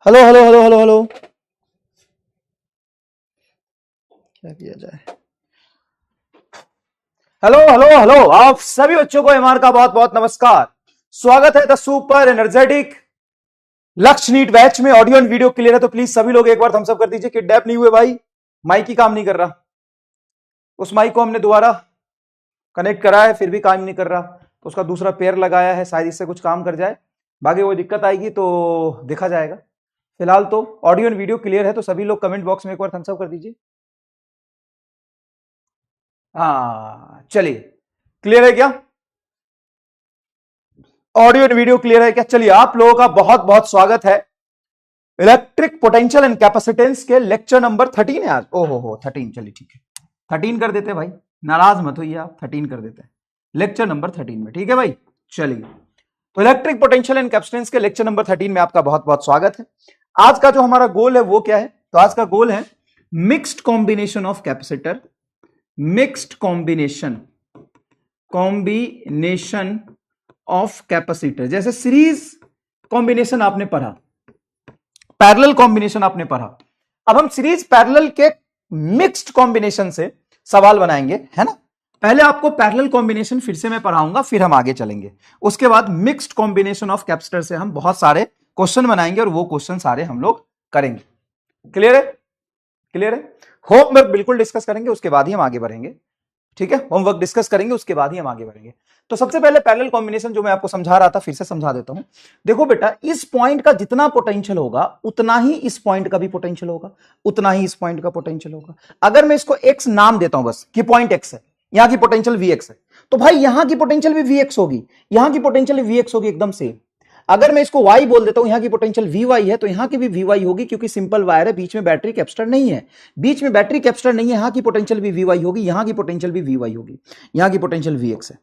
Hello hello hello hello hello, क्या किया जाए। हेलो हेलो हेलो, आप सभी बच्चों को एमआर का बहुत बहुत नमस्कार। स्वागत है द सुपर एनर्जेटिक लक्ष्य नीट बैच में। ऑडियो एंड वीडियो क्लियर है तो प्लीज सभी लोग एक बार थम्स अप कर दीजिए कि डेप नहीं हुए भाई। माइक ही काम नहीं कर रहा, उस माइक को हमने दोबारा कनेक्ट करा है फिर भी काम नहीं कर रहा, तो उसका दूसरा पेयर लगाया है, शायद इससे कुछ काम कर जाए। बाकी वो दिक्कत आएगी तो देखा जाएगा। फिलहाल तो ऑडियो एंड वीडियो क्लियर है तो सभी लोग कमेंट बॉक्स में एक बार थम्स अप कर दीजिए। हाँ चलिए, क्लियर है क्या? ऑडियो एंड वीडियो क्लियर है क्या? चलिए, आप लोगों का बहुत बहुत स्वागत है इलेक्ट्रिक पोटेंशियल एंड कैपेसिटेंस के लेक्चर नंबर 13 है आज। ओहो हो 13, चलिए ठीक है 13 कर देते भाई, नाराज मत होइए आप, 13 कर देते हैं लेक्चर नंबर 13 में, ठीक है भाई। चलिए, तो इलेक्ट्रिक पोटेंशियल एंड कैपेसिटेंस के लेक्चर नंबर 13 में आपका बहुत बहुत स्वागत है। आज का जो हमारा गोल है वो क्या है? तो आज का गोल है mixed combination of capacitor, mixed combination of capacitor. जैसे सीरीज कॉम्बिनेशन आपने पढ़ा, पैरेलल कॉम्बिनेशन आपने पढ़ा, अब हम सीरीज पैरेलल के मिक्स्ड कॉम्बिनेशन से सवाल बनाएंगे, है ना। पहले आपको पैरेलल कॉम्बिनेशन फिर से मैं पढ़ाऊंगा, फिर हम आगे चलेंगे। उसके बाद मिक्स्ड कॉम्बिनेशन ऑफ कैपेसिटर से हम बहुत सारे क्वेश्चन बनाएंगे और वो क्वेश्चन सारे हम लोग करेंगे। क्लियर है? क्लियर है? होमवर्क बिल्कुल डिस्कस करेंगे, उसके बाद ही हम आगे बढ़ेंगे, ठीक है। होमवर्क डिस्कस करेंगे, उसके बाद ही हम आगे बढ़ेंगे। तो सबसे पहले पैरेलल कॉम्बिनेशन जो मैं आपको समझा रहा था फिर से समझा देता हूं। देखो बेटा, इस पॉइंट का जितना पोटेंशियल होगा उतना ही इस पॉइंट का भी पोटेंशियल होगा, उतना ही इस पॉइंट का पोटेंशियल होगा। अगर मैं इसको एक्स नाम देता हूं बस कि पॉइंट एक्स है, यहां की पोटेंशियल वी एक्स है, तो भाई यहां की पोटेंशियल भी वी एक्स होगी, यहां की पोटेंशियल वी एक्स होगी, एकदम सेम। अगर मैं इसको y बोल देता हूं, यहां की पोटेंशियल vy है, तो यहां की भी vy होगी, क्योंकि सिंपल वायर है, बीच में बैटरी कैपेसिटर नहीं है, बीच में बैटरी कैपेसिटर नहीं है, यहां की पोटेंशियल भी vy होगी, यहां की पोटेंशियल भी vy होगी, यहां की पोटेंशियल vx है।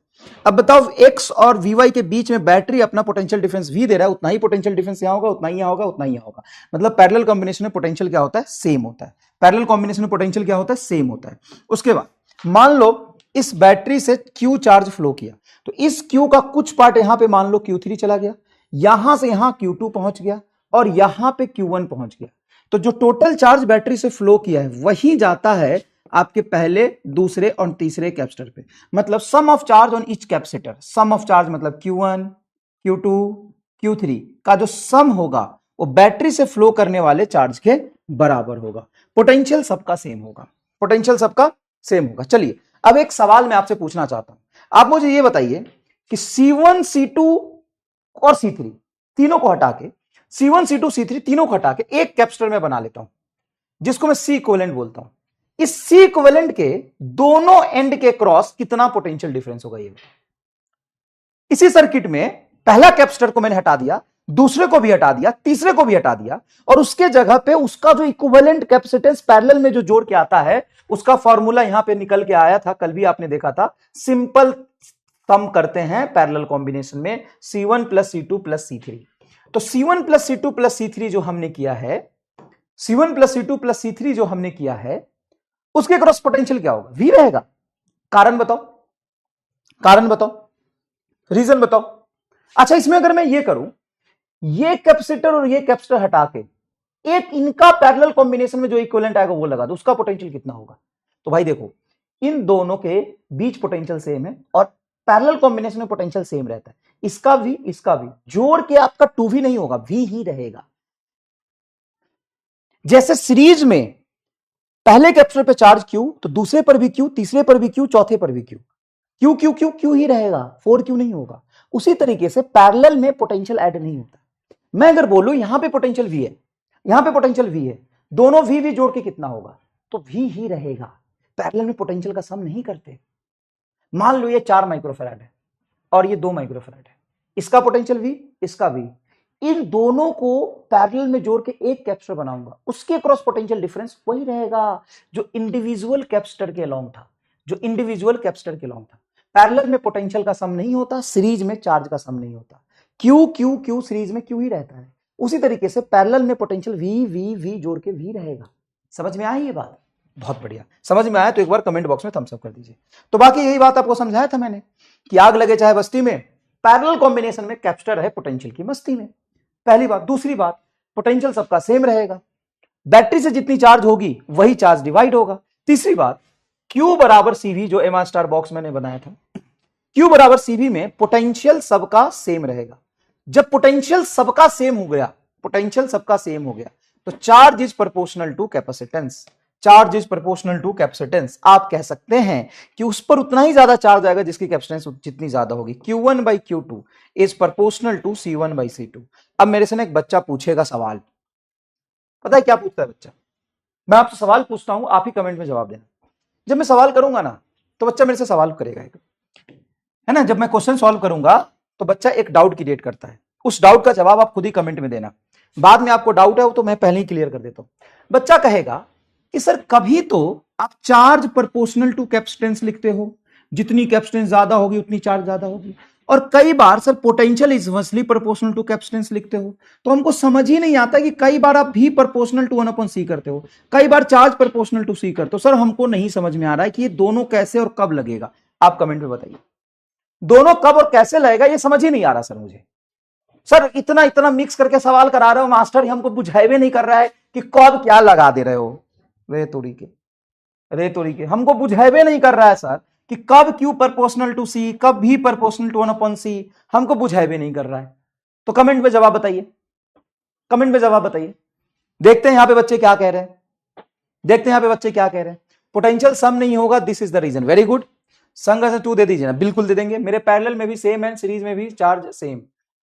अब बताओ, x और vy के बीच में बैटरी अपना पोटेंशियल डिफरेंस v दे रहा है, उतना ही पोटेंशियल डिफरेंस यहां होगा, उतना ही यहां होगा, उतना ही यहां होगा। मतलब पैरेलल कॉम्बिनेशन में पोटेंशियल क्या होता है? सेम होता है। पैरेलल कॉम्बिनेशन में पोटेंशियल क्या होता है? सेम होता है। उसके बाद मान लो इस बैटरी से q चार्ज फ्लो किया, तो इस q का कुछ पार्ट यहां पे मान लो q3 चला गया, यहां से यहां Q2 पहुंच गया और यहां पे Q1 पहुंच गया। तो जो टोटल चार्ज बैटरी से फ्लो किया है वही जाता है आपके पहले, दूसरे और तीसरे कैपेसिटर पे। मतलब sum of charge on each capacitor, sum of charge मतलब Q1, Q2, Q3 का जो सम होगा वो बैटरी से फ्लो करने वाले चार्ज के बराबर होगा। पोटेंशियल सबका सेम होगा, पोटेंशियल सबका सेम होगा। चलिए, अब एक सवाल मैं आपसे पूछना चाहता हूं। आप मुझे ये बताइए कि C1, C2 और C3 तीनों को हटा के, C1, C2, C3 तीनों को हटा के एक कैपेसिटर में बना लेता हूं, जिसको मैं C इक्विवेलेंट बोलता हूं। इस C इक्विवेलेंट के दोनों एंड के क्रॉस कितना पोटेंशियल डिफरेंस होगा? ये इसी सर्किट में पहला कैपेसिटर को मैंने हटा दिया, दूसरे को भी हटा दिया, तीसरे को भी हटा दिया, और उसके जगह पे उसका जो इक्विवेलेंट कैपेसिटेंस पैरेलल में जो जोड़ के आता है उसका फॉर्मूला यहां पे निकल के आया था, कल भी आपने देखा था। सिंपल सम करते हैं पैरेलल कॉम्बिनेशन में, C1 plus C2 plus C3। तो C1 plus C2 plus C3 जो हमने किया है, C1 plus C2 plus C3 जो हमने किया है, उसके क्रॉस पोटेंशियल क्या होगा? V रहेगा। कारण बताओ, कारण बताओ, रीजन बताओ। अच्छा, इसमें अगर मैं ये करूं, ये कैपेसिटर और ये कैपेसिटर हटा के एक इनका पैरेलल कॉम्बिनेशन में जो इक्विवेलेंट आएगा वो लगा दो, उसका पोटेंशियल कितना होगा? तो भाई देखो, इन दोनों के बीच पोटेंशियल सेम है और पैरेलल कॉम्बिनेशन में पोटेंशियल सेम रहता है। इसका भी इसका भी जोड़ के आपका 2v नहीं होगा, v ही रहेगा। जैसे सीरीज में पहले कैपेसिटर पे चार्ज q, तो दूसरे पर भी q, तीसरे पर भी q, चौथे पर भी q, q q q q ही रहेगा, 4q नहीं होगा। उसी तरीके से पैरेलल में पोटेंशियल ऐड नहीं होता। मैं अगर बोलूं यहां पे पोटेंशियल v है, यहां पे पोटेंशियल v है, दोनों v जोड़ के कितना होगा? तो v ही रहेगा। पैरेलल में पोटेंशियल का सम नहीं करते। मान लो ये 4 माइक्रोफैराड है और ये 2 माइक्रोफैराड है, इसका पोटेंशियल v, इसका v, इन दोनों को पैरेलल में जोड़ के एक कैपेसिटर बनाऊंगा, उसके क्रॉस पोटेंशियल डिफरेंस वही रहेगा जो इंडिविजुअल कैपेसिटर के अलोंग था, जो इंडिविजुअल कैपेसिटर के अलोंग था। पैरेलल में पोटेंशियल का सम नहीं होता, सीरीज में चार्ज का सम नहीं होता। क्यू क्यू क्यू सीरीज में क्यू ही रहता है। उसी तरीके से पैरेलल में पोटेंशियल वी वी वी जोड़ के वी रहेगा। समझ में आई ये बात? बहुत बढ़िया। समझ में आया तो एक बार कमेंट बॉक्स में थम्स अप कर दीजिए। तो बाकी यही बात आपको समझाया था मैंने कि आग लगे चाहे बस्ती में, पैरेलल कॉम्बिनेशन में कैपेसिटर है पोटेंशियल की मस्ती में। पहली बात। दूसरी बात, पोटेंशियल सबका सेम रहेगा। बैटरी से जितनी चार्ज होगी वही चार्ज डिवाइड होगा। तीसरी बात, Q बराबर CV, जो एमा स्टार बॉक्स मैंने बनाया था, Q बराबर CV में पोटेंशियल सबका सेम रहेगा। जब पोटेंशियल सबका सेम हो गया, पोटेंशियल सबका सेम हो गया, तो charge is proportional to capacitance. Charge is proportional to capacitance. आप कह सकते हैं कि उस पर उतना ही ज्यादा चार्ज आएगा जिसकी कैपेसिटेंस जितनी ज्यादा होगी। Q1 by Q2 is proportional to C1 by C2। अब मेरे से एक बच्चा पूछेगा सवाल, पता है क्या पूछता है बच्चा? मैं आपसे सवाल पूछता हूं, आप ही कमेंट में जवाब देना। जब मैं सवाल करूंगा ना तो बच्चा मेरे से सवाल करेगा, है ना। जब मैं क्वेश्चन सॉल्व करूंगा तो बच्चा एक डाउट क्रिएट करता है, उस डाउट का जवाब आप खुद ही कमेंट में देना। बाद में आपको डाउट है वो तो मैं पहले ही क्लियर कर देता हूं। बच्चा कहेगा कि सर कभी तो आप चार्ज प्रोपोर्शनल टू कैपेसिटेंस लिखते हो, जितनी कैपेसिटेंस ज्यादा होगी उतनी चार्ज ज्यादा होगी, और कई बार sir potential is inversely proportional to capacitance लिखते हो। तो हमको समझ ही नहीं आता कि कई बार आप भी प्रोपोर्शनल टू 1/c करते हो, कई बार चार्ज प्रोपोर्शनल टू c करते हो। सर हमको नहीं समझ में आ रहा है कि ये दोनों कैसे और कब लगेगा, आप कमेंट में बताइए। दोनों कब और कैसे लगेगा ये समझ ही नहीं आ रहा सर मुझे। सर इतना इतना मिक्स करके सवाल करा रहे हो मास्टर, हमको बुझावे नहीं कर रहा है कि कब क्या लगा दे रहे हो। रे तोड़ी के हमको बुझावे नहीं कर रहा है सर कि कब Q प्रोपोर्शनल टू C, कब भी प्रोपोर्शनल टू 1/c, हमको बुझावे नहीं कर रहा है। तो कमेंट में जवाब बताइए, कमेंट में जवाब बताइए। देखते हैं यहां पे बच्चे क्या कह रहे हैं, देखते हैं यहां पे बच्चे क्या कह रहे हैं। पोटेंशियल सम नहीं होगा, this is the reason. Very good. संग से 2 दे दीजिए ना, बिल्कुल दे देंगे। मेरे पैरेलल में भी सेम है, सीरीज में भी चार्ज सेम,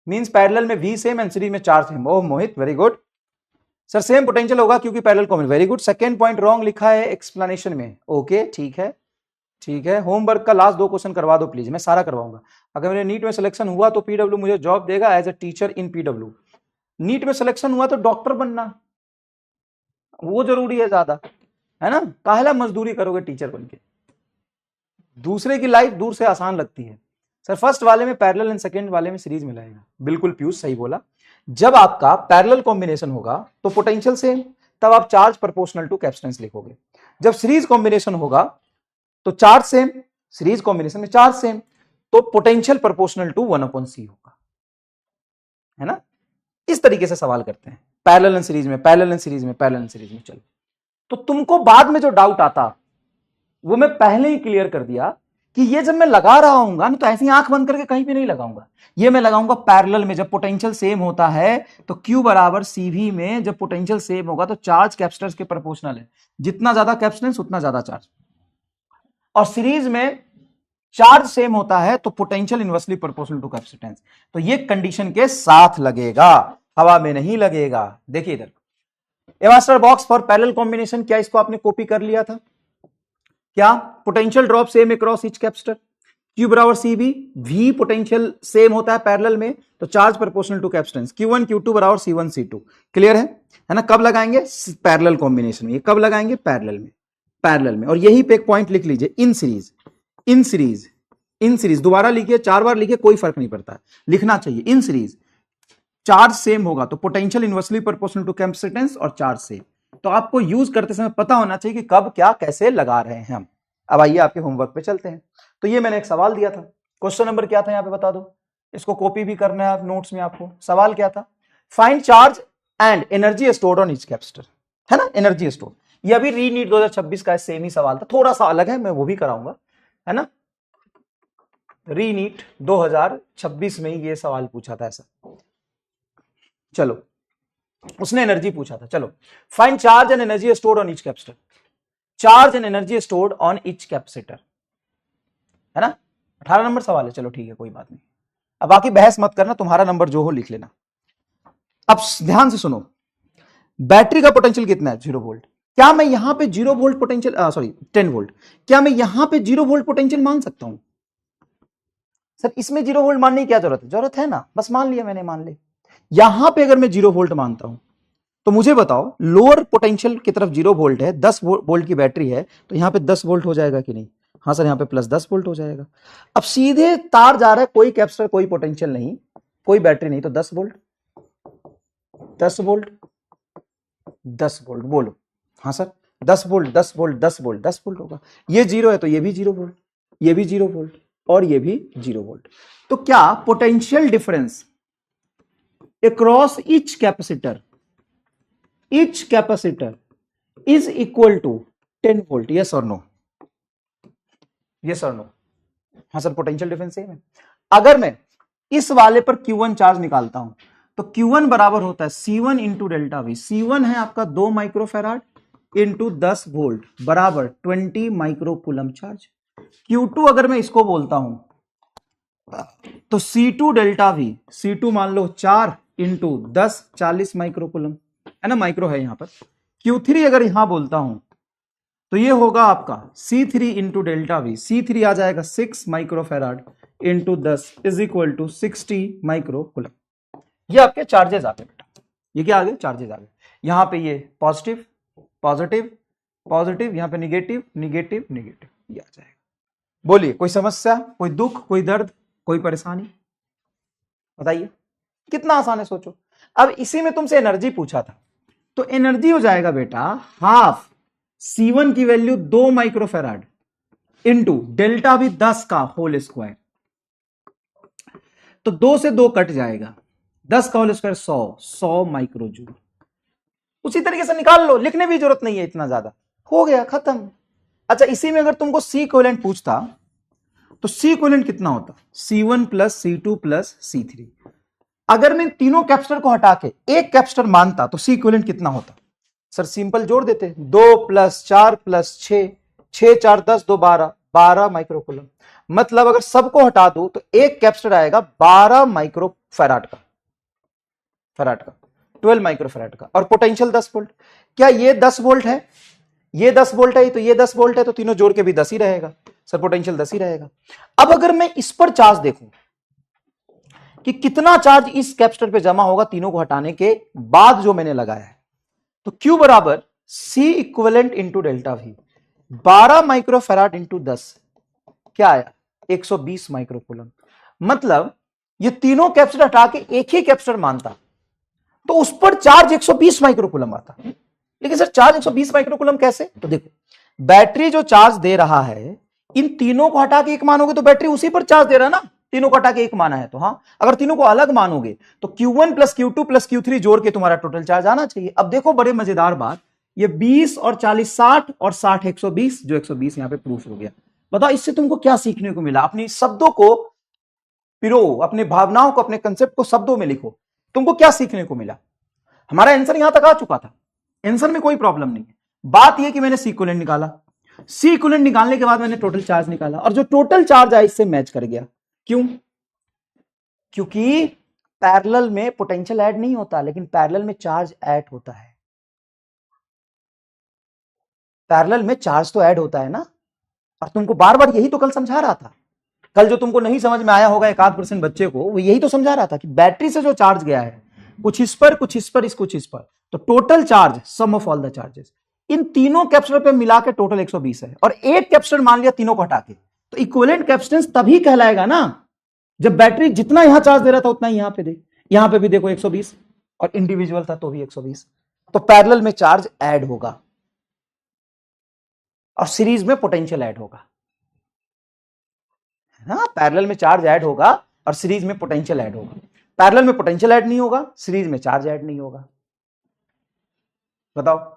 मींस पैरेलल में भी सेम एंड सीरीज में charge same. Oh Mohit very good sir, same potential होगा क्योंकि parallel common. Very good. Second point wrong लिखा है एक्सप्लेनेशन में। ओके ठीक है, ठीक है। होमवर्क का लास्ट 2 क्वेश्चन करवा दो प्लीज, मैं सारा करवाऊंगा। अगर मेरे नीट में सिलेक्शन हुआ तो पीडब्ल्यू मुझे जॉब देगा as a teacher in PW. NEET में सिलेक्शन हुआ तो डॉक्टर बनना वो जरूरी है ज्यादा, है ना। काहला मजदूरी करोगे टीचर बन के, दूसरे की लाइफ दूर से आसान लगती है। सर फर्स्ट वाले में पैरेलल एंड सेकंड वाले में सीरीज मिलाएगा। बिल्कुल पीयूष सही बोला। जब आपका पैरेलल कॉम्बिनेशन होगा तो पोटेंशियल सेम, तब आप चार्ज प्रोपोर्शनल टू कैपेसिटेंस लिखोगे। जब सीरीज कॉम्बिनेशन होगा तो चार्ज सेम, सीरीज कॉम्बिनेशन में चार्ज सेम, तो पोटेंशियल प्रोपोर्शनल टू 1/c होगा, है ना। इस तरीके से सवाल करते हैं पैरेलल एंड सीरीज में, पैरेलल एंड सीरीज में, पैरेलल एंड सीरीज में। चलो, तो तुमको बाद में जो डाउट आता वो मैं पहले ही क्लियर कर दिया कि ये जब मैं लगा रहा हूंगा ना तो ऐसी आंख बंद करके कहीं पे नहीं लगाऊंगा, ये मैं लगाऊंगा पैरेलल में। जब पोटेंशियल सेम होता है तो Q बराबर CV में जब पोटेंशियल सेम होगा तो चार्ज कैपेसिटेंस के प्रोपोर्शनल है, जितना ज्यादा कैपेसिटेंस उतना ज्यादा चार्ज। और सीरीज में चार्ज सेम होता है तो potential inversely proportional to capacitance. तो ये कंडीशन के साथ लगेगा, हवा में नहीं लगेगा। देखिए इधर एवास्टर बॉक्स फॉर पैरेलल कॉम्बिनेशन, क्या इसको आपने कॉपी कर लिया था? क्या potential drop same across each capacitor, Q बराबर CV, V पोटेंशियल सेम होता है पैरेलल में तो charge proportional to capacitance, Q1 Q2 बराबर C1 C2। क्लियर है ना। कब लगाएंगे? पैरेलल कॉम्बिनेशन में। ये कब लगाएंगे? पैरेलल में, पैरेलल में। और यही पे एक पॉइंट लिख लीजिए, in series, in series, in series. दोबारा लिखिए, 4 बार लिखिए, कोई फर्क नहीं पड़ता, लिखना चाहिए। इन सीरीज चार्ज सेम होगा तो potential inversely proportional to capacitance और चार्ज सेम। तो आपको यूज करते समय पता होना चाहिए कि कब क्या कैसे लगा रहे हैं हम। अब आइए आपके होमवर्क पे चलते हैं। तो ये मैंने एक सवाल दिया था, क्वेश्चन नंबर क्या था यहाँ पे बता दो, इसको कॉपी भी करना है आप नोट्स में। आपको सवाल क्या था? Find charge and energy stored on each capacitor, है ना, एनर्जी स्टोर। ये अभी रीनीट 2026 का सेम ही सवाल था, थोड़ा सा अलग है, मैं वो भी कराऊंगा, है ना। रीनीट 2026 में ये सवाल पूछा था ऐसा। चलो, उसने एनर्जी पूछा था। चलो, find charge and energy stored on each capacitor, charge and energy stored on each capacitor, है ना। 18 नंबर सवाल है। चलो ठीक है, कोई बात नहीं। अब बाकी बहस मत करना, तुम्हारा नंबर जो हो लिख लेना। अब ध्यान से सुनो, बैटरी का पोटेंशियल कितना है? 0 वोल्ट। क्या मैं यहां पे 0 वोल्ट पोटेंशियल, सॉरी 10 वोल्ट, क्या मैं यहां पे 0 वोल्ट पोटेंशियल मान सकता हूं? सर इसमें 0 वोल्ट मानने की क्या जरूरत है? जरूरत है ना, बस मान लिया मैंने, मान ले। यहां पे अगर मैं 0 वोल्ट मानता हूं तो मुझे बताओ लोअर पोटेंशियल की तरफ 0 वोल्ट है, 10 वोल्ट की बैटरी है, तो यहां पे 10 वोल्ट हो जाएगा कि नहीं? हाँ सर, यहां पे प्लस 10 वोल्ट हो जाएगा। अब सीधे तार जा रहा है, कोई कैपेसिटर, कोई पोटेंशियल नहीं, कोई बैटरी नहीं, तो 10 वोल्ट, 10 वोल्ट, 10 वोल्ट। बोलो हाँ sir, 10 volt, 10 volt, 10 volt, 10 volt होगा। ये 0 है तो ये भी 0 वोल्ट, ये भी 0 वोल्ट और ये भी 0 वोल्ट। तो क्या potential difference across each capacitor each capacitor is equal to 10 volt, yes और नो? यस और नो? हाँ सर, पोटेंशियल डिफरेंस सेम है। अगर मैं इस वाले पर Q1 चार्ज निकालता हूं तो Q1 बराबर होता है C1 into delta we. C1 है आपका 2 माइक्रोफेराड इंटू 10 वोल्ट बराबर 20 माइक्रोकूलम चार्ज। Q2 अगर मैं इसको बोलता हूं तो C2 डेल्टा वी, C2 मान लो 4 इंटू 10 40 माइक्रोकूलम, है ना, माइक्रो है यहां पर। Q3 अगर यहां बोलता हूं तो ये होगा आपका C3 into delta we, C3 आ जाएगा 6 microfarad into 10 is equal to 60 microcoulomb. ये आपके चार्जेस आ गए बेटा, ये क्या आ गए? चार्जेस आ गए। यहां पे ये पॉजिटिव पॉजिटिव पॉजिटिव, यहां पे निगेटिव निगेटिव निगेटिव, ये आ जाएगा। बोलिए, कोई समस्या, कोई दुख, कोई दर्द, कोई परेशानी? बताइए, कितना आसान है, सोचो। अब इसी में तुमसे एनर्जी पूछा था, तो एनर्जी हो जाएगा बेटा हाफ C1 की वैल्यू 2 माइक्रोफेराड इंटू डेल्टा भी 10 का होल स्क्वायर, तो 2 से 2 कट जाएगा, 10 का होल स्क्वायर 100 माइक्रोजूल। उसी तरीके से निकाल लो, लिखने भी जरूरत नहीं है इतना ज्यादा, हो गया, खत्म। अच्छा, इसी में अगर तुमको C इक्विवेलेंट पूछता तो C इक्विवेलेंट कितना होता? C1 plus C2 plus C3। अगर मैं तीनों कैपेसिटर को हटा के एक कैपेसिटर मानता तो C इक्विवेलेंट कितना होता? सर सिंपल जोड़ देते, 2 प्लस 4 प्लस 6, 6 4 10 2 12, 12 माइक्रोकूलम। मतलब अगर सबको हटा दो तो एक कैपेसिटर आएगा 12 माइक्रोफैराड का, 12 माइक्रोफैराड का, और पोटेंशियल 10 वोल्ट। क्या ये 10 वोल्ट है? ये 10 वोल्ट है, तो ये 10 वोल्ट है, तो तीनों जोड़ के भी 10 ही रहेगा सर, पोटेंशियल 10 ही रहेगा। अब अगर मैं इस पर चार्ज देखूं कि कितना चार्ज इस कैपेसिटर पे जमा होगा तीनों को हटाने के बाद जो मैंने लगाया है, तो Q बराबर C equivalent into delta we, 12 microfarad into 10, क्या आया? 120 माइक्रोकूलम। मतलब ये तीनों कैपेसिटर हटा के एक ही कैपेसिटर मानता तो उस पर चार्ज 120 माइक्रोकूलम आता। लेकिन सर चार्ज 120 माइक्रोकूलम कैसे? तो देखो, बैटरी जो चार्ज दे रहा है, इन तीनों को हटा के एक मानोगे तो बैटरी उसी पर चार्ज दे रहा है ना, तीनों को हटा के एक माना है तो। हाँ, अगर तीनों को अलग मानोगे तो Q1 plus Q2 plus Q3 जोड़ के तुम्हारा टोटल चार्ज आना चाहिए। अब देखो बड़े मजेदार बात, ये 20 और 40 60 और 60 120, जो 120 यहां पे प्रूफ हो गया। बताओ इससे तुमको क्या सीखने को मिला? अपनी शब्दों को पिरो, अपने भावनाओं को, अपने कंसेप्ट को शब्दों में लिखो, तुमको क्या सीखने को मिला? हमारा आंसर यहां तक आ चुका था, आंसर में कोई प्रॉब्लम नहीं है। बात यह कि मैंने C इक्विवेलेंट निकाला, C इक्विवेलेंट निकालने के बाद मैंने टोटल चार्ज निकाला, और जो टोटल चार्ज आया इससे मैच कर गया। क्यों? क्योंकि पैरेलल में पोटेंशियल ऐड नहीं होता, लेकिन पैरेलल में चार्ज ऐड होता है। पैरेलल में चार्ज तो ऐड होता है ना, और तुमको बार बार यही तो कल समझा रहा था। कल जो तुमको नहीं समझ में आया होगा 1% बच्चे को, वो यही तो समझा रहा था कि बैटरी से जो चार्ज गया है, कुछ इस पर कुछ इस पर कुछ इस पर, तो total charge sum of all the charges in तीनों कैपेसिटर पे मिला के टोटल 120 है, और एक कैपेसिटर मान लिया तीनों को हटा के, तो इक्विवेलेंट कैपेसिटेंस तभी कहलाएगा ना जब बैटरी जितना यहां चार्ज दे रहा था उतना ही यहां पे दे। यहां पे भी देखो 120, और इंडिविजुअल था तो भी 120, तो पैरेलल में चार्ज ऐड होगा और सीरीज में पोटेंशियल ऐड होगा। हाँ, पैरेलल में चार्ज ऐड होगा और सीरीज में पोटेंशियल ऐड होगा। पैरेलल में पोटेंशियल ऐड नहीं होगा, सीरीज में चार्ज ऐड नहीं होगा। बताओ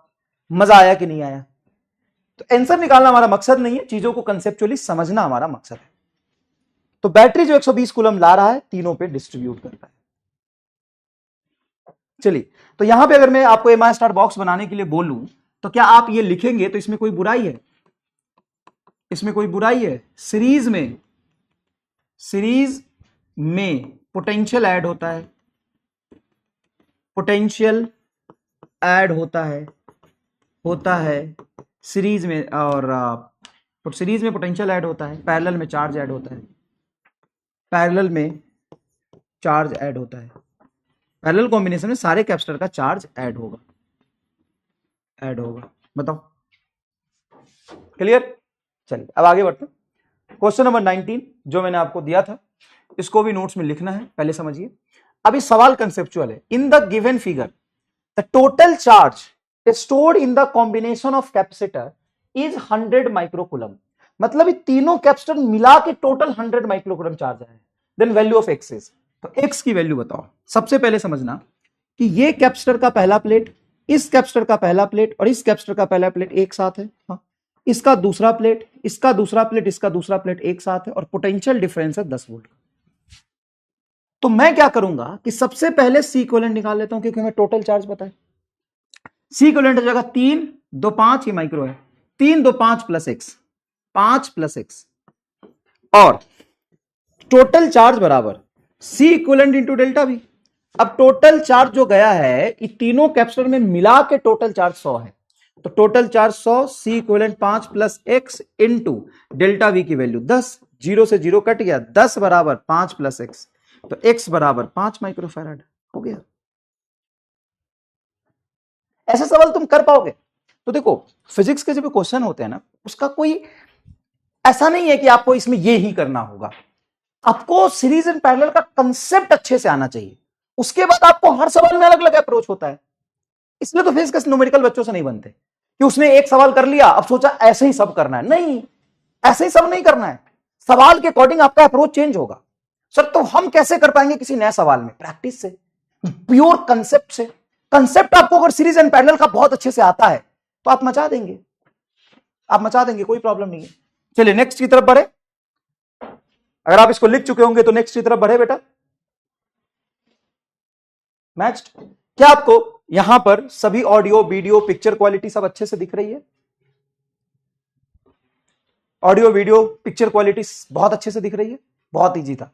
मजा आया कि नहीं आया? तो आंसर निकालना हमारा मकसद नहीं है, चीजों को कंसेप्चुअली समझना हमारा मकसद है। तो बैटरी जो 120 कूलम ला रहा है तीनों पे डिस्ट्रीब्यूट करता है। चलिए, तो यहां पे अगर मैं आपको एमआई स्टार बॉक्स बनाने के लिए बोलूं तो क्या आप ये लिखेंगे? तो इसमें कोई बुराई है? इसमें कोई बुराई है? सीरीज में पोटेंशियल ऐड होता है, पोटेंशियल ऐड होता है सीरीज में, और सीरीज में पोटेंशियल ऐड होता है, पैरेलल में चार्ज ऐड होता है, पैरेलल में चार्ज ऐड होता है। पैरेलल कॉम्बिनेशन में सारे कैपेसिटर का चार्ज ऐड होगा। बताओ क्लियर? चलिए अब आगे बढ़ते हैं। क्वेश्चन नंबर 19 जो मैंने आपको दिया था, इसको भी नोट्स में लिखना है, पहले समझिए। अभी सवाल कंसेप्चुअल है। In the given figure the total charge stored in the combination of capacitor is 100 microcoulomb. मतलब ये तीनों कैपेसिटर मिला के टोटल 100 माइक्रोकूलम चार्ज है। Then value of X is, तो एक्स की वैल्यू बताओ। सबसे पहले समझना कि ये कैपेसिटर का पहला प्लेट, इस कैपेसिटर का पहला प्लेट और इस कैपेसिटर का पहला प्लेट एक साथ है, हाँ, इसका दूसरा प्लेट, इसका दूसरा प्लेट, इसका दूसरा प्लेट एक साथ है और पोटेंशियल डिफरेंस है 10 वोल्ट। तो मैं क्या करूंगा कि सबसे पहले सी इक्विवेलेंट निकाल लेता हूं, क्योंकि हमें टोटल चार्ज पता है। सी इक्विवेलेंट हो जाएगा 3 2 5, ये माइक्रो है, 3 2 5 प्लस एक्स, 5 प्लस एक्स, और टोटल चार्ज बराबर C equivalent into delta V. अब टोटल चार्ज जो गया है इन तीनों कैपेसिटर में मिला के टोटल चार्ज 100 है, तो total charge 100, C equivalent 5 plus X into delta V की वैल्यू 10, 0 से 0 कट गया, 10 बराबर 5 प्लस एक्स, तो एक्स बराबर 5 माइक्रोफैराड हो गया। ऐसे सवाल तुम कर पाओगे? तो देखो फिजिक्स के जब क्वेश्चन होते हैं ना, उसका कोई ऐसा नहीं है कि आपको इसमें ये ही करना होगा, आपको सीरीज एंड पैरेलल का कंसेप्ट अच्छे से आना चाहिए, उसके बाद आपको हर सवाल में अलग अलग अप्रोच होता है। इसलिए तो फिजिक्स न्यूमेरिकल बच्चों से नहीं बनते कि उसने एक सवाल कर लिया अब सोचा ऐसे ही सब करना है, नहीं, ऐसे ही सब नहीं करना है, सवाल के अकॉर्डिंग आपका अप्रोच चेंज होगा। सर तो हम कैसे कर पाएंगे किसी नए सवाल में? प्रैक्टिस से, प्योर कंसेप्ट से। कंसेप्ट आपको अगर सीरीज एंड पैरेलल का बहुत अच्छे से आता है तो आप मचा देंगे, आप मचा देंगे, कोई प्रॉब्लम नहीं है। चलिए नेक्स्ट की तरफ बढ़े, अगर आप इसको लिख चुके होंगे तो नेक्स्ट की तरफ बढ़े बेटा। नेक्स्ट, क्या आपको यहां पर सभी ऑडियो वीडियो पिक्चर क्वालिटी सब अच्छे से दिख रही है? ऑडियो वीडियो पिक्चर क्वालिटी बहुत अच्छे से दिख रही है? बहुत इजी था,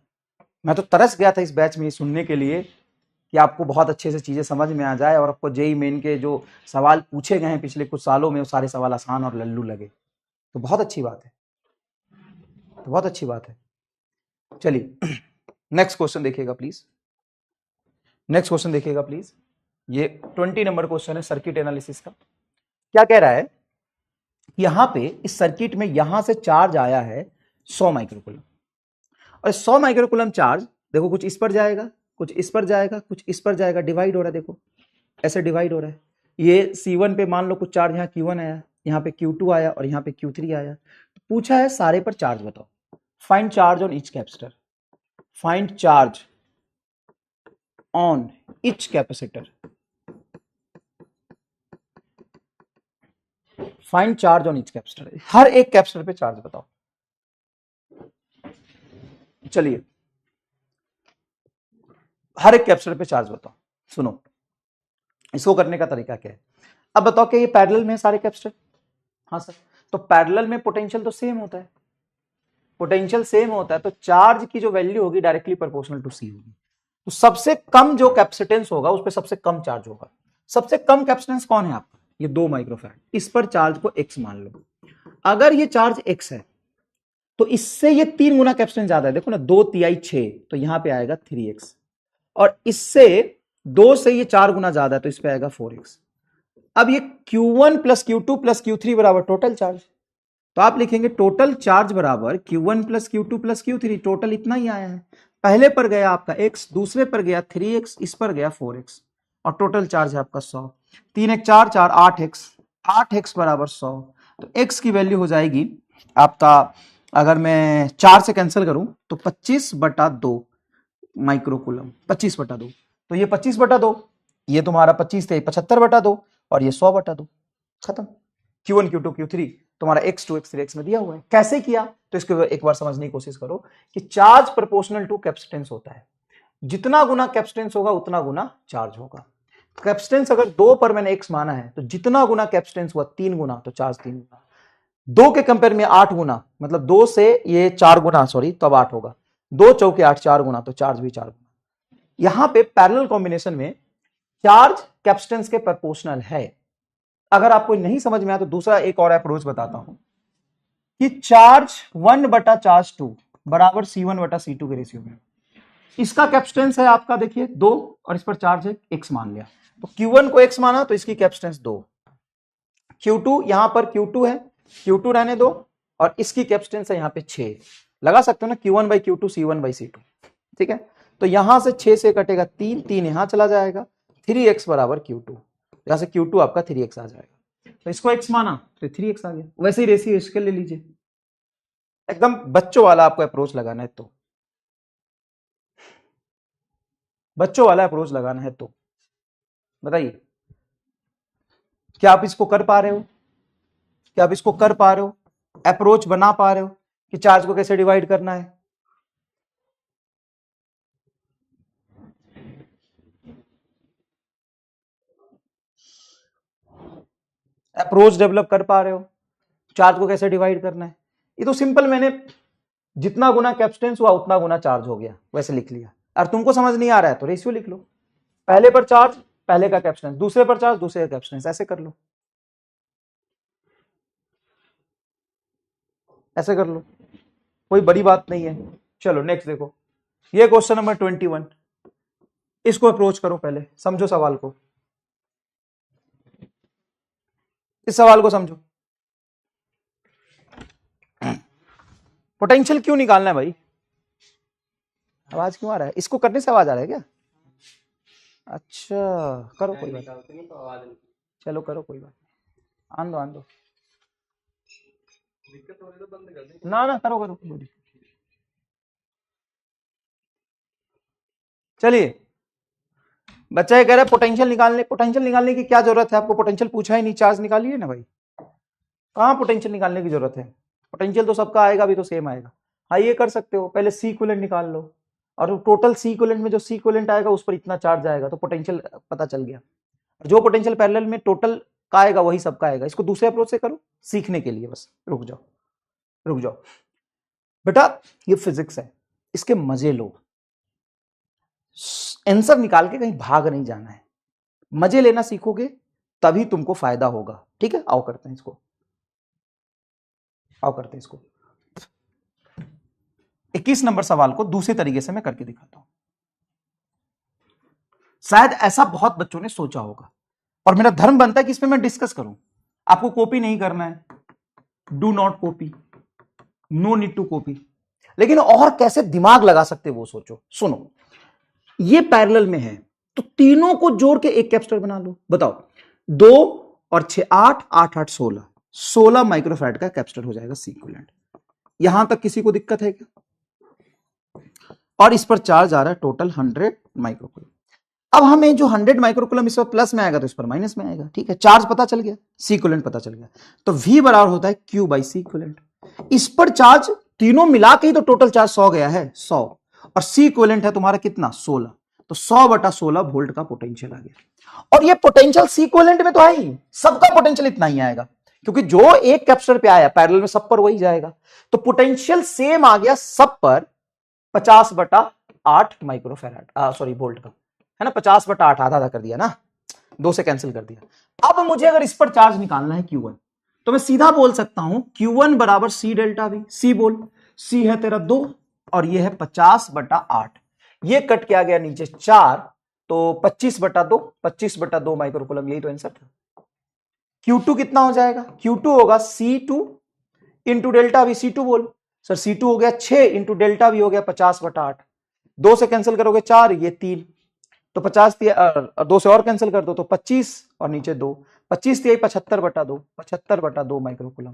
मैं तो तरस गया था इस बैच में सुनने के लिए कि आपको बहुत अच्छे से चीजें समझ में आ जाए और आपको जेई मेन के जो सवाल पूछे गए हैं पिछले कुछ सालों में वो सारे सवाल आसान और लल्लू लगे, तो बहुत अच्छी बात है, तो बहुत अच्छी बात है। चलिए नेक्स्ट क्वेश्चन देखिएगा प्लीज, नेक्स्ट क्वेश्चन देखिएगा प्लीज। ये 20 नंबर क्वेश्चन है सर्किट एनालिसिस का। क्या कह रहा है, यहां पे इस सर्किट में यहां से चार्ज आया है 100 माइक्रोकूलम, और 100 माइक्रोकूलम चार्ज देखो कुछ इस पर जाएगा, कुछ इस पर जाएगा, कुछ इस पर जाएगा, डिवाइड हो रहा है, देखो ऐसे डिवाइड हो रहा है। ये C1 पे मान लो कुछ चार्ज यहाँ Q1 आया, यहाँ पे Q2 आया और यहाँ पे Q3 आया, तो पूछा है सारे पर चार्ज बताओ, find charge on each capacitor, find charge on each capacitor, find charge on each capacitor, हर एक कैपेसिटर पे चार्ज बताओ। चलिए हर एक कैपेसिटर पे चार्ज बताओ। सुनो इसको करने का तरीका क्या है, अब बताओ कि ये पैरेलल में सारे कैपेसिटर, हाँ सर, तो पैरेलल में पोटेंशियल तो सेम होता है, पोटेंशियल सेम होता है, तो चार्ज की जो वैल्यू होगी डायरेक्टली प्रोपोर्शनल टू सी होगी, तो सबसे कम जो कैपेसिटेंस होगा उस पर सबसे कम चार्ज होगा। सबसे कम कैपेसिटेंस कौन है आपका? ये 2 माइक्रोफैराड, इस पर चार्ज को x मान लो। अगर ये चार्ज x है तो इससे ये 3 गुना कैपेसिटेंस ज्यादा है, देखो ना 2 तिहाई 6, तो यहां पे आएगा 3x, और इससे 2 से ये 4 गुना ज्यादा है तो इस पे आएगा 4x। अब ये Q1 plus Q2 plus Q3 बराबर टोटल चार्ज, तो आप लिखेंगे टोटल चार्ज बराबर Q1 plus Q2 plus Q3, total इतना ही आया है, पहले पर गया आपका x, दूसरे पर गया 3x, इस पर गया 4x, और टोटल चार्ज है आपका 100, 3 1 4 4 8x, 8x बराबर 100, तो x की वैल्यू हो जाएगी आपका, अगर मैं 4 से कैंसिल करूं तो 25/2 माइक्रोकूलम, 25/2, तो ये 25/2, ये तुम्हारा 25 थे 75/2 और ये 100/2, खत्म। Q1 Q2 Q3 तुम्हारा x2 x3 x में दिया हुआ है। कैसे किया तो इसको एक बार समझने की कोशिश करो कि चार्ज प्रोपोर्शनल टू कैपेसिटेंस होता है, जितना गुना कैपेसिटेंस होगा उतना गुना चार्ज होगा। कैपेसिटेंस अगर 2 पर मैंने x माना है तो जितना गुना कैपेसिटेंस हुआ 3 गुना, तो चार्ज 3 गुना, 2 के कंपेयर में 8 गुना, मतलब 2 से ये 4 गुना, सॉरी तब 8 होगा, 2 चौके 8, 4 गुना, तो चार्ज भी 4 गुना। यहां पे पैरेलल कॉम्बिनेशन में चार्ज कैपेसिटेंस के प्रोपोर्शनल है। अगर आपको नहीं समझ में आया तो दूसरा एक और अप्रोच बताता हूं कि चार्ज 1/चार्ज 2 बराबर C1/C2 के रेशियो में, इसका कैपेसिटेंस है आपका देखिए 2 और इस पर चार्ज है x मान लिया, तो Q1 को x माना तो इसकी कैपेसिटेंस 2, Q2 यहां पर Q2 है, Q2 रहने दो, और इसकी कैपेसिटेंस है यहां पे 6, लगा सकते हो ना Q1/Q2 C1/C2, ठीक है। तो यहां से 6 से कटेगा 3, 3 यहां चला जाएगा, 3x बराबर Q2, यहां से Q2 आपका 3x आ जाएगा, तो इसको x माना तो 3x आ गया। वैसे ही रेशियो इसके ले लीजिए, एकदम बच्चों वाला आपको अप्रोच लगाना है, तो बच्चों वाला अप्रोच लगाना है तो बताइए, क्या आप इसको कर पा रहे हो? क्या आप इसको कर पा रहे हो? अप्रोच बना पा रहे हो कि चार्ज को कैसे डिवाइड करना है? अप्रोच डेवलप कर पा रहे हो चार्ज को कैसे डिवाइड करना है? ये तो सिंपल, मैंने जितना गुना कैपेसिटेंस हुआ उतना गुना चार्ज हो गया, वैसे लिख लिया। और तुमको समझ नहीं आ रहा है तो रेशियो लिख लो, पहले पर चार्ज पहले का कैपेसिटेंस, दूसरे पर चार्ज दूसरे का कैपेसिटेंस, ऐसे कर लो, ऐसे कर लो, कोई बड़ी बात नहीं है। चलो नेक्स्ट देखो, ये क्वेश्चन नंबर 21, इसको अप्रोच करो, पहले समझो सवाल को, इस सवाल को समझो। पोटेंशियल क्यों निकालना है भाई? आवाज क्यों आ रहा है? इसको करने से आवाज आ रहा है क्या? अच्छा करो, कोई बात नहीं, चलो करो, कोई बात नहीं, आन दो आन दो, ना ना करो करो। चलिए, बच्चा ये कह रहा है पोटेंशियल निकालने की क्या जरूरत है आपको? पोटेंशियल पूछा ही नहीं, चार्ज निकालिए ना भाई, कहाँ पोटेंशियल निकालने की जरूरत है? पोटेंशियल तो सबका आएगा भी तो सेम आएगा। हाँ ये कर सकते हो, पहले सी इक्विवेलेंट निकाल लो, और टोटल सी इक्विवेलेंट में जो सी इक्विवेलेंट आएगा उस पर इतना चार्ज आएगा, तो पोटेंशियल पता चल गया। जो पोटेंशियल पैरेलल में टोटल का आएगा वही सबका आएगा। इसको दूसरे अप्रोच से करो, सीखने के लिए बस, रुक जाओ रुक जाओ बेटा, ये फिजिक्स है, इसके मजे लो, आंसर निकाल के कहीं भाग नहीं जाना है, मजे लेना सीखोगे तभी तुमको फायदा होगा। ठीक है, आओ करते हैं इसको, आओ करते हैं इसको। 21 नंबर सवाल को दूसरे तरीके से मैं करके दिखाता हूं, शायद ऐसा बहुत बच्चों ने सोचा होगा, और मेरा धर्म बनता है कि इसमें मैं डिस्कस करूं। आपको कॉपी नहीं करना है, do not copy, no need to copy, लेकिन और कैसे दिमाग लगा सकते वो सोचो। सुनो, ये पैरेलल में है तो तीनों को जोड़ के एक कैपेसिटर बना लो। बताओ, 2 और 6 8, 8 8 16 माइक्रोफैराड का कैपेसिटर हो जाएगा सी इक्विवेलेंट। यहां तक किसी को दिक्कत है क्या? और इस पर चार्ज आ रहा है टोटल 100 माइक्रोकूलम। अब हमें जो 100 माइक्रोकूलम इस पर प्लस में आएगा तो इस पर माइनस में आएगा। ठीक है, चार्ज पता चल गया, सी इक्विवेलेंट पता चल गया, तो V बराबर होता है Q बाई सी इक्विवेलेंट। इस पर चार्ज तीनों मिला के ही तो टोटल चार्ज 100 गया है, 100, और सी इक्विवेलेंट है तुम्हारा कितना, 16, तो 100 बटा 16 वोल्ट का पोटेंशियल आ गया। और ये पोटेंशियल सी इक्विवेलेंट में तो है ही, सबका पोटेंशियल इतना ही आएगा, क्योंकि जो एक कैपेसिटर पे आया पैरेलल में सब पर वही जाएगा, तो पोटेंशियल सेम आ गया सब पर 50 बटा 8 माइक्रोफैराड, सॉरी वोल्ट का, है ना, 50 बटा 8, आधा आधा कर दिया ना, 2 से कैंसिल कर दिया। अब मुझे अगर इस पर चार्ज निकालना है Q1, तो मैं सीधा बोल सकता हूं Q1 बराबर सी डेल्टा V। सी बोल, सी है तेरा 2 और ये है 50 बटा 8, ये कट के आ गया नीचे 4, तो 25 बटा 2, 25 बटा 2 माइक्रोकूलम, यही तो आंसर था। Q2 कितना हो जाएगा? Q2 होगा C2 into delta V। C2 बोल सर, C2 हो गया 6 इंटू डेल्टा V हो गया 50 बटा 8, 2 से कैंसिल करोगे 4, ये 3, तो 50 2 से और कैंसिल कर दो तो 25 और नीचे 2, 25 75 बटा 2, 75 बटा 2 माइक्रोकूलम।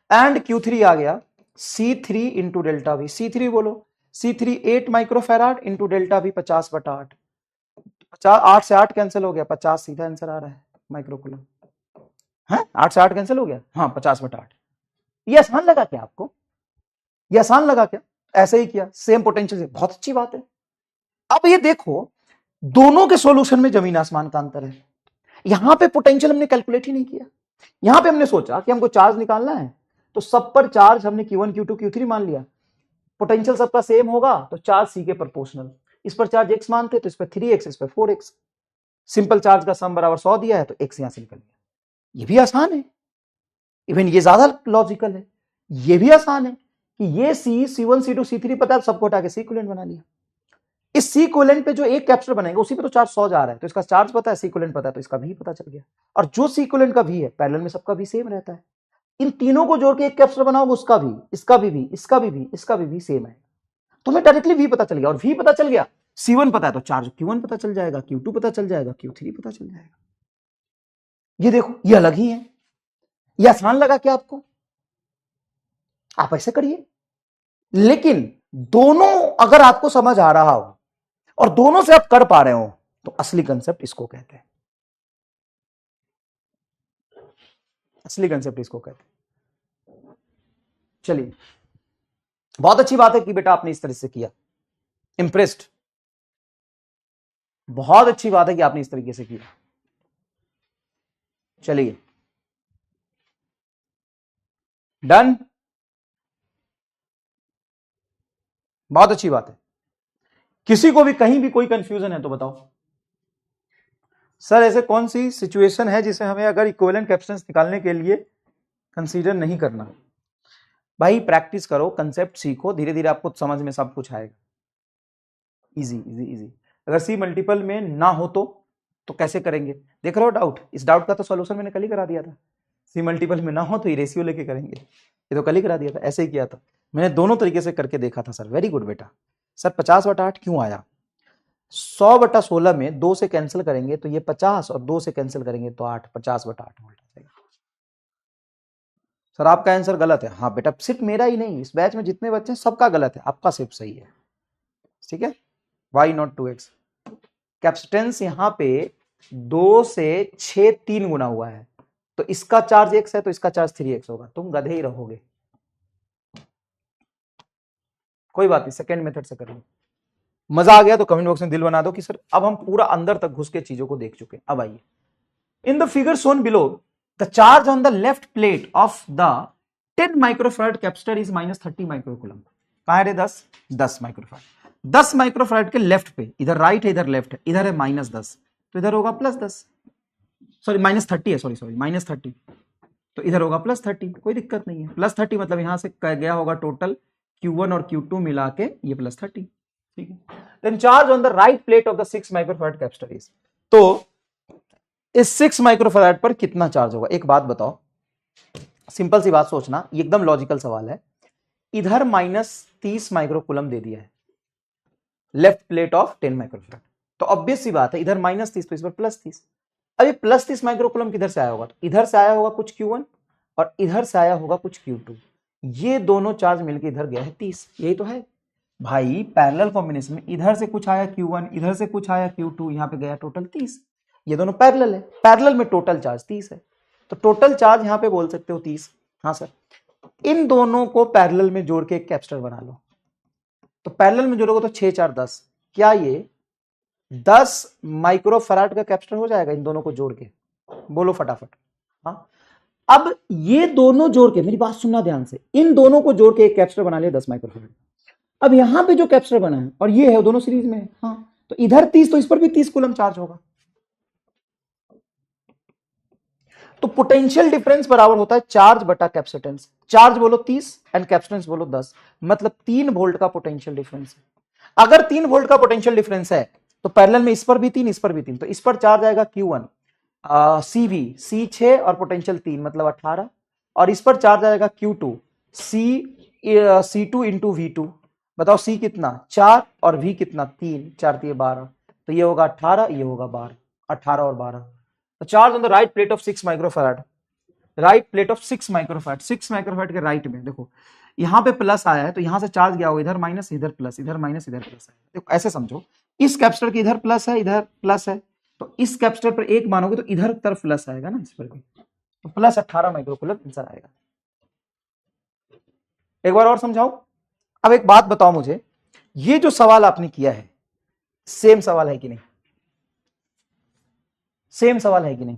एंड Q3 आ गया C3 into delta V। C3 बोलो, C3 8 microfarad into delta V 50 बटा 8, 50, 8 से 8 कैंसिल हो गया, 50 सीधा आंसर आ रहा है माइक्रोकूलम है, 8 से 8 कैंसिल हो गया, हाँ 50 बटा 8। ये आसान लगा क्या आपको? ये आसान लगा क्या? ऐसे ही किया, सेम पोटेंशियल से, बहुत अच्छी बात है। अब ये देखो, दोनों के सॉल्यूशन में जमीन आसमान का अंतर है। यहां पे पोटेंशियल हमने कैलकुलेट ही नहीं किया, यहां पे हमने सोचा कि हमको चार्ज निकालना है तो सब पर चार्ज हमने Q1 Q2 Q3 मान लिया, पोटेंशियल सबका सेम होगा तो चार्ज C के प्रोपोर्शनल, इस पर चार्ज x मानते तो इस पर 3x, इस पर 4x, सिंपल चार्ज का सम बराबर 100 दिया है तो x यहां से निकल गया। ये भी आसान है, इवन ये ज्यादा लॉजिकल है। ये भी आसान है कि ये C1 C2 C3 पता है, सबको हटा के सी इक्विवेलेंट बना लिया। इस सी इक्विवेलेंट पे जो एक कैपेसिटर बनेगा उसी पे तो चार्ज 100 जा रहा है, तो इसका चार्ज पता है, सी इक्विवेलेंट पता है, तो इसका भी पता चल गया। और जो सी इक्विवेलेंट का भी है पैरेलल में सबका भी सेम रहता है, इन तीनों को जोड़ के एक कैपेसिटर बनाओगे उसका भी, इसका भी, इसका भी, इसका भी सेम है, तुम्हें डायरेक्टली V पता चल गया। और V पता चल गया, C1 पता है तो चार्ज Q1 पता चल जाएगा, Q2 पता चल जाएगा, Q3 पता चल जाएगा। ये देखो, ये अलग ही है। ये आसान लगा क्या आपको? आप ऐसे करिए, लेकिन दोनों अगर आपको समझ आ रहा हो और दोनों से आप कर पा रहे हो तो असली कंसेप्ट इसको कहते हैं। असली कंसेप्ट इसको कहते हैं। चलिए, बहुत अच्छी बात है कि बेटा आपने इस तरह से किया, इंप्रेस्ड, बहुत अच्छी बात है कि आपने इस तरीके से किया। चलिए, डन, बहुत अच्छी बात है। किसी को भी कहीं भी कोई कंफ्यूजन है तो बताओ। सर ऐसे कौन सी सिचुएशन है जिसे हमें अगर इक्विवेलेंट कैपेसिटेंस निकालने के लिए कंसीडर नहीं करना? भाई प्रैक्टिस करो, कंसेप्ट सीखो, धीरे धीरे आपको समझ में सब कुछ आएगा। Easy easy easy. अगर सी मल्टीपल में ना हो तो कैसे करेंगे? देख रहे हो डाउट? इस डाउट का तो सॉल्यूशन मैंने कल ही करा दिया था। सी मल्टीपल में ना हो तो रेशियो लेके करेंगे, ये तो कल ही करा दिया था, ऐसे ही किया था मैंने, दोनों तरीके से करके देखा था सर। वेरी गुड बेटा। सर 50/8 क्यों आया? 100/16 में 2 से कैंसिल करेंगे तो ये 50 और 2 से कैंसिल करेंगे तो 8, 50/8 वोल्ट आ जाएगा। सर आपका आंसर गलत है। हाँ बेटा, सिर्फ मेरा ही नहीं, इस बैच में जितने बच्चे हैं सबका गलत है, आपका सिर्फ सही है। ठीक है, वाई नॉट 2x? कैपेसिटेंस यहां पे 2 से 6 3 गुना हुआ है, तो इसका चार्ज x है तो इसका चार्ज 3x होगा। तुम गधे ही रहोगे, कोई बात नहीं, सेकेंड मेथड से कर लो। मजा आ गया तो कमेंट बॉक्स में दिल बना दो कि सर अब हम पूरा अंदर तक घुस के चीजों को देख चुके हैं। अब आइए, in the figure shown below the charge on the left plate of the 10 microfarad capacitor is -30 microcoulomb. कहां है रे? 10 माइक्रोफैराड। 10 माइक्रोफैराड के लेफ्ट पे, इधर राइट है इधर लेफ्ट है, इधर है -10 तो इधर होगा +10, सॉरी -30 है, सॉरी -30 तो इधर होगा +30, कोई दिक्कत नहीं है। +30 मतलब यहां से गया होगा टोटल Q1 और Q2 मिला के ये +30, ठीक है। Then charge on the right plate of the 6 microfarad capacitor is, तो इस 6 माइक्रोफैराड पर कितना चार्ज होगा? एक बात बताओ, सिंपल सी बात सोचना, ये एकदम लॉजिकल सवाल है। इधर -30 माइक्रोकूलम दे दिया है लेफ्ट प्लेट ऑफ 10 माइक्रोफैराड, तो ऑब्वियस सी बात है इधर -30 तो इस पर +30। अब ये +30 माइक्रोकूलम किधर से आया होगा? तो इधर से आया होगा कुछ Q1 और इधर से आया होगा कुछ Q2, ये दोनों चार्ज मिलकर इधर गया है 30, यही तो है भाई पैरेलल कॉम्बिनेशन में। इधर से कुछ आया Q1, इधर से कुछ आया Q2, यहां पे गया टोटल 30, ये दोनों पैरेलल है, पैरेलल में टोटल चार्ज 30 है, तो टोटल चार्ज यहां पे बोल सकते हो 30। हाँ सर, इन दोनों को पैरेलल में जोड़ के एक कैपेसिटर बना लो, तो पैरेलल में जोड़ोगे तो 6 4 10, क्या ये 10 माइक्रोफैराड का कैपेसिटर हो जाएगा इन दोनों को जोड़ के? बोलो फटाफट। हाँ, अब ये दोनों जोड़ के, मेरी बात सुनना ध्यान से, इन दोनों को जोड़ के एक कैपेसिटर बना लिया 10 माइक्रोफैराड। अब यहां पे जो कैपेसिटर बना है और ये है, दोनों सीरीज में है, हाँ, तो इधर 30 तो इस पर भी 30 कूलम चार्ज होगा, तो पोटेंशियल डिफरेंस बराबर होता है चार्ज बटा कैपेसिटेंस। चार्ज बोलो 30 एंड कैपेसिटेंस बोलो 10, मतलब 3 वोल्ट का पोटेंशियल डिफरेंस है। अगर 3 वोल्ट का पोटेंशियल डिफरेंस है तो पैरेलल में इस पर भी 3 इस पर भी 3, तो इस पर चार्ज आएगा Q1 CV C 6 और पोटेंशियल 3 मतलब 18, और इस पर चार्ज आएगा Q2 C2 इंटू V2, बताओ C कितना 4 और V कितना 3, 4 3 12, तो ये होगा 18, ये होगा 12, 18 और 12। तो charge on the right plate of 6 microfarad, right plate of 6 microfarad, 6 microfarad के राइट में देखो यहां पे प्लस आया है तो यहां से चार्ज गया होगा, इधर माइनस इधर प्लस, इधर माइनस इधर प्लस है। देखो ऐसे समझो, इस कैपेसिटर के इधर प्लस है इधर प्लस है, तो इस कैपेसिटर पर 1 मानोगे तो इधर तरफ प्लस आएगा ना, इस पर भी, तो प्लस 18 माइक्रोकूलम आंसर आएगा। एक बार और समझाओ। अब एक बात बताओ मुझे, ये जो सवाल आपने किया है सेम सवाल है कि नहीं? सेम सवाल है कि नहीं?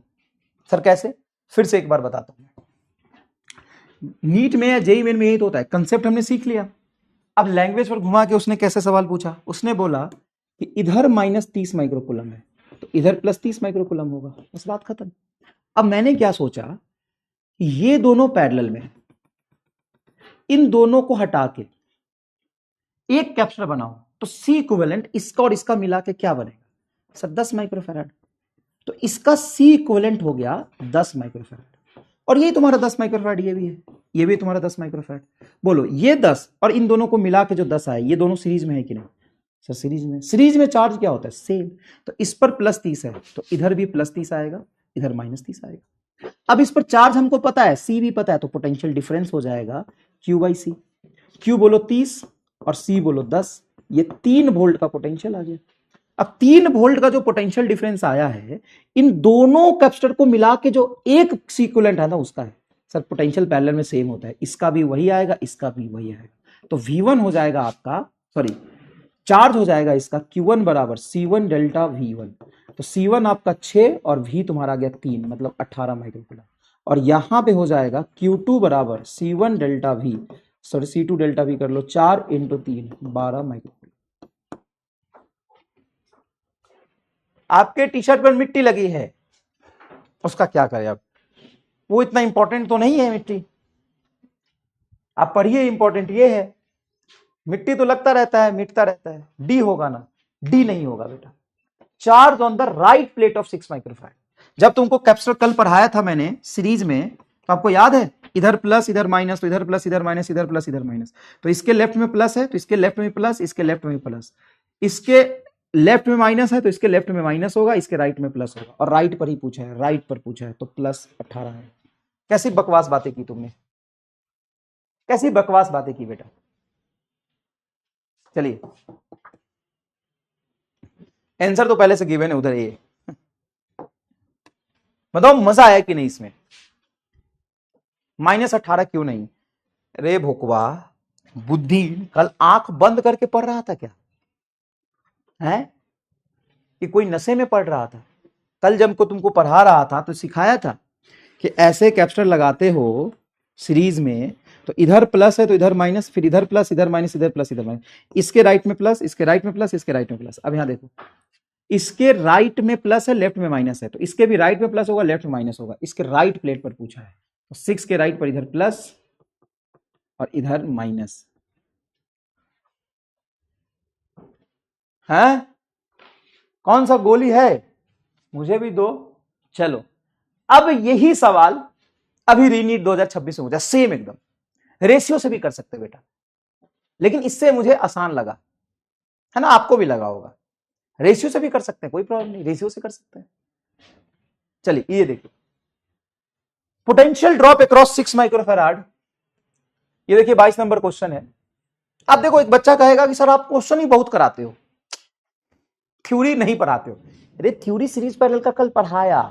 सर कैसे? फिर से एक बार बताता हूं। नीट में या जेईई मेन में यही तो होता है, कंसेप्ट हमने सीख लिया, अब लैंग्वेज पर घुमा के उसने कैसे सवाल पूछा, उसने बोला कि इधर -30 माइक्रोकूलम है तो इधर +30 माइक्रोकूलम होगा, बस बात खत्म। अब मैंने क्या सोचा, ये दोनों पैरेलल में, इन दोनों को हटा के एक कैपेसिटर बनाओ तो C इक्विवेलेंट इसका और इसका मिला के क्या बनेगा? सर 10 माइक्रोफैराड, तो इसका C इक्विवेलेंट हो गया 10 माइक्रोफैराड, और ये तुम्हारा 10 माइक्रोफैराड, ये भी है, ये भी तुम्हारा 10 माइक्रोफैराड। बोलो ये 10 और इन दोनों को मिला के जो 10 आए, ये दोनों सीरीज में है कि नहीं? सर सीरीज में। सीरीज में चार्ज क्या होता है? सेम, तो इस पर +30 है तो इधर भी +30 आएगा, इधर -30 आएगा। अब इस पर चार्ज हमको पता है, C भी पता है, तो पोटेंशियल डिफरेंस हो जाएगा Q/C। Q बोलो 30 और C बोलो 10, ये 3 वोल्ट का पोटेंशियल आ गया। अब 3 वोल्ट का जो पोटेंशियल डिफरेंस आया है इन दोनों कैपेसिटर को मिला के जो एक इक्विवेलेंट है ना उसका है। सर पोटेंशियल पैरेलल में सेम होता है, इसका भी वही आएगा, इसका भी वही आएगा, तो V1 हो जाएगा आपका, सॉरी चार्ज हो जाएगा इसका Q1 बराबर C1 डेल्टा V1। तो C1 आपका 6 और V तुम्हारा गया 3 मतलब 18 माइक्रोकूलम। और यहां पे हो जाएगा Q2 बराबर C1 delta V, sorry C2 delta V कर लो, 4 इंटू 3 12 माइक्रोकूलम। आपके टी शर्ट पर मिट्टी लगी है, उसका क्या करें अब, वो इतना इंपॉर्टेंट तो नहीं है मिट्टी, आप पढ़िए, इंपॉर्टेंट ये है, मिट्टी तो लगता रहता है मिटता रहता है, डी होगा ना, डी नहीं होगा बेटा। Charge on the right plate of 6 microfarad. जब तुमको कैपेसिटर कल पढ़ाया था मैंने सीरीज में, तो आपको याद है इधर प्लस इधर माइनस, तो इधर प्लस इधर माइनस, इधर प्लस इधर माइनस, तो इसके लेफ्ट में प्लस है तो इसके लेफ्ट में प्लस, इसके लेफ्ट में प्लस, इसके लेफ्ट में माइनस है तो इसके लेफ्ट में माइनस होगा, इसके राइट में प्लस होगा, और राइट पर ही पूछा है, राइट पर पूछा है तो प्लस 18 है। कैसी बकवास बातें की तुमने, कैसी बकवास बातें की बेटा। चलिए आंसर तो पहले से गिवन है उधर, ये बताओ मजा आया कि नहीं इसमें, -18 क्यों नहीं। रे भोकवा बुद्धि, कल आंख बंद करके पढ़ रहा था क्या है कि कोई नशे में पढ़ रहा था। कल जब को तुमको पढ़ा रहा था तो सिखाया था कि ऐसे कैपेसिटर लगाते हो सीरीज में, तो इधर प्लस है तो इधर माइनस, फिर इधर प्लस इधर माइनस, इधर प्लस इधर माइनस, इसके राइट में प्लस, इसके राइट में प्लस, इसके राइट में प्लस। अब यहां देखो, इसके राइट में प्लस है लेफ्ट में माइनस है, तो इसके भी राइट में प्लस होगा लेफ्ट में माइनस होगा, इसके राइट प्लेट पर पूछा है, तो 6 के राइट पर इधर प्लस और इधर माइनस है। कौन सा गोली है, मुझे भी दो। चलो अब यही सवाल अभी रीनीट 2026 में हो जाए, सेम एकदम, रेशियो से भी कर सकते बेटा, लेकिन इससे मुझे आसान लगा है ना, आपको भी लगा होगा, रेशियो से भी कर सकते हैं, कोई प्रॉब्लम नहीं, रेशियो से कर सकते हैं। चलिए ये देखिए, पोटेंशियल ड्रॉप अक्रॉस 6 माइक्रोफैराड, ये देखिए 22 नंबर क्वेश्चन है। अब देखो एक बच्चा कहेगा कि सर आप क्वेश्चन ही बहुत कराते हो, थ्योरी नहीं पढ़ाते हो। अरे थ्योरी सीरीज पैरेलल का कल पढ़ाया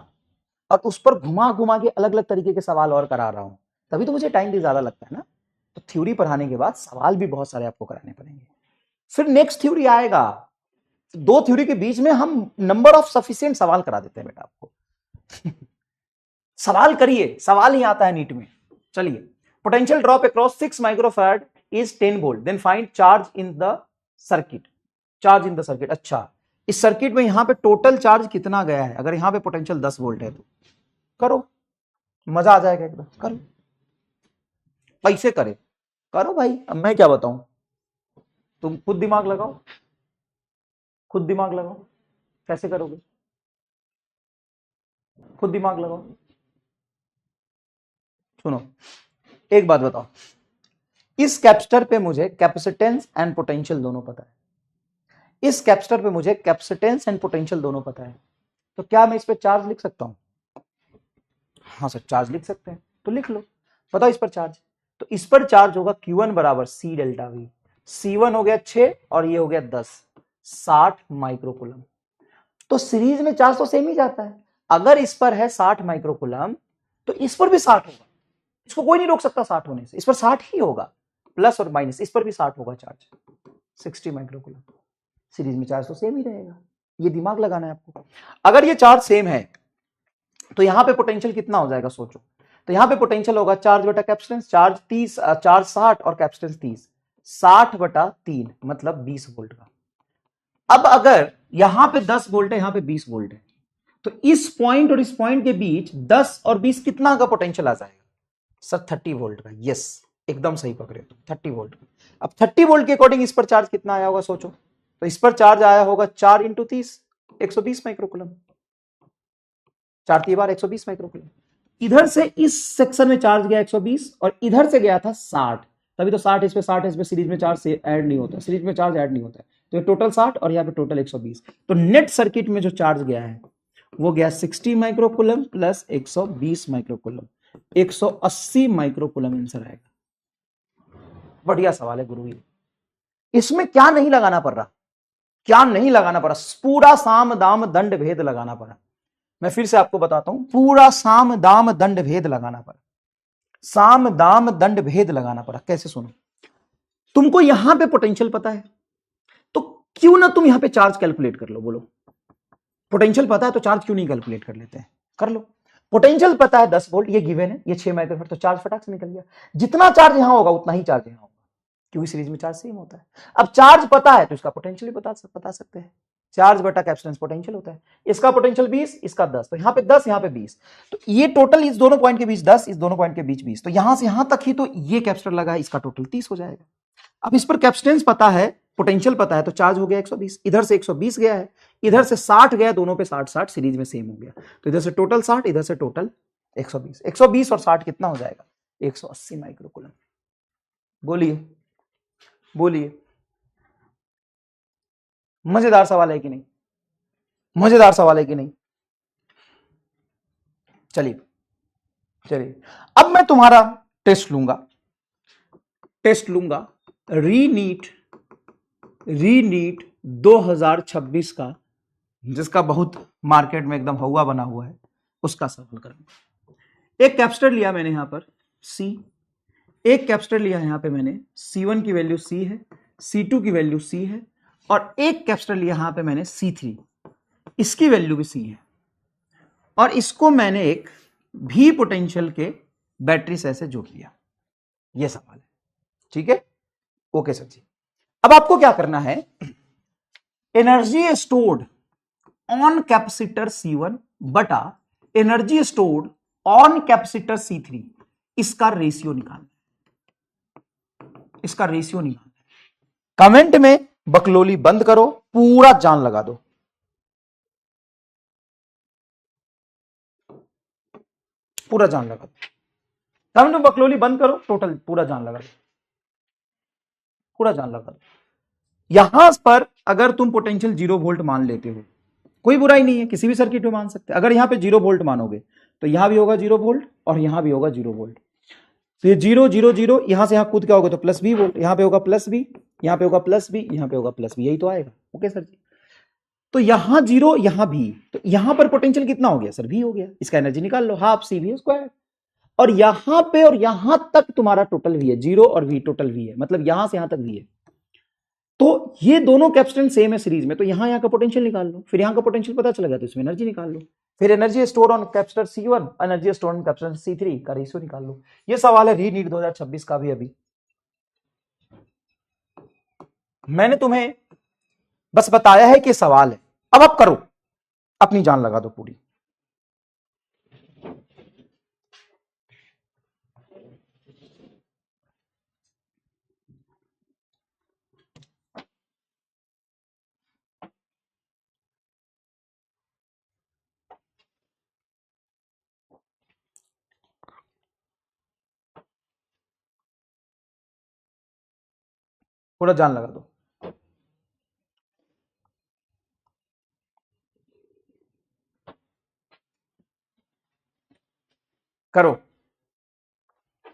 और उस पर घुमा घुमा के अलग अलग तरीके के सवाल और करा रहा हूं, तभी तो मुझे टाइम भी ज्यादा लगता है ना। तो थ्योरी पढ़ाने के बाद सवाल भी बहुत सारे आपको कराने पड़ेंगे, फिर नेक्स्ट थ्योरी आएगा, 2 थ्योरी के बीच में हम नंबर ऑफ सफिशिएंट सवाल करा देते हैं बेटा आपको। सवाल करिए, सवाल ही आता है नीट में। चलिए, potential drop across 6 microfarad is 10 volt, then find charge in the circuit, charge in the circuit. अच्छा, इस सर्किट में यहां पे टोटल चार्ज कितना गया है, अगर यहां पे पोटेंशियल 10 वोल्ट है तो करो, मजा आ जाएगा एकदम, करो, कैसे करे करो भाई, अब मैं क्या बताऊं, तुम खुद दिमाग लगाओ, खुद दिमाग लगाओ, कैसे करोगे, खुद दिमाग लगाओ। सुनो एक बात बताओ, इस कैपेसिटर पे मुझे कैपेसिटेंस एंड पोटेंशियल दोनों पता है, इस कैपेसिटर पे मुझे कैपेसिटेंस एंड पोटेंशियल दोनों पता है, तो क्या मैं इस पे चार्ज लिख सकता हूं। हाँ सर चार्ज लिख सकते हैं, तो लिख लो, बताओ इस पर चार्ज, तो इस पर चार्ज होगा Q1 बराबर C डेल्टा V, C1 हो गया 6 और ये हो गया 10, 60 माइक्रोकूलम। तो सीरीज में चार्ज तो सेम ही जाता है, अगर इस पर है 60 माइक्रोकूलम तो इस पर भी 60 होगा, इसको कोई नहीं रोक सकता 60 होने से, इस पर 60 ही होगा, प्लस और माइनस, इस पर भी 60 होगा चार्ज, 60 माइक्रोकूलम। सीरीज में चार्ज तो सेम ही रहेगा, ये दिमाग लगाना है आपको। अगर ये चार्ज सेम है तो यहां पे पोटेंशियल कितना हो जाएगा सोचो, तो यहां पे पोटेंशियल होगा चार्ज बटा कैपेसिटेंस, चार्ज 30, चार्ज 60 और कैपेसिटेंस 30, 60 बटा 3 मतलब 20 वोल्ट का। अब अगर यहां पे 10 वोल्ट है, यहां पे 20 वोल्ट है, तो इस पॉइंट और इस पॉइंट के बीच 10 और 20 कितना का पोटेंशियल आ जाएगा सर, 30 वोल्ट का। यस एकदम सही पकड़े तो 30 वोल्ट का। अब 30 वोल्ट के अकॉर्डिंग इस पर चार्ज कितना आया होगा सोचो, तो इस पर चार्ज आया होगा 4 इंटू 30, 120 माइक्रोकूलम, 4 3 बार 120 माइक्रोकूलम। इधर से इस सेक्शन में चार्ज गया 120 और इधर से गया था 60, तभी तो 60 इस पे 60 इस पे, सीरीज में चार्ज से ऐड नहीं होता, सीरीज में चार्ज ऐड नहीं होता है, तो ये टोटल 60 और यहाँ पे टोटल 120, तो नेट सर्किट में जो चार्ज गया है वो गया 60 microcoulomb plus 120 microcoulomb, 180 microcoulomb answer आएगा। बढ़िया सवाल है गुरु, इसमें क्या नहीं लगाना पड़ रहा, क्या नहीं लगाना पड़ा, पूरा साम दाम दंड भेद लगाना पड़ा। मैं फिर से आपको बताता हूं, पूरा साम दाम दंड भेद लगाना पड़ा, साम दाम दंड भेद लगाना पड़ा। कैसे? सुनो, तुमको यहां पे पोटेंशियल पता है, तो क्यों ना तुम यहां पे चार्ज कैलकुलेट कर लो। बोलो, पोटेंशियल पता है तो चार्ज क्यों नहीं कैलकुलेट कर लेते हैं? कर लो। पोटेंशियल पता है 10 वोल्ट, ये गिवन है, ये 6 माइक्रोफैराड, तो चार्ज फटाक से निकल गया। जितना चार्ज यहां होगा उतना ही चार्ज यहां होगा, क्योंकि सीरीज में चार्ज सेम होता है। अब चार्ज पता है तो इसका पोटेंशियल भी बता सकते हैं। चार्ज बटा कैपेसिटेंस पोटेंशियल होता है। इसका पोटेंशियल 20, इसका 10, तो यहां पे 10, यहां पे 20, तो ये टोटल इस दोनों पॉइंट के बीच 10, इस दोनों पॉइंट के बीच 20, तो यहां से यहां तक ही तो ये कैपेसिटर लगा है, इसका टोटल 30 हो जाएगा। अब इस पर कैपेसिटेंस पता है, पोटेंशियल पता है, तो चार्ज हो गया 120, इधर से 120 गया है, इधर से 60 गया, दोनों पे 60-60 सीरीज में सेम हो गया, तो इधर से टोटल 60, इधर से टोटल 120। 120 और 60 कितना हो जाएगा? 180 माइक्रोकूलम। बोलिए बोलिए, मजेदार सवाल है कि नहीं? मजेदार सवाल है कि नहीं? चलिए चलिए, अब मैं तुम्हारा टेस्ट लूंगा, रीनीट 2026 का, जिसका बहुत मार्केट में एकदम हवा बना हुआ है, उसका सवाल करूंगा। एक कैपेसिटर लिया मैंने यहां पर C, एक कैपेसिटर लिया यहां पे मैंने, C1 की वैल्यू C है, C2 की वैल्यू C है, और एक कैपेसिटर लिया यहां पे मैंने C3, इसकी वैल्यू भी C है, और इसको मैंने एक भी पोटेंशियल के बैटरी से ऐसे जोड़ लिया। यह सवाल है, ठीक है? ओके सर जी। अब आपको क्या करना है, energy stored on capacitor C1 बटा energy stored on capacitor C3, इसका रेशियो निकालना, इसका रेशियो निकालना। कमेंट में बकलोली बंद करो, पूरा जान लगा दो। पूरा जान लगा दो, कमेंट में बकलोली बंद करो, टोटल पूरा जान लगा दो, पूरा जान लगा दो। यहां पर अगर तुम पोटेंशियल 0 वोल्ट मान लेते हो, कोई बुराई नहीं है, किसी भी सर्किट में मान सकते। अगर यहां पे 0 वोल्ट मानोगे तो यहां भी होगा 0 वोल्ट और यहां भी होगा 0 वोल्ट, तो ये 0 0 0, यहां से यहां कूद क्या होगा, तो प्लस बी वोल्ट, यहां पे होगा प्लस बी, यहां पे होगा प्लस बी, यहां पे होगा प्लस बी, यही तो आएगा। ओके सर जी, तो यहां 0 यहां भी, तो यहां पर पोटेंशियल कितना हो गया सर? भी हो गया, इसका एनर्जी निकाल लो, हाफ सी वी स्क्वायर। और यहां पे और यहां तक तुम्हारा टोटल वी है, 0 और वी टोटल वी है, मतलब यहां से यहां तक वी है। तो ये दोनों कैपेसिटेंस सेम है सीरीज में, तो यहां का पोटेंशियल निकाल लो, फिर यहां का पोटेंशियल पता चला गया तो इसमें एनर्जी निकाल लो, फिर energy store on capacitor C1, energy store on capacitor C3 का रेशियो निकाल लो। ये सवाल है रीनीट 2026 का भी। अभी मैंने तुम्हें बस बताया है कि सवाल है, अब आप करो, अपनी जान लगा दो पूरी। पूरा जान लगा दो। करो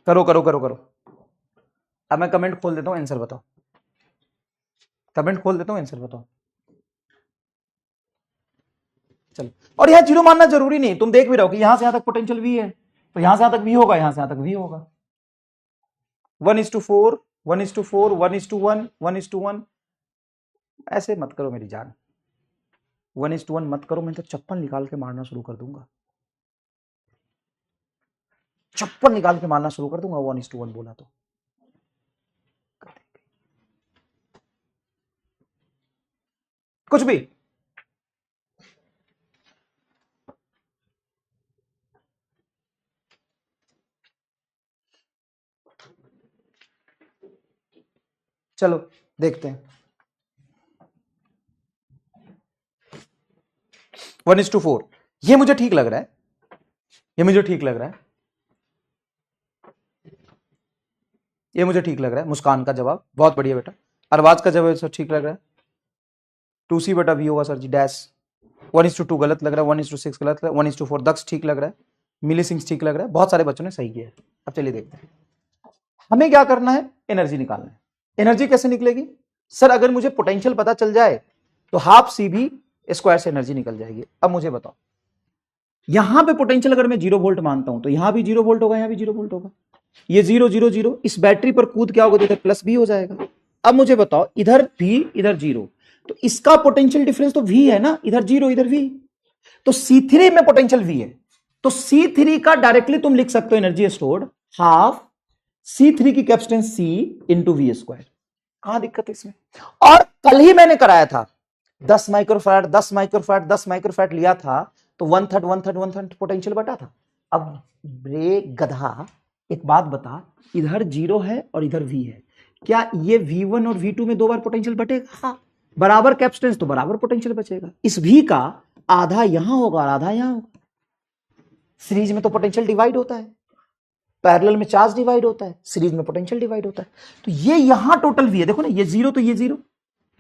करो करो करो करो। अब मैं कमेंट खोल देता हूं, आंसर बताओ, कमेंट खोल देता हूं, आंसर बताओ। चलो, और यहां 0 मानना जरूरी नहीं, तुम देख भी रहो कि यहां से यहां तक पोटेंशियल V है, तो यहां से यहां तक V होगा, यहां से यहां तक V होगा। 1:4, 1:4, 1:1, 1:1, ऐसे मत करो मेरी जान, 1:1 मत करो, मैं तो चप्पल निकाल के मारना शुरू कर दूंगा, चप्पल निकाल के मारना शुरू कर दूंगा 1:1 बोला तो। कुछ भी चलो देखते हैं। 1:4, ये मुझे ठीक लग रहा है, ये मुझे ठीक लग रहा है, ये मुझे ठीक लग रहा है। मुस्कान का जवाब बहुत बढ़िया बेटा, अरबाज का जवाब सर ठीक लग रहा है, 2C/V होगा सर जी डैश। 1:2 गलत लग रहा है, 1:6 गलत लग रहा है, 1:4 दक्ष ठीक लग रहा है, मिली सिंह ठीक लग रहा है, बहुत सारे बच्चों ने सही किया है। अब चलिए देखते हैं, हमें क्या करना है, एनर्जी निकालना है। एनर्जी कैसे निकलेगी सर? अगर मुझे पोटेंशियल पता चल जाए तो हाफ सी भी स्क्वायर से एनर्जी निकल जाएगी। अब मुझे बताओ, यहां पे पोटेंशियल अगर मैं 0 वोल्ट मानता हूं तो यहां भी 0 वोल्ट होगा, यहां भी 0 वोल्ट होगा। ये 0 0 0, इस बैटरी पर कूद क्या होगा, तो इधर प्लस भी हो जाएगा। अब मुझे बताओ, इधर भी इधर 0, तो इसका पोटेंशियल डिफरेंस तो V है ना, इधर 0 इधर V, तो C3 में पोटेंशियल V है। तो C3 का डायरेक्टली तुम लिख सकते हो एनर्जी स्टोर्ड हाफ C3 की capacitance C into V square. कहां दिक्कत है इसमें? और कल ही मैंने कराया था 10 माइक्रोफैराड 10 माइक्रोफैराड 10 माइक्रोफैराड लिया था, तो 1/3 पोटेंशियल बटा था। अब रे गधा, एक बात बता, इधर 0 है और इधर V है, क्या ये V1 और V2 में 2 बार पोटेंशियल बटेगा? हाँ, बराबर कैपेसिटेंस तो बराबर पोटेंशियल बचेगा। इस V का आधा यहां होगा और आधा यहां होगा। सीरीज में तो पोटेंशियल डिवाइड होता है, पैरेलल में चार्ज डिवाइड होता है, सीरीज में पोटेंशियल डिवाइड होता है। तो ये यहां टोटल V है, देखो ना, ये 0 तो ये 0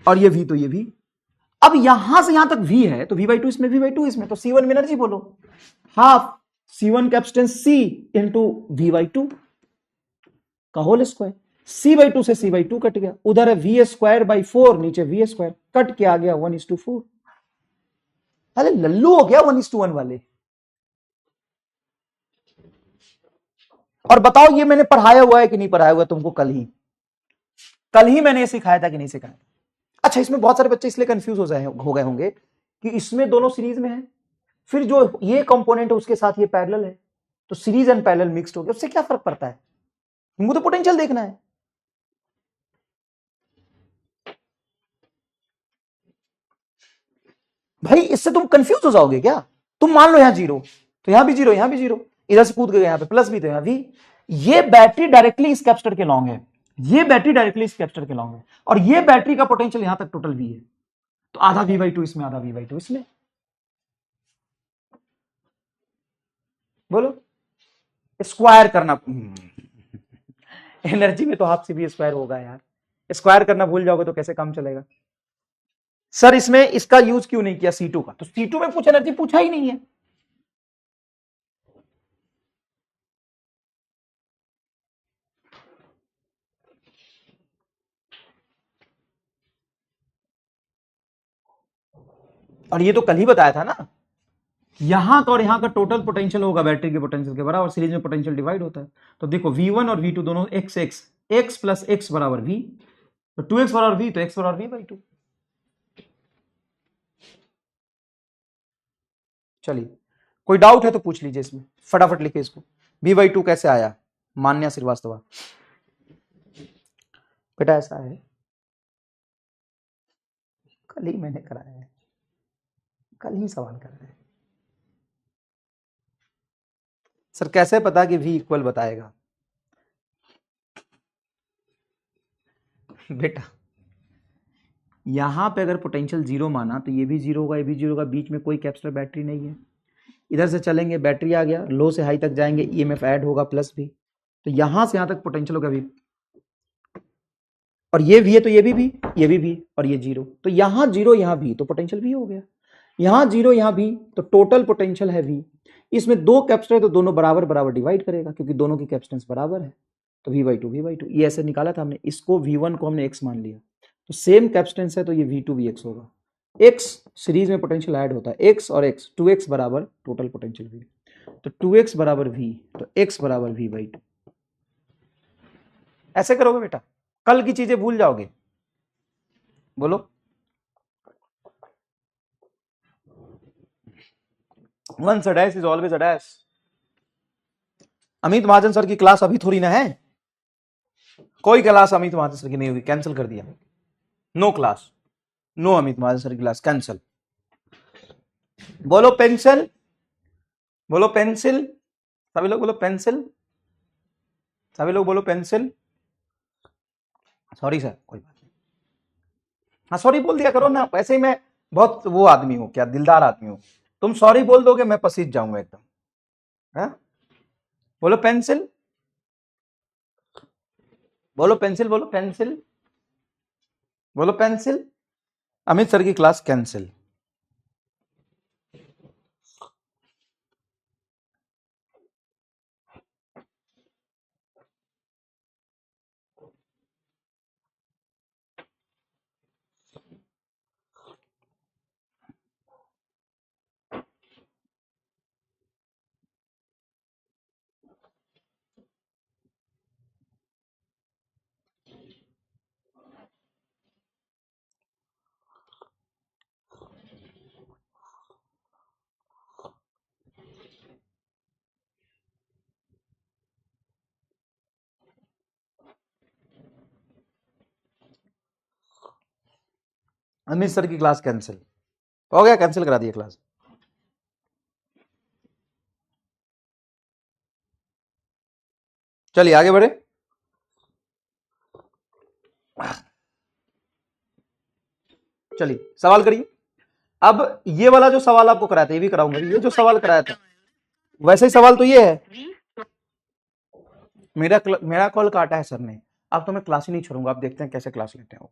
और ये V तो ये V। अब यहां से यहां तक V है, तो V/2 इसमें V/2 इसमें, तो C1 में एनर्जी बोलो half C1 capacitance C into V/2 का होल स्क्वायर। C/2 से C/2 कट गया, उधर है V²/4, नीचे V², कट के आ गया 1:4। अरे लल्लू हो गया 1:1 वाले। और बताओ, ये मैंने पढ़ाया हुआ है कि नहीं पढ़ाया हुआ तुमको? कल ही मैंने सिखाया था कि नहीं सिखाया? अच्छा, इसमें बहुत सारे बच्चे इसलिए कंफ्यूज हो गए होंगे कि इसमें दोनों सीरीज में है, फिर जो ये कंपोनेंट है उसके साथ ये पैरेलल है, तो सीरीज एंड पैरेलल मिक्स्ड हो गया, उससे क्या फर्क पड़ता है? तुमको तो पोटेंशियल देखना है। भाई इससे तुम कंफ्यूज हो जाओगे क्या? तुम मान लो यहां 0, तो यहां भी 0, यहां भी 0, इधर से कूद गए यहां पे प्लस भी, तो यहां भी। ये बैटरी डायरेक्टली इस कैपेसिटर के लॉन्ग है, ये बैटरी डायरेक्टली इस कैपेसिटर के लॉन्ग है, और ये बैटरी का पोटेंशियल यहां तक टोटल V है, तो आधा V/2 इसमें, आधा V/2 इसमें। बोलो, स्क्वायर करना। एनर्जी में तो हाफ से भी स्क्वायर होगा यार, स्क्वायर करना भूल जाओगे तो कैसे काम चलेगा? सर इसमें इसका यूज क्यों नहीं किया C2 का? तो C2 में कुछ एनर्जी पूछा ही नहीं है। और ये तो कल ही बताया था ना, यहां का और यहां का टोटल पोटेंशियल होगा बैटरी के पोटेंशियल के बराबर, और सीरीज में पोटेंशियल डिवाइड होता है। तो देखो V1 और V2 दोनों x x, x plus x बराबर V, तो 2x बराबर V, तो x बराबर V/2। चलिए, कोई डाउट है तो पूछ लीजिए, इसमें फटाफट लिखे इसको। V/2 कैसे आया? मान्या श्रीवास्तव, बेटा ऐसा है, कल ही मैंने कराया है, कल ही सवाल कर रहे हैं। सर कैसे पता कि V इक्वल बताएगा? बेटा यहां पे अगर पोटेंशियल 0 माना तो ये भी 0 होगा, ये भी 0 होगा, बीच में कोई कैपेसिटर बैटरी नहीं है। इधर से चलेंगे, बैटरी आ गया, लो से हाई तक जाएंगे, ईएमएफ ऐड होगा प्लस भी, तो यहां से यहां तक पोटेंशियल होगा V, और ये V है तो ये भी V, ये भी V, और ये 0, तो यहां 0 यहां V, तो पोटेंशियल V हो गया। यहां 0 यहां V, तो टोटल पोटेंशियल है V। इसमें दो कैपेसिटर तो दोनों बराबर बराबर डिवाइड करेगा, क्योंकि दोनों की कैपेसिटेंस बराबर है, तो V/2 ये ऐसे निकाला था हमने, इसको V1 को हमने x मान लिया, तो सेम कैपेसिटेंस है तो ये V2 भी x होगा। x सीरीज में पोटेंशियल ऐड होता है, x और x 2x बराबर टोटल पोटेंशियल V, तो 2x बराबर V, तो x बराबर V/2। ऐसे करोगे बेटा, कल की चीजें भूल जाओगे। बोलो, once a dash is always a dash. Amit Mahajan sir की क्लास अभी थोड़ी ना है, कोई क्लास अमित महाजन सर की नहीं होगी, कैंसिल कर दिया, no class, no Amit Mahajan sir की क्लास कैंसिल। बोलो पेंसिल, बोलो पेंसिल, सभी लोग बोलो पेंसिल, सभी लोग बोलो पेंसिल। सॉरी सर, कोई बात नहीं, हाँ सॉरी बोल दिया करो ना, वैसे ही मैं बहुत वो आदमी हूँ, क्या दिलदार आदमी हूँ, तुम सॉरी बोल दोगे मैं पसीज जाऊंगा एकदम। हाँ बोलो पेंसिल, बोलो पेंसिल, बोलो पेंसिल, बोलो पेंसिल। अमित सर की क्लास कैंसिल। अमित सर की क्लास कैंसिल हो गया, कैंसिल करा दिया क्लास। चलिए आगे बढ़े। चलिए सवाल करिए। अब ये वाला जो सवाल आपको कराया था ये भी कराऊंगा, ये जो सवाल कराया था वैसे ही सवाल तो ये है। मेरा कॉल काटा है सर ने, अब तो मैं क्लास ही नहीं छोड़ूंगा, आप देखते हैं कैसे क्लास लेते हैं वो।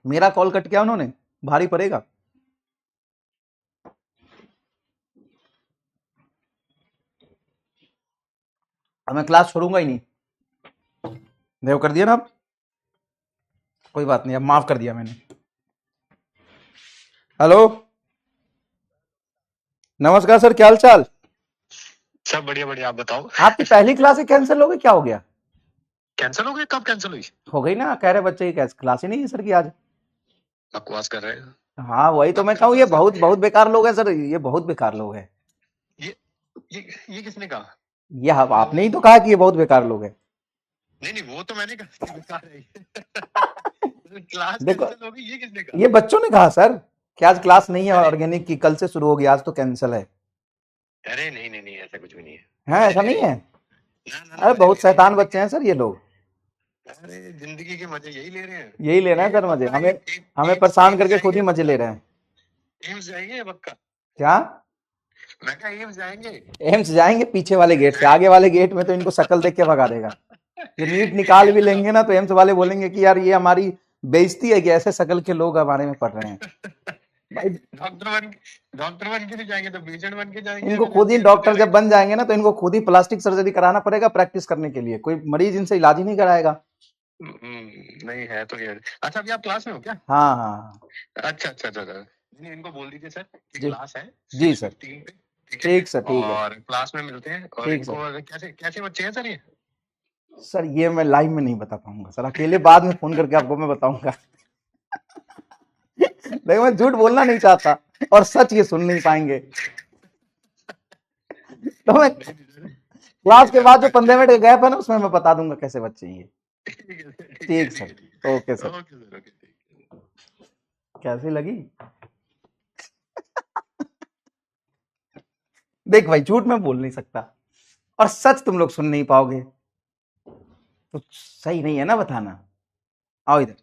मेरा कॉल कट गया उन्होंने, भारी पड़ेगा। अब मैं क्लास छोड़ूंगा ही नहीं। देव कर दिया ना आप, कोई बात नहीं, अब माफ कर दिया मैंने। हेलो नमस्कार सर, क्या हाल चाल? सब बढ़िया बढ़िया, आप बताओ। आपकी पहली क्लास ही कैंसिल हो गई, क्या हो गया? कैंसिल हो गई? कब कैंसिल हुई? हो गई ना, कह रहे बच्चे की क्लास ही नहीं है सर की आज। बकवास कर रहे हैं। हाँ वही तो मैं कहूँ, ये बहुत बहुत बेकार लोग हैं सर, ये बहुत बेकार लोग हैं। ये ये किसने कहा? ये आपने ही तो कहा कि ये बहुत बेकार लोग हैं। नहीं नहीं, वो तो मैंने कहा कि बेकार है। क्लास देखो कैंसिल हो गई, ये किसने कहा? ये बच्चों ने कहा सर कि आज क्लास नहीं है ऑर्गेनिक की, कल से शुरू होगी, आज तो कैंसिल है। अरे नहीं नहीं नहीं, ऐसा कुछ भी नहीं है। है ऐसा नहीं है? ना ना ना, अरे बहुत शैतान बच्चे हैं सर ये लोग। अरे जिंदगी के मजे यही ले रहे हैं। यही लेना है सर मजे, हमें परेशान करके खुद ही मजे ले रहे हैं। एम्स जाएंगे पक्का? क्या? मैं कहा एम्स जाएंगे। एम्स जाएंगे पीछे वाले गेट से, आगे वाले गेट में तो इनको शक्ल देख के भगा देगा। ये नीट निकाल भी लेंगे ना तो एम्स वाले बोलेंगे कि यार ये हमारी बेइज्जती है कि ऐसे शक्ल के लोग हमारे में पढ़ रहे हैं। भाई डॉक्टर बन के नहीं जाएंगे तो पेशेंट बन के जाएंगे। इनको खुद ही डॉक्टर जब बन जाएंगे ना तो इनको खुद ही प्लास्टिक सर्जरी कराना पड़ेगा प्रैक्टिस करने के लिए, कोई मरीज इनसे इलाज ही नहीं कराएगा। नहीं है तो ये। अच्छा अभी आप क्लास में हो क्या? हाँ हाँ अच्छा अच्छा अच्छा अच्छा। नहीं इनको बोल दीजिए सर कि जी क्लास है जी सर, 6:15 पे। ठीक सर, ठीक है, और क्लास में मिलते हैं। और ठीक इनको कैसे कैसे बच्चे हैं सर ये? सर ये मैं लाइव में नहीं बता पाऊंगा सर, अकेले बाद में फोन करके आपको मैं बताऊंगा। देखो मैं झूठ बोलना नहीं चाहता और सच ये सुन नहीं पाएंगे, तो मैं क्लास के बाद जो 15 मिनट का गैप है ना उसमें मैं बता दूंगा कैसे बच्चे ये। ठीक sir, okay sir. Okay sir okay. कैसी लगी? देख भाई झूठ मैं बोल नहीं सकता और सच तुम लोग सुन नहीं पाओगे, तो सही नहीं है ना बताना। आओ इधर,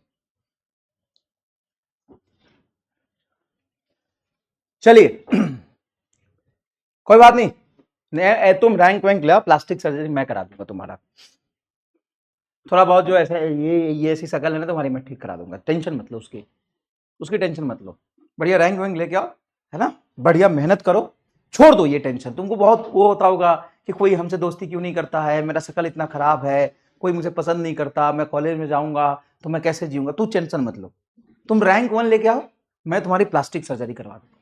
चलिए कोई बात नहीं, तुम रैंक वैंक ले आओ, प्लास्टिक सर्जरी मैं करा दूंगा तुम्हारा। थोड़ा बहुत जो ऐसा ये ऐसी शकल है ना तुम्हारी मैं ठीक करा दूंगा, टेंशन मत लो उसकी, उसकी टेंशन मत लो। बढ़िया रैंक वैंक लेके आओ, है ना, बढ़िया मेहनत करो, छोड़ दो ये टेंशन। तुमको बहुत वो होता होगा कि कोई हमसे दोस्ती क्यों नहीं करता है, मेरा शकल इतना खराब है, कोई मुझे पसंद नहीं करता, मैं कॉलेज में जाऊंगा तो मैं कैसे जीऊंगा। तू टेंशन मत लो, तुम रैंक 1 लेके आओ, मैं तुम्हारी प्लास्टिक सर्जरी करवा दूंगा।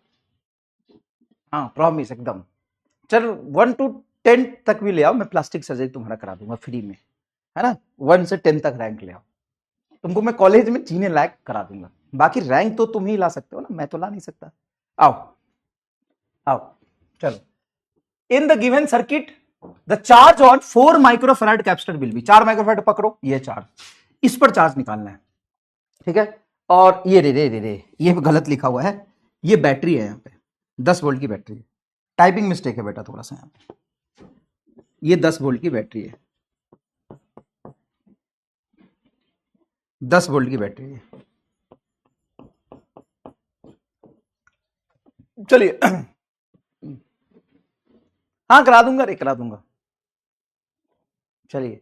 हाँ प्रॉमिस एकदम। चल 1 to 10 तक भी ले आओ, मैं प्लास्टिक सर्जरी तुम्हारा करा दूंगा फ्री में, है ना। 1 से 10 तक रैंक ले आओ, तुमको मैं कॉलेज में जीने लायक करा दूंगा। बाकी रैंक तो तुम ही ला सकते हो ना, मैं तो ला नहीं सकता। आओ आओ चलो। इन the given circuit the charge on 4 microfarad capacitor will be, 4 microfarad पकड़ो, ये चार्ज, इस पर चार्ज निकालना है, ठीक है। और ये रे ये गलत लिखा हुआ है, ये बैटरी है यहाँ पे, 10 वोल्ट की बैटरी है, टाइपिंग मिस्टेक है बेटा थोड़ा सा यहाँ पे, ये 10 वोल्ट की बैटरी है, 10 वोल्ट की बैटरी है। चलिए हाँ करा दूंगा रे, करा दूंगा। चलिए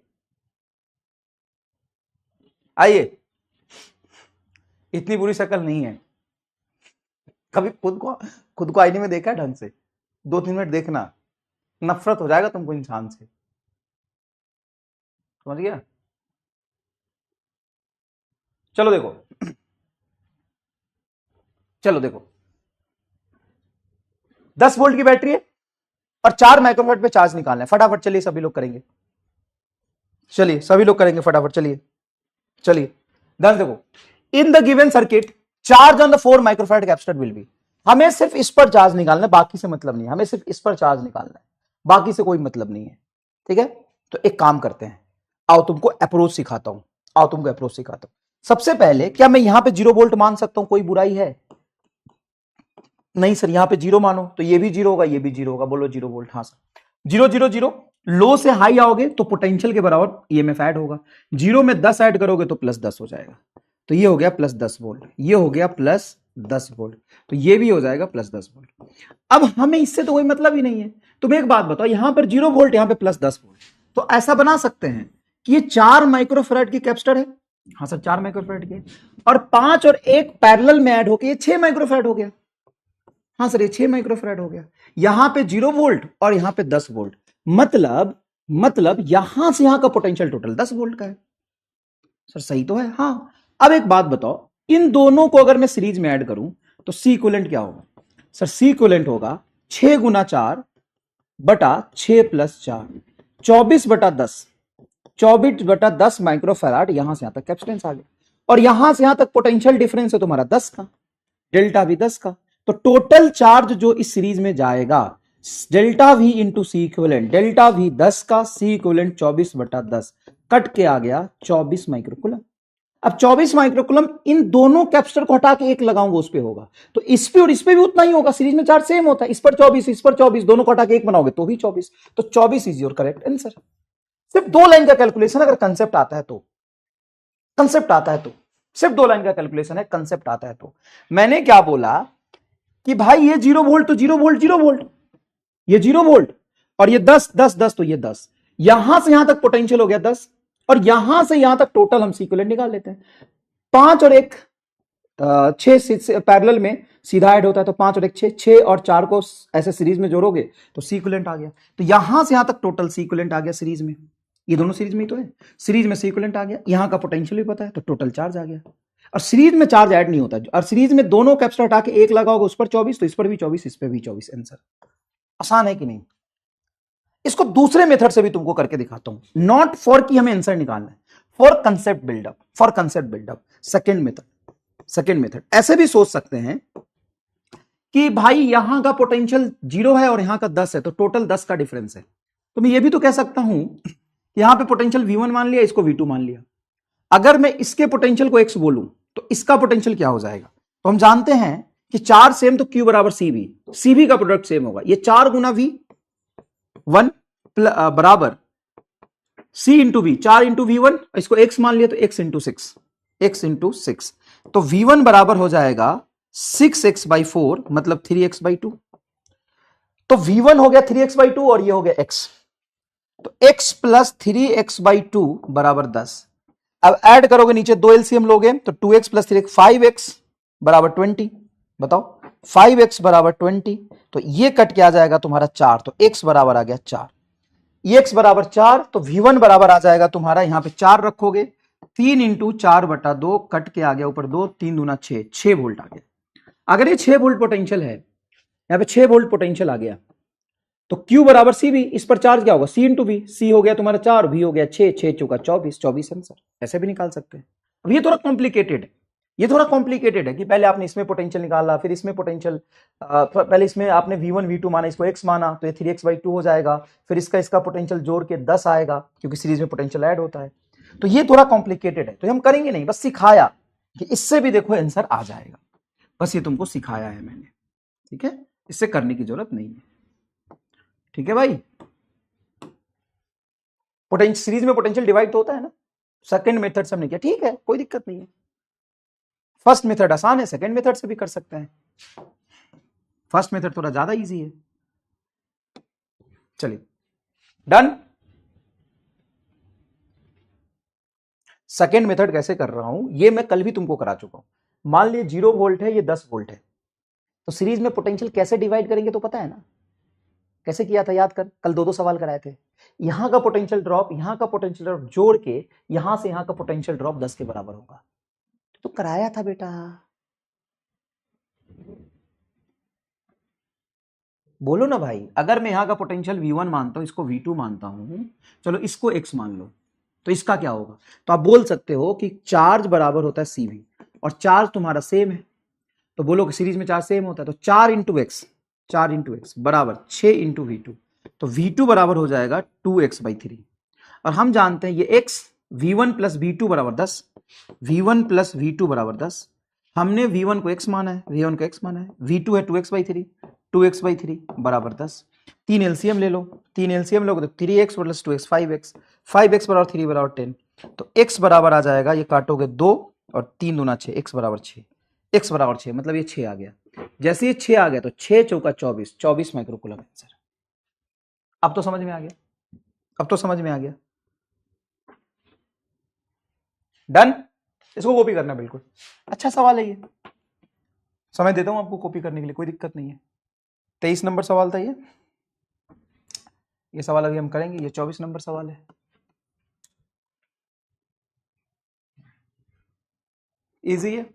आइए, इतनी बुरी शक्ल नहीं है। कभी खुद को आईने में देखा है ढंग से? 2-3 मिनट देखना, नफरत हो जाएगा तुमको इंसान से, समझ गया। चलो देखो, चलो देखो, 10 वोल्ट की बैटरी है और 4 माइक्रोफैराड पे चार्ज निकालना है, फटाफट चलिए सभी लोग करेंगे, चलिए सभी लोग करेंगे फटाफट, चलिए चलिए ध्यान देखो। इन the given circuit charge on the 4 microfarad capacitor will be, हमें सिर्फ इस पर चार्ज निकालना है, बाकी से मतलब नहीं, हमें सिर्फ इस पर चार्ज निकालना है, बाकी से कोई मतलब नहीं है, ठीक है। तो एक काम करते हैं, आओ तुमको अप्रोच सिखाता हूं, आओ तुमको अप्रोच सिखाता हूं। सबसे पहले क्या मैं यहां पे 0 वोल्ट मान सकता हूं? कोई बुराई है? नहीं सर, यहां पे 0 मानो तो ये भी 0 होगा, ये भी 0 होगा। बोलो 0 वोल्ट। हाँ सर, 0 0 0। लो से हाई आओगे तो पोटेंशियल के बराबर ईएमएफ ऐड होगा। 0 में 10 ऐड करोगे तो प्लस 10 हो जाएगा। तो ये हो गया प्लस 10 वोल्ट, ये हो गया प्लस 10 वोल्ट, तो ये भी हो जाएगा प्लस 10 वोल्ट। अब हमें इससे तो कोई मतलब ही नहीं है। तुम एक बात बताओ, यहां पर 0 वोल्ट, यहां पे प्लस 10 वोल्ट, तो ऐसा बना सकते हैं कि ये 4 माइक्रोफैराड की कैपेसिटर है। हाँ सर, 4 माइक्रोफैराड की, और 5 और 1 पैरेलल में ऐड होके ये 6 माइक्रोफैराड हो गया। हाँ सर, ये 6 माइक्रोफैराड हो गया। यहां पे 0 वोल्ट और यहां पे 10 वोल्ट, मतलब यहां से यहां का पोटेंशियल टोटल 10 वोल्ट का है। सर सही तो है। हाँ, अब एक बात बताओ, इन दोनों को अगर मैं सीरीज में ऐड करूं तो सी इक्विवेलेंट क्या होगा? सर सी इक्विवेलेंट होगा 6 गुना 4 बटा 6 प्लस 4, 24 बटा 10, 24 बटा 10 माइक्रोफैराड। यहां से यहां तक कैपेसिटेंस आ गया, और यहां से यहां तक पोटेंशियल डिफरेंस है तुम्हारा 10 का, डेल्टा वी 10 का। तो टोटल चार्ज जो इस सीरीज में जाएगा, delta V into C equivalent, delta V 10 का, सी इक्विवेलेंट 24 बटा 10, कट के आ गया 24 माइक्रोकुलम। अब 24 माइक्रोकुलम इन दोनों कैपेसिटर को हटा के एक लगाऊंगा, उस पे होगा, तो इस पे और इस पे भी उतना ही होगा। सीरीज में चार्ज सेम होता है, इस पर 24, इस पर 24, दोनों को हटा के एक बनाओगे तो भी 24। तो 24 इज योर करेक्ट आंसर। सिर्फ 2 लाइन का कैलकुलेशन, अगर कंसेप्ट आता है तो, कंसेप्ट आता है तो, सिर्फ 2 लाइन का कैलकुलेशन है, कंसेप्ट आता है तो। मैंने क्या बोला कि भाई ये 0 वोल्ट तो 0 वोल्ट 0 वोल्ट, ये 0 वोल्ट, और ये 10 10 10 तो ये 10, यहां से यहां तक पोटेंशियल हो गया 10, और यहां से यहां तक टोटल हम इक्विवेलेंट निकाल लेते हैं। 5 और 1 6 पैरेलल में सीधा ऐड होता है, तो 5 और 1 6, 6 और 4 को ऐसे सीरीज में जोड़ोगे तो सी इक्विवेलेंट आ गया। तो यहां से यहां तक टोटल सी इक्विवेलेंट आ गया सीरीज में। ये दोनों सीरीज में ही तो है, सीरीज में सी इक्विवेलेंट आ गया, यहां का पोटेंशियल भी पता है, तो टोटल चार्ज आ गया। और सीरीज में चार्ज ऐड नहीं होता, और सीरीज में दोनों कैपेसिटर हटा के एक लगाओगे, उस पर 24, तो इस पर भी 24, इस पर भी 24। आंसर आसान है कि नहीं? इसको दूसरे मेथड से भी तुमको करके दिखाता हूं, नॉट फॉर कि हमें आंसर निकालना है, for concept build up, for concept build up. Second method ऐसे भी सोच सकते हैं कि भाई यहां का पोटेंशियल 0 है और यहां का 10 है, तो टोटल 10 का डिफरेंस है। तो मैं ये भी तो कह सकता हूं कि यहां पे पोटेंशियल V1 मान लिया, इसको V2 मान लिया। अगर मैं इसके पोटेंशियल को X बोलूं तो इसका पोटेंशियल क्या हो जाएगा? तो हम जानते हैं कि 4 सेम तो Q बराबर CV का प्रोडक्ट सेम होगा। ये 4 गुना V1 बराबर C into V, 4 into V1, इसको X मान लिया तो X इंटू 6, X इंटू 6, तो V1 बराबर हो जाएगा 6x बाई 4, मतलब 3x बाई 2। तो V1 हो गया 3x बाई 2 और ये हो गया X, तो X प्लस 3x बाई 2 बराबर 10। अब ऐड करोगे, नीचे 2 एलसीएम लोगे तो 2x प्लस 3x 5x बराबर 20। बताओ 5x बराबर 20, तो ये कट के आ जाएगा तुम्हारा 4, तो x बराबर आ गया 4। x बराबर 4, तो V1 बराबर आ जाएगा तुम्हारा, यहां पे 4 रखोगे, 3 इंटू 4 बटा 2, कट के आ गया ऊपर 2, 3 दूना 6, 6 वोल्ट आ गया। अगर ये 6 वोल्ट पोटेंशियल है, यहां पे 6 वोल्ट पोटेंशियल आ गया, तो Q बराबर CV, इस पर चार्ज क्या होगा? C इंटू V, C हो गया तुम्हारा 4, V हो गया 6, 6 चौका 24, 24 आंसर। ऐसे भी निकाल सकते हैं। अब ये थोड़ा कॉम्प्लिकेटेड है, ये थोड़ा कॉम्प्लिकेटेड है कि पहले आपने इसमें पोटेंशियल निकाला, फिर इसमें पोटेंशियल, पहले इसमें आपने V1 V2 माना, इसको X माना, तो ये 3x बाई 2 हो जाएगा, फिर इसका पोटेंशियल जोड़ के 10 आएगा, क्योंकि सीरीज में पोटेंशियल ऐड होता है। तो ये थोड़ा कॉम्प्लिकेटेड है, तो हम करेंगे नहीं, बस सिखाया कि इससे भी देखो आंसर आ जाएगा, बस ये तुमको सिखाया है मैंने, ठीक है? इससे करने की जरूरत नहीं है, ठीक है भाई? पोटेंशियल सीरीज में पोटेंशियल डिवाइड तो होता है ना, सेकंड मेथड से हमने किया, ठीक है, कोई दिक्कत नहीं है। फर्स्ट मेथड आसान है, सेकंड मेथड से भी कर सकते हैं, फर्स्ट मेथड थोड़ा ज्यादा इजी है। चलिए डन। सेकंड मेथड कैसे कर रहा हूं ये मैं कल भी तुमको करा चुका हूं। मान लीजिए 0 वोल्ट है, ये 10 वोल्ट है, तो सीरीज में पोटेंशियल कैसे डिवाइड करेंगे तो पता है ना, कैसे किया था याद कर, कल 2 सवाल कराए थे। यहां का पोटेंशियल ड्रॉप, यहां का पोटेंशियल ड्रॉप जोड़ के यहां से यहां का पोटेंशियल ड्रॉप 10 के बराबर होगा, तो कराया था बेटा। बोलो ना भाई, अगर मैं यहां का पोटेंशियल V1 मानता हूं, इसको V2 मानता हूं, चलो इसको X मान लो, तो इसका क्या होगा? तो आप बोल सकते हो कि चार्ज बराबर होता है CV, और चार्ज तुम्हारा सेम है, तो बोलो कि सीरीज में चार्ज सेम होता है, तो 4 इंटू एक्स बराबर 6 इंटू V2, तो V2 बराबर हो जाएगा 2x बाई 3। और हम जानते हैं ये x V1 प्लस V2 बराबर 10, V1 प्लस V2 बराबर 10। हमने V1 को x माना है, V1 को x माना है, V2 है 2x/3, 2x/3 बराबर 10। 3 एलसीएम ले लो, 3 एलसीएम लोगे तो 3x plus 2x 5x, 5x बराबर 3 बराबर 10। तो x बराबर आ जाएगा, ये काटोगे 2 और 3 दूना 6, x बराबर 6, x बराबर 6, मतलब ये 6 आ गया। जैसे ये 6 आ गया तो 6 चौका 24, 24 माइक्रोकूलम आंसर। अब तो समझ में आ गया, अब तो समझ में आ गया। डन, इसको कॉपी करना बिल्कुल। अच्छा सवाल है ये, समय देता हूं आपको कॉपी करने के लिए, कोई दिक्कत नहीं है। 23 नंबर सवाल था ये सवाल अभी हम करेंगे, ये 24 नंबर सवाल है। इजी है।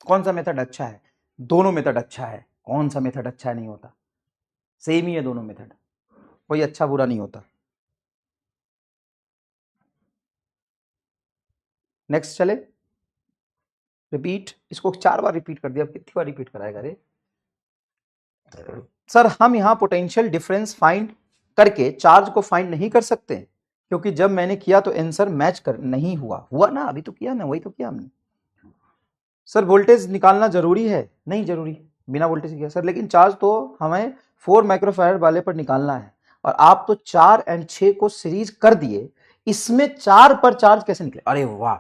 कौन सा मेथड अच्छा है? दोनों मेथड अच्छा है, कौन सा मेथड अच्छा नहीं होता, सेम ही है दोनों मेथड, कोई अच्छा बुरा नहीं होता। नेक्स्ट चले, रिपीट, इसको 4 बार रिपीट कर दिया, अब कितनी बार रिपीट कराएगा रे सर? हम यहां पोटेंशियल डिफरेंस फाइंड करके चार्ज को फाइंड नहीं कर सकते, क्योंकि जब मैंने किया तो आंसर मैच कर नहीं हुआ ना, अभी तो किया ना, वही तो किया हमने। सर वोल्टेज निकालना जरूरी है? नहीं जरूरी, बिना वोल्टेज किया सर, लेकिन चार्ज तो हमें 4 माइक्रोफैराड वाले पर निकालना है, और आप तो 4 और 6 को सीरीज कर दिए, इसमें 4 पर चार्ज कैसे निकले? अरे वाह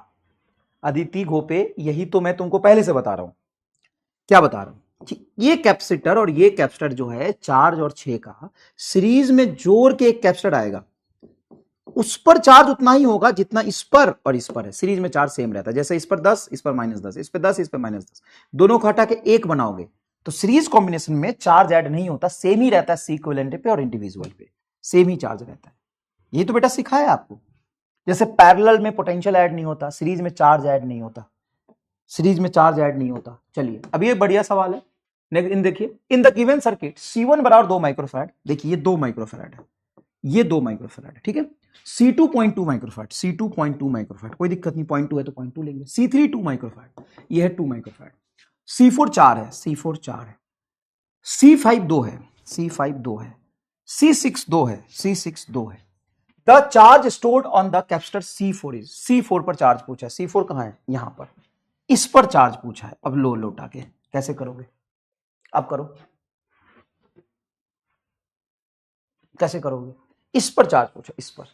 अदिति घोपे, यही तो मैं तुमको पहले से बता रहा हूं। क्या बता रहा हूं कि ये कैपेसिटर और ये कैपेसिटर जो है 4 और 6 का सीरीज में जोड़ के एक कैपेसिटर आएगा, उस पर चार्ज उतना ही होगा जितना इस पर और इस पर है। सीरीज में चार्ज सेम रहता है, जैसे इस पर 10, इस पर -10, इस पर 10, इस पर -10, दोनों को हटा के एक बनाओगे तो सीरीज कॉम्बिनेशन में चार्ज ऐड नहीं होता, सेम ही रहता है सी इक्विवेलेंट पे और इंडिविजुअल पे, सेम ही चार्ज रहता है। ये तो बेटा सिखाया आपको। जैसे पैरेलल में पोटेंशियल ऐड नहीं होता, सीरीज में चार्ज ऐड नहीं होता, सीरीज में चार्ज ऐड नहीं होता। चलिए अब ये बढ़िया सवाल है, देखिए इन द गिवन सर्किट C1 बराबर 2 माइक्रोफैराड, देखिए ये 2 माइक्रोफैराड है, ये 2 माइक्रोफैराड है, ठीक है। C2 0.2 माइक्रोफैराड, C2 0.2 माइक्रोफैराड, कोई दिक्कत नहीं, 0.2 है तो 0.2 लेंगे। C3 2 माइक्रोफैराड, ये है 2 माइक्रोफैराड। C4 4 है, C4 4 है। C5 2 है, C5 2 है। C6 2 है, C6 2 है। The charge stored on the capacitor C4 is, C4 पर चार्ज पूछा है, C4 कहां है? यहां पर, इस पर चार्ज पूछा है। अब लो लौटा के कैसे करोगे? अब करो, कैसे करोगे? इस पर चार्ज पूछा, इस पर,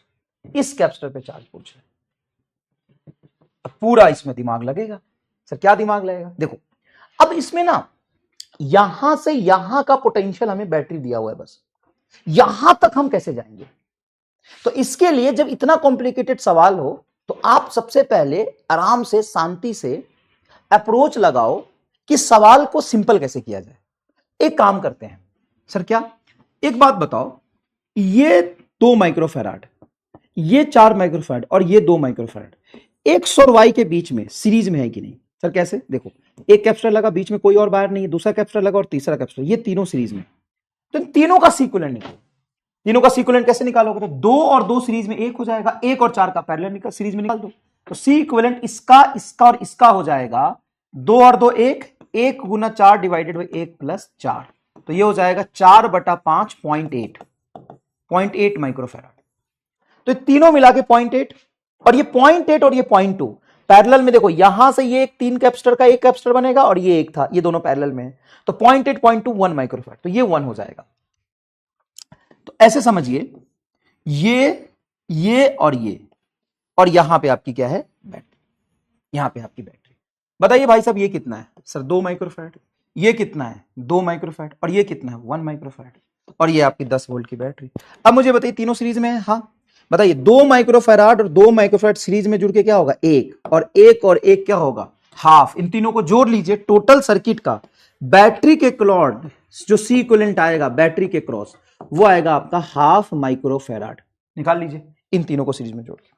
इस कैपेसिटर पे चार्ज पूछा है, अब पूरा इसमें दिमाग लगेगा। सर क्या दिमाग लगेगा? देखो अब इसमें ना यहां से यहां का पोटेंशियल हमें बैटरी दिया हुआ है, बस यहां तक हम कैसे जाएंगे? तो इसके लिए जब इतना कॉम्प्लिकेटेड सवाल हो तो आप सबसे पहले आराम से शांति से अप्रोच लगाओ कि सवाल को सिंपल कैसे किया जाए। एक काम करते हैं, सर क्या, एक बात बताओ, ये 2 माइक्रोफैराड, ये 4 माइक्रोफैराड और ये 2 माइक्रोफैराड X और Y के बीच में सीरीज में है कि नहीं? सर कैसे? देखो एक कैपेसिटर लगा, बीच में कोई और वायर नहीं है, दूसरा कैपेसिटर लगा और तीसरा कैपेसिटर, ये तीनों सीरीज में, तो इन तीनों का सीक्वेंस निकालो। तीनों का सीक्वेंस कैसे निकालोगे? तो 2 और 2 सीरीज में 1 हो जाएगा, 1 और 4 का पैरेलल निकाल, सीरीज में निकाल दो, तो सी इक्विवेलेंट इसका, इसका और इसका हो जाएगा 2 और 2 1, 1 गुना 4 डिवाइडेड बाई 1 प्लस 4, तो ये हो जाएगा 4/5 0.8 माइक्रोफैराड। तो तीनों मिला के 0.8 और ये 0.8 और ये 0.2 पैरेलल में। देखो यहां से ये एक 3 कैपेसिटर का एक कैपेसिटर बनेगा और ये एक था, ये दोनों पैरेलल में है, तो 0.8 0.2 1 माइक्रोफैराड, तो ये 1 हो जाएगा। तो ऐसे समझिए ये और यहां पे आपकी क्या है? बैटरी, यहां पे आपकी बैटरी। बताइए भाई साहब ये कितना है? Sir 2 microfarad. ये कितना है? 2 माइक्रोफैराड। और ये कितना है? 1 माइक्रोफैराड। और ये आपकी 10 वोल्ट की बैटरी। अब मुझे बताइए तीनों सीरीज में है? हाँ बताइए 2 माइक्रोफैराड और 2 माइक्रोफैराड सीरीज में जुड़ के क्या होगा? 1 और 1 और 1 क्या होगा? हाफ। इन तीनों को जोड़ लीजिए, टोटल सर्किट का बैटरी के क्लॉड जो सी इक्विवेलेंट आएगा बैटरी के क्रॉस, वो आएगा आपका हाफ माइक्रोफैराड। निकाल लीजिए इन तीनों को सीरीज में जोड़ के,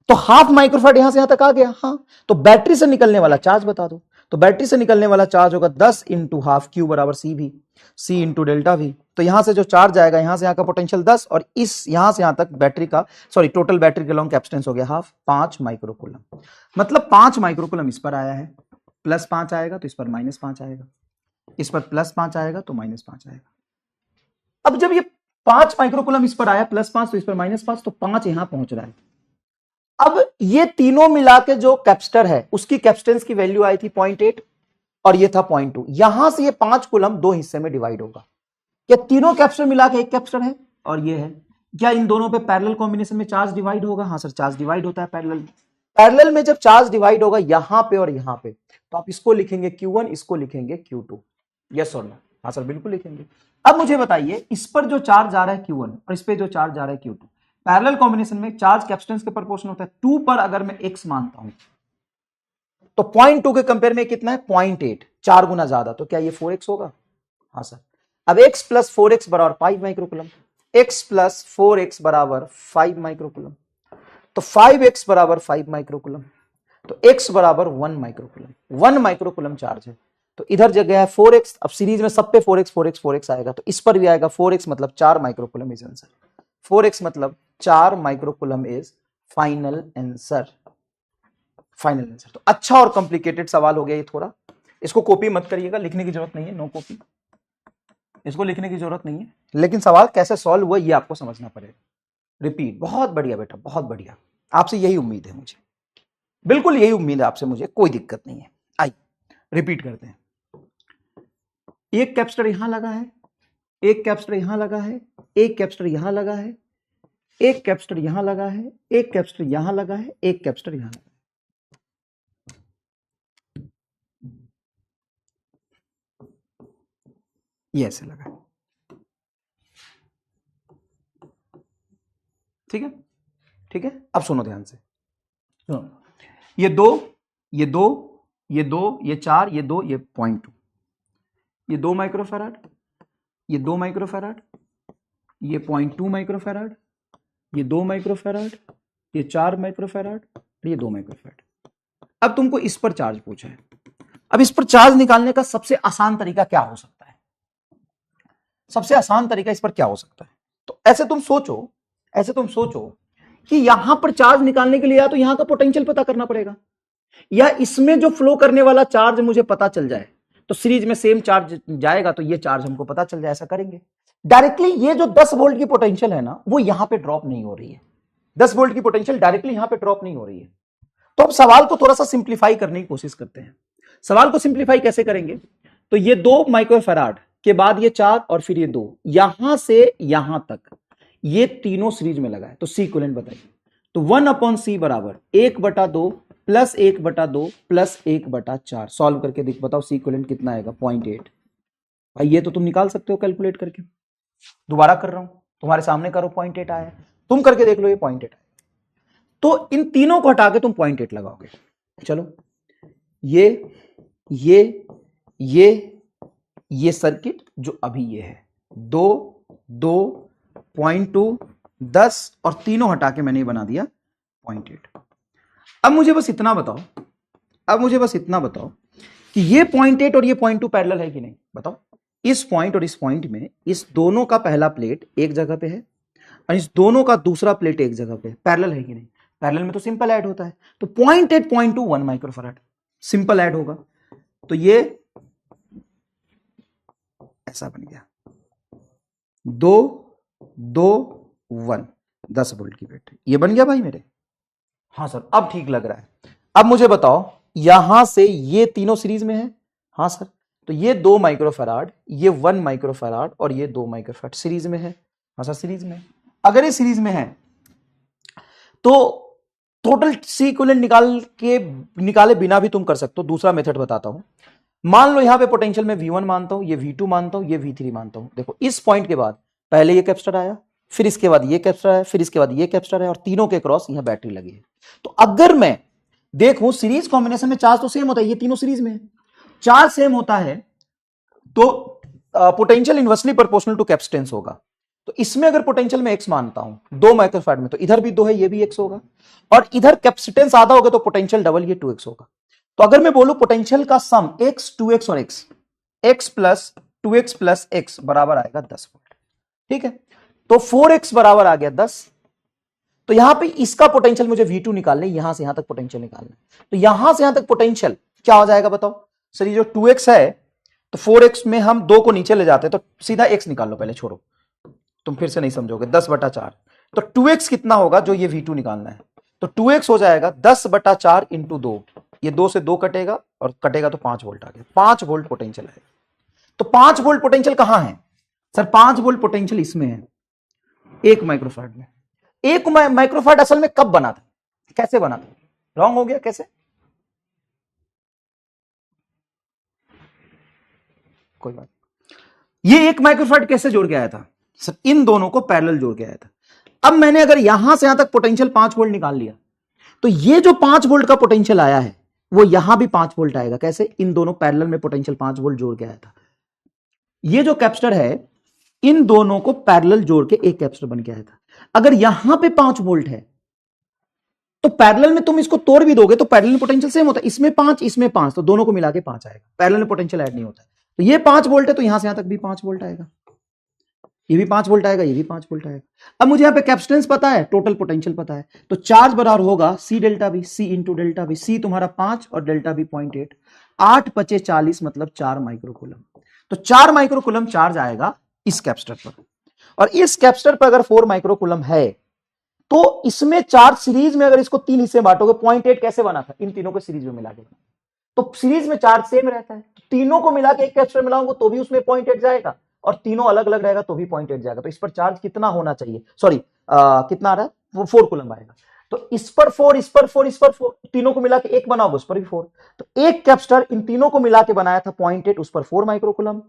तो हाफ माइक्रोफैराड यहां से यहां तक आ गया। हाँ तो बैटरी से निकलने वाला चार्ज बता दो, तो बैटरी से निकलने वाला चार्ज होगा 10 इंटू हाफ, Q बराबर सी भी, सी इंटू डेल्टा भी। तो यहां से जो चार्ज आएगा, यहां से यहां का पोटेंशियल 10 और इस यहां से यहां तक बैटरी का, सॉरी टोटल बैटरी के लॉन्ग कैपेसिटेंस हो गया हाफ, 5 माइक्रोकूलम। मतलब 5 माइक्रोकूलम इस पर आया है, प्लस 5 आएगा तो इस पर -5 आएगा, इस पर +5 आएगा तो -5 आएगा। अब जब ये 5 माइक्रोकूलम इस पर आया, +5 तो इस पर -5, तो 5 यहां पहुंच रहा है। अब ये तीनों मिला के जो कैपेसिटर है उसकी कैपेसिटेंस की वैल्यू आई थी 0.8 और ये था 0.2। यहां से ये 5 कूलम 2 हिस्से में डिवाइड होगा। क्या तीनों कैपेसिटर मिला के एक कैपेसिटर है और ये है? क्या इन दोनों पे पैरेलल कॉम्बिनेशन में चार्ज डिवाइड होगा? हाँ सर, चार्ज डिवाइड होता है पैरेलल। पैरेलल में जब चार्ज डिवाइड होगा यहां पे और यहां पे, तो आप इसको लिखेंगे Q1, इसको लिखेंगे Q2। यस और नो? हाँ सर, बिल्कुल लिखेंगे। अब मुझे बताइए, इस पर जो चार्ज आ रहा है Q1 और इस पे जो चार्ज आ रहा है Q2, पैरेलल कॉम्बिनेशन में चार्ज कैपेसिटेंस के प्रोपोर्शनल होता है। 2 पर अगर मैं x मानता हूं तो 0.2 के कंपेयर में कितना है? 0.8, 4 गुना ज्यादा। तो क्या ये 4x होगा? हाँ सर। अब x प्लस 4x बराबर 5 माइक्रोकूलम, x प्लस 4x बराबर 5 माइक्रोकूलम, तो 5x बराबर 5 माइक्रोकूलम, तो x बराबर 1 माइक्रोकूलम। 1 माइक्रोकूलम चार्ज है, तो इधर जगह है 4x। अब सीरीज में सब पे 4x 4x 4x आएगा, तो इस पर भी आएगा 4x, मतलब 4 माइक्रोकूलम इज आंसर। 4x मतलब 4 microcoulomb is final answer. Final answer. तो अच्छा और कॉम्प्लिकेटेड सवाल हो गया ये थोड़ा। इसको कॉपी मत करिएगा, लिखने की जरूरत नहीं है, नो कॉपी, इसको लिखने की जरूरत नहीं है। लेकिन सवाल कैसे सॉल्व हुआ ये आपको समझना पड़ेगा। रिपीट। बहुत बढ़िया बेटा, बहुत बढ़िया। आपसे यही उम्मीद है मुझे, बिल्कुल यही उम्मीद है आपसे मुझे, कोई दिक्कत नहीं है। आइए रिपीट करते हैं। एक कैपेसिटर यहां लगा है, एक कैपेसिटर यहां लगा है, एक कैपेसिटर यहां लगा है, एक कैपेसिटर यहां लगा है, एक कैपेसिटर यहां लगा है, एक कैपेसिटर यहां लगा है। ये ऐसे लगा है, ठीक है? ठीक है, अब सुनो ध्यान से, सुनो। ये 2, ये 2, ये 2, ये 4, ये 2, ये 0.2, ये 2 माइक्रोफैराड, ये 2 माइक्रोफैराड, ये 0.2 माइक्रोफैराड, ये 2 माइक्रोफैराड, ये 4 माइक्रोफैराड, ये 2 माइक्रोफैराड। अब तुमको इस पर चार्ज पूछा है। अब इस पर चार्ज निकालने का सबसे आसान तरीका क्या हो सकता है? सबसे आसान तरीका इस पर क्या हो सकता है? तो ऐसे तुम सोचो कि यहां पर चार्ज निकालने के लिए या तो यहां का पोटेंशियल पता करना पड़ेगा, या इसमें जो फ्लो करने वाला चार्ज मुझे पता चल जाए, तो सीरीज में सेम चार्ज जाएगा तो ये चार्ज हमको पता चल जाए। ऐसा करेंगे डायरेक्टली। ये जो 10 वोल्ट की पोटेंशियल है ना, वो यहां पे ड्रॉप नहीं हो रही है। 10 वोल्ट की पोटेंशियल डायरेक्टली यहां पे ड्रॉप नहीं हो रही है। तो अब सवाल को थोड़ा सा सिंप्लीफाई करने की कोशिश करते हैं। सवाल को सिंप्लीफाई कैसे करेंगे? तो ये 2 माइक्रोफैराड के बाद ये 4 और फिर ये 2, यहां से यहां तक ये तीनों सीरीज में लगा है, तो सी इक्विवेलेंट बताइए। तो 1/c बराबर 1/2 प्लस 1/2 प्लस 1/4। सॉल्व करके देख बताओ सी इक्विवेलेंट कितना आएगा? 0.8। भाई ये तो तुम निकाल सकते हो कैलकुलेट करके। दोबारा कर रहा हूं, तुम्हारे सामने करो, 0.8 आया, तुम करके देख लो, ये 0.8 आया। तो इन तीनों को हटा के तुम 0.8 लगाओगे। चलो, ये सर्किट जो अभी ये है 2 2 0.2 10 और तीनों हटा के मैंने बना दिया 0.8। अब मुझे बस इतना बताओ कि ये 0.8 और ये 0.2 पैरेलल है कि नहीं? बताओ। इस पॉइंट और इस पॉइंट में इस दोनों का पहला प्लेट एक जगह पे है और इस दोनों का दूसरा प्लेट एक जगह पे है, पैरेलल है कि नहीं? पैरेलल में तो सिंपल ऐड होता है। तो 0.8 0.2 1 माइक्रोफैराड सिंपल ऐड होगा, तो ये ऐसा बन गया 2 2 1 10 वोल्ट की बैटरी। ये बन गया भाई मेरे? हाँ सर, अब ठीक लग रहा है। अब मुझे बताओ, यहां से ये तीनों सीरीज में है? हाँ सर। तो ये 2 माइक्रोफैराड, ये 1 माइक्रोफैराड और ये 2 माइक्रोफैराड सीरीज में है। हाँ सर, सीरीज में। अगर ये सीरीज में है तो टोटल सी इक्विवेलेंट निकाले बिना भी तुम कर सकते हो। दूसरा मेथड बताता हूं। मान लो यहां पे पोटेंशियल में V1 मानता हूं, ये V2 मानता हूं, ये V3 मानता हूं। देखो, इस पॉइंट के बाद पहले ये कैपेसिटर आया, फिर इसके बाद ये कैपेसिटर आया, फिर इसके बाद ये कैपेसिटर है और तीनों के क्रॉस यहां बैटरी लगी है। तो अगर मैं देखूं सीरीज कॉम्बिनेशन में चार्ज तो सेम होता है, ये तीनों सीरीज में है, चार्ज सेम होता है, तो potential inversely proportional to capacitance होगा। तो इसमें अगर पोटेंशियल में x मानता हूं 2 माइक्रोफैराड में, तो इधर भी 2 है, ये भी x होगा, और इधर कैपेसिटेंस आधा होगा तो पोटेंशियल डबल, ये 2x होगा। तो अगर मैं बोलूं पोटेंशियल का सम x 2x और x plus 2x plus x बराबर आएगा 10 वोल्ट। ठीक है, तो 4x बराबर आ गया 10। तो यहां पे इसका पोटेंशियल मुझे V2 निकालना है, यहां से यहां तक पोटेंशियल निकालना है। तो यहां से यहां तक पोटेंशियल क्या हो जाएगा बताओ? सर ये जो 2x है, तो 4x में हम 2 को नीचे ले जाते हैं, तो सीधा x निकाल लो पहले, छोड़ो। तुम फिर से नहीं समझोगे। 10/4 तो 2x कितना होगा, जो ये V2 निकालना है, तो 2x हो जाएगा 10/4 इंटू 2। ये 2 से 2 कटेगा और कटेगा तो 5 वोल्ट आ गया। 5 वोल्ट पोटेंशियल है। तो 5 वोल्ट पोटेंशियल कहां है सर? 5 वोल्ट पोटेंशियल इसमें है, 1 माइक्रोफैराड में। 1 माइक्रोफैराड असल में कब बना था, कैसे बना था? रॉन्ग हो गया कैसे? कोई बात, ये 1 माइक्रोफैराड कैसे जोड़ के आया था सर? इन दोनों को पैरेलल जोड़ के आया था। अब मैंने अगर यहां से यहां तक पोटेंशियल 5 वोल्ट निकाल लिया, तो ये जो 5 वोल्ट का पोटेंशियल आया है वो यहां भी 5 वोल्ट आएगा। कैसे? इन दोनों पैरेलल में पोटेंशियल 5 वोल्ट जोड़ के आया था। ये जो कैपेसिटर है, इन दोनों को पैरेलल जोड़ के एक कैपेसिटर बन के आया था। अगर यहां पे 5 वोल्ट है तो पैरेलल में तुम इसको तोड़ भी दोगे तो पैरेलल में पोटेंशियल सेम होता है, इसमें 5 इसमें 5, तो दोनों को मिला के 5 आएगा। पैरेलल में पोटेंशियल ऐड नहीं होता है। तो ये 5 वोल्ट है तो यहां से यहां तक भी 5 वोल्ट आएगा, ये भी 5 वोल्ट आएगा, ये भी 5 वोल्ट आएगा। अब मुझे यहां पे कैपेसिटेंस पता है, टोटल पोटेंशियल पता है, तो चार्ज बराबर होगा C delta B, C into delta B. C तुम्हारा 5 और डेल्टा बी 0.8, 8 पचे 40 मतलब 4 माइक्रोकूलम। तो 4 माइक्रोकूलम चार्ज आएगा इस कैपेसिटर पर, और इस कैपेसिटर पर अगर 4 माइक्रोकूलम है तो इसमें चार्ज सीरीज में, अगर इसको 3 हिस्से बांटोगे, 0.8 कैसे बना था? इन तीनों को सीरीज में मिला के, तो सीरीज में चार्ज सेम रहता है, तो तीनों को मिला के एक कैपेसिटर मिलाऊंगा तो भी उसमें 0.8 जाएगा, और तीनों अलग अलग रहेगा तो भी 0.8 जाएगा। तो इस पर चार्ज कितना होना चाहिए, सॉरी कितना आ रहा है, वो 4 कूलम आएगा। तो इस पर 4, इस पर 4, इस पर 4, तीनों को मिला के एक बनाओगे, उस पर भी 4। तो एक कैपेसिटर इन तीनों को मिला के बनाया था 0.8, उस पर 4 माइक्रोकूलम।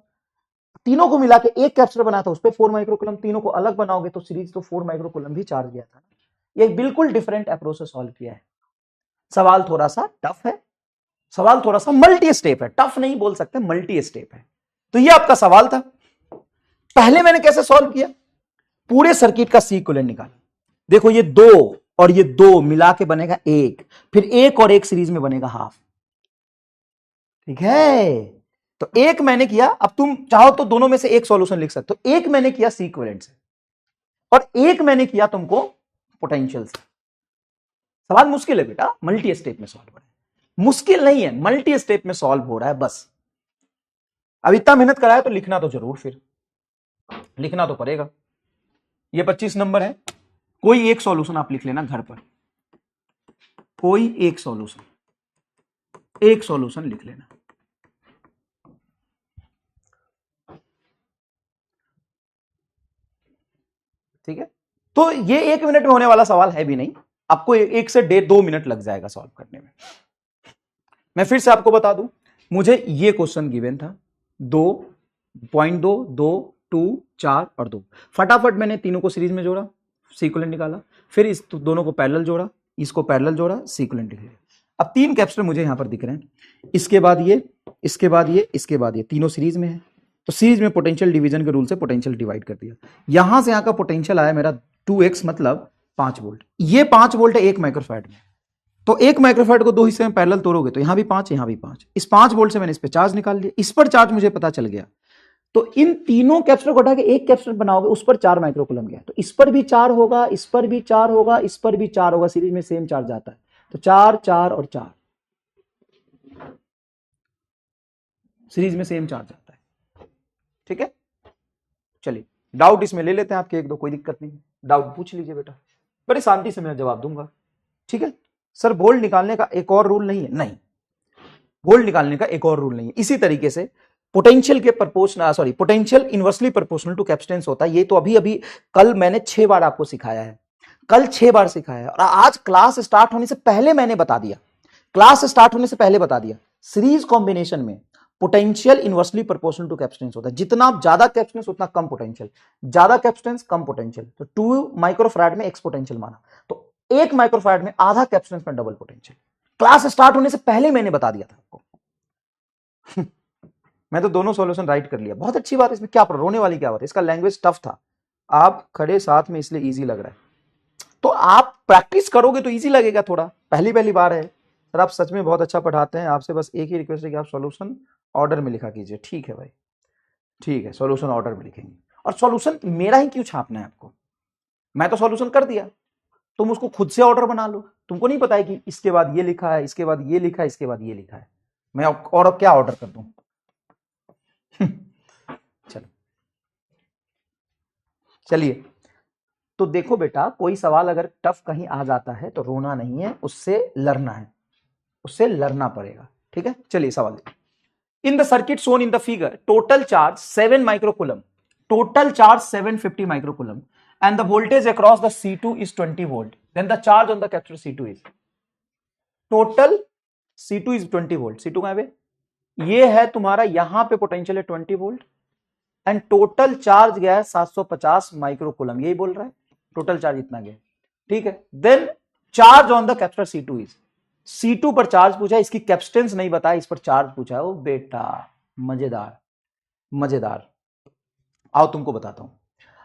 तीनों को मिला के एक कैपेसिटर बनाया था, उस पर 4 माइक्रोकूलम। तीनों को अलग बनाओगे तो सीरीज तो 4 माइक्रोकूलम भी चार्ज गया था। ये बिल्कुल डिफरेंट अप्रोच से सॉल्व किया है। सवाल थोड़ा सा टफ है, सवाल थोड़ा सा मल्टी स्टेप है, टफ नहीं बोल सकते, मल्टी स्टेप है। तो ये आपका सवाल था। पहले मैंने कैसे सॉल्व किया, पूरे सर्किट का सी इक्विवेलेंट निकाला। देखो ये 2 और ये 2 मिला के बनेगा 1, फिर 1 और 1 सीरीज में बनेगा हाफ। ठीक है, तो एक मैंने किया। अब तुम चाहो तो दोनों में से एक सॉल्यूशन लिख सकते हो। एक मैंने किया सी इक्विवेलेंट से और एक मैंने किया तुमको पोटेंशियल से। सवाल मुश्किल है बेटा, मल्टी स्टेप में सॉल्व हो रहा है। मुश्किल नहीं है, मल्टी स्टेप में सॉल्व हो रहा है बस। अब इतना मेहनत कराया तो लिखना तो जरूर, फिर लिखना तो पड़ेगा। ये 25 नंबर है, कोई एक सॉल्यूशन आप लिख लेना घर पर, कोई एक सॉल्यूशन लिख लेना। ठीक है, तो ये 1 मिनट में होने वाला सवाल है भी नहीं, आपको 1 से 1.5-2 मिनट लग जाएगा सॉल्व करने में। मैं फिर से आपको बता दूं, मुझे ये क्वेश्चन गिवन था 2.2, 2, 2, 4 और 2। फटाफट मैंने तीनों को सीरीज में जोड़ा, सी इक्विवेलेंट निकाला, फिर इस दोनों को पैरेलल जोड़ा, इसको पैरेलल जोड़ा, सी इक्विवेलेंट लिख लिया। अब 3 कैपेसिटर मुझे यहां पर दिख रहे हैं, इसके बाद ये, इसके बाद ये, इसके बाद ये, तीनों सीरीज में है। तो सीरीज में पोटेंशियल डिवीजन के रूल से पोटेंशियल डिवाइड कर दिया। यहां से यहां का पोटेंशियल आया मेरा 2x मतलब 5 वोल्ट। ये 5 वोल्ट है 1 माइक्रोफैराड में, तो 1 माइक्रोफैराड को 2 हिस्से में पैरेलल तोड़ोगे तो यहां भी 5, यहां भी 5। इस 5 वोल्ट से मैंने इस पे चार्ज निकाल लिया, इस पर चार्ज मुझे पता चल गया। तो इन तीनों कैपेसिटर को हटा के एक कैपेसिटर बनाओगे, उस पर 4 माइक्रोकूलम गया, तो इस पर भी 4 होगा, इस पर भी 4 होगा, इस पर भी 4 होगा, सीरीज में सेम चार्ज आता है। तो 4, 4 और 4 सीरीज में सेम चार्ज आता है। ठीक है, चलिए डाउट इसमें ले लेते हैं आपके 1-2, कोई दिक्कत नहीं, डाउट पूछ लीजिए बेटा, बड़ी शांति से मैं जवाब दूंगा। ठीक है सर, वोल्ट निकालने का एक और रूल नहीं है? नहीं, वोल्ट निकालने का एक और रूल नहीं है। इसी तरीके से पोटेंशियल के proportional, sorry potential inversely proportional to capacitance होता है। ये तो अभी अभी कल मैंने 6 बार आपको सिखाया है, कल 6 बार सिखाया है, और आज क्लास स्टार्ट होने से पहले मैंने बता दिया, क्लास स्टार्ट होने से पहले बता दिया, सीरीज कॉम्बिनेशन में potential inversely proportional to capacitance होता है। जितना ज्यादा कैपेसिटेंस उतना कम पोटेंशियल, ज्यादा कैपेसिटेंस कम पोटेंशियल। तो 2 माइक्रोफैराड में एक्स पोटेंशियल माना, तो 1 माइक्रोफैराड में आधा कैपेसिटेंस में डबल पोटेंशियल। क्लास स्टार्ट होने से पहले मैंने बता दिया था आपको। मैं तो दोनों सॉल्यूशन राइट कर लिया, बहुत अच्छी बात है, इसमें क्या रोने वाली क्या बात है? इसका लैंग्वेज टफ था, आप खड़े साथ में इसलिए इजी लग रहा है। तो आप प्रैक्टिस करोगे तो इजी लगेगा थोड़ा, पहली पहली बार है। सर आप सच में बहुत अच्छा पढ़ाते हैं, आपसे बस एक ही रिक्वेस्ट है कि आप सॉल्यूशन ऑर्डर में लिखा कीजिए। ठीक है भाई, ठीक है, सॉल्यूशन ऑर्डर में लिखेंगे। और सॉल्यूशन मेरा ही क्यों छापना है आपको, मैं तो सॉल्यूशन कर दिया, तुम उसको खुद से ऑर्डर बना लो। तुमको नहीं पता है कि इसके बाद ये लिखा है, इसके बाद ये लिखा है, इसके बाद ये लिखा है, मैं और अब क्या ऑर्डर कर दूं? चलो चलिए, तो देखो बेटा, कोई सवाल अगर टफ कहीं आ जाता है तो रोना नहीं है, उससे लड़ना है, उससे लड़ना पड़ेगा, ठीक है। चलिए सवाल देखिए। इन the circuit shown in the figure total charge 7 microcoulomb, total charge 750 microcoulomb and the voltage across the C2 is 20 volt, then the charge on the capacitor C2 is, total C2 is 20 volt, C2 कहां पे, ये है तुम्हारा, यहां पे potential है 20 volt and total charge गया है 750 माइक्रोकूलम, यही बोल रहा है, टोटल चार्ज इतना गया, ठीक है। Then charge on the capacitor C2 is, C2 पर चार्ज पूछा है, इसकी कैपेसिटेंस नहीं बताया, इस पर चार्ज पूछा है। ओ बेटा मजेदार मजेदार, आओ तुमको बताता हूं।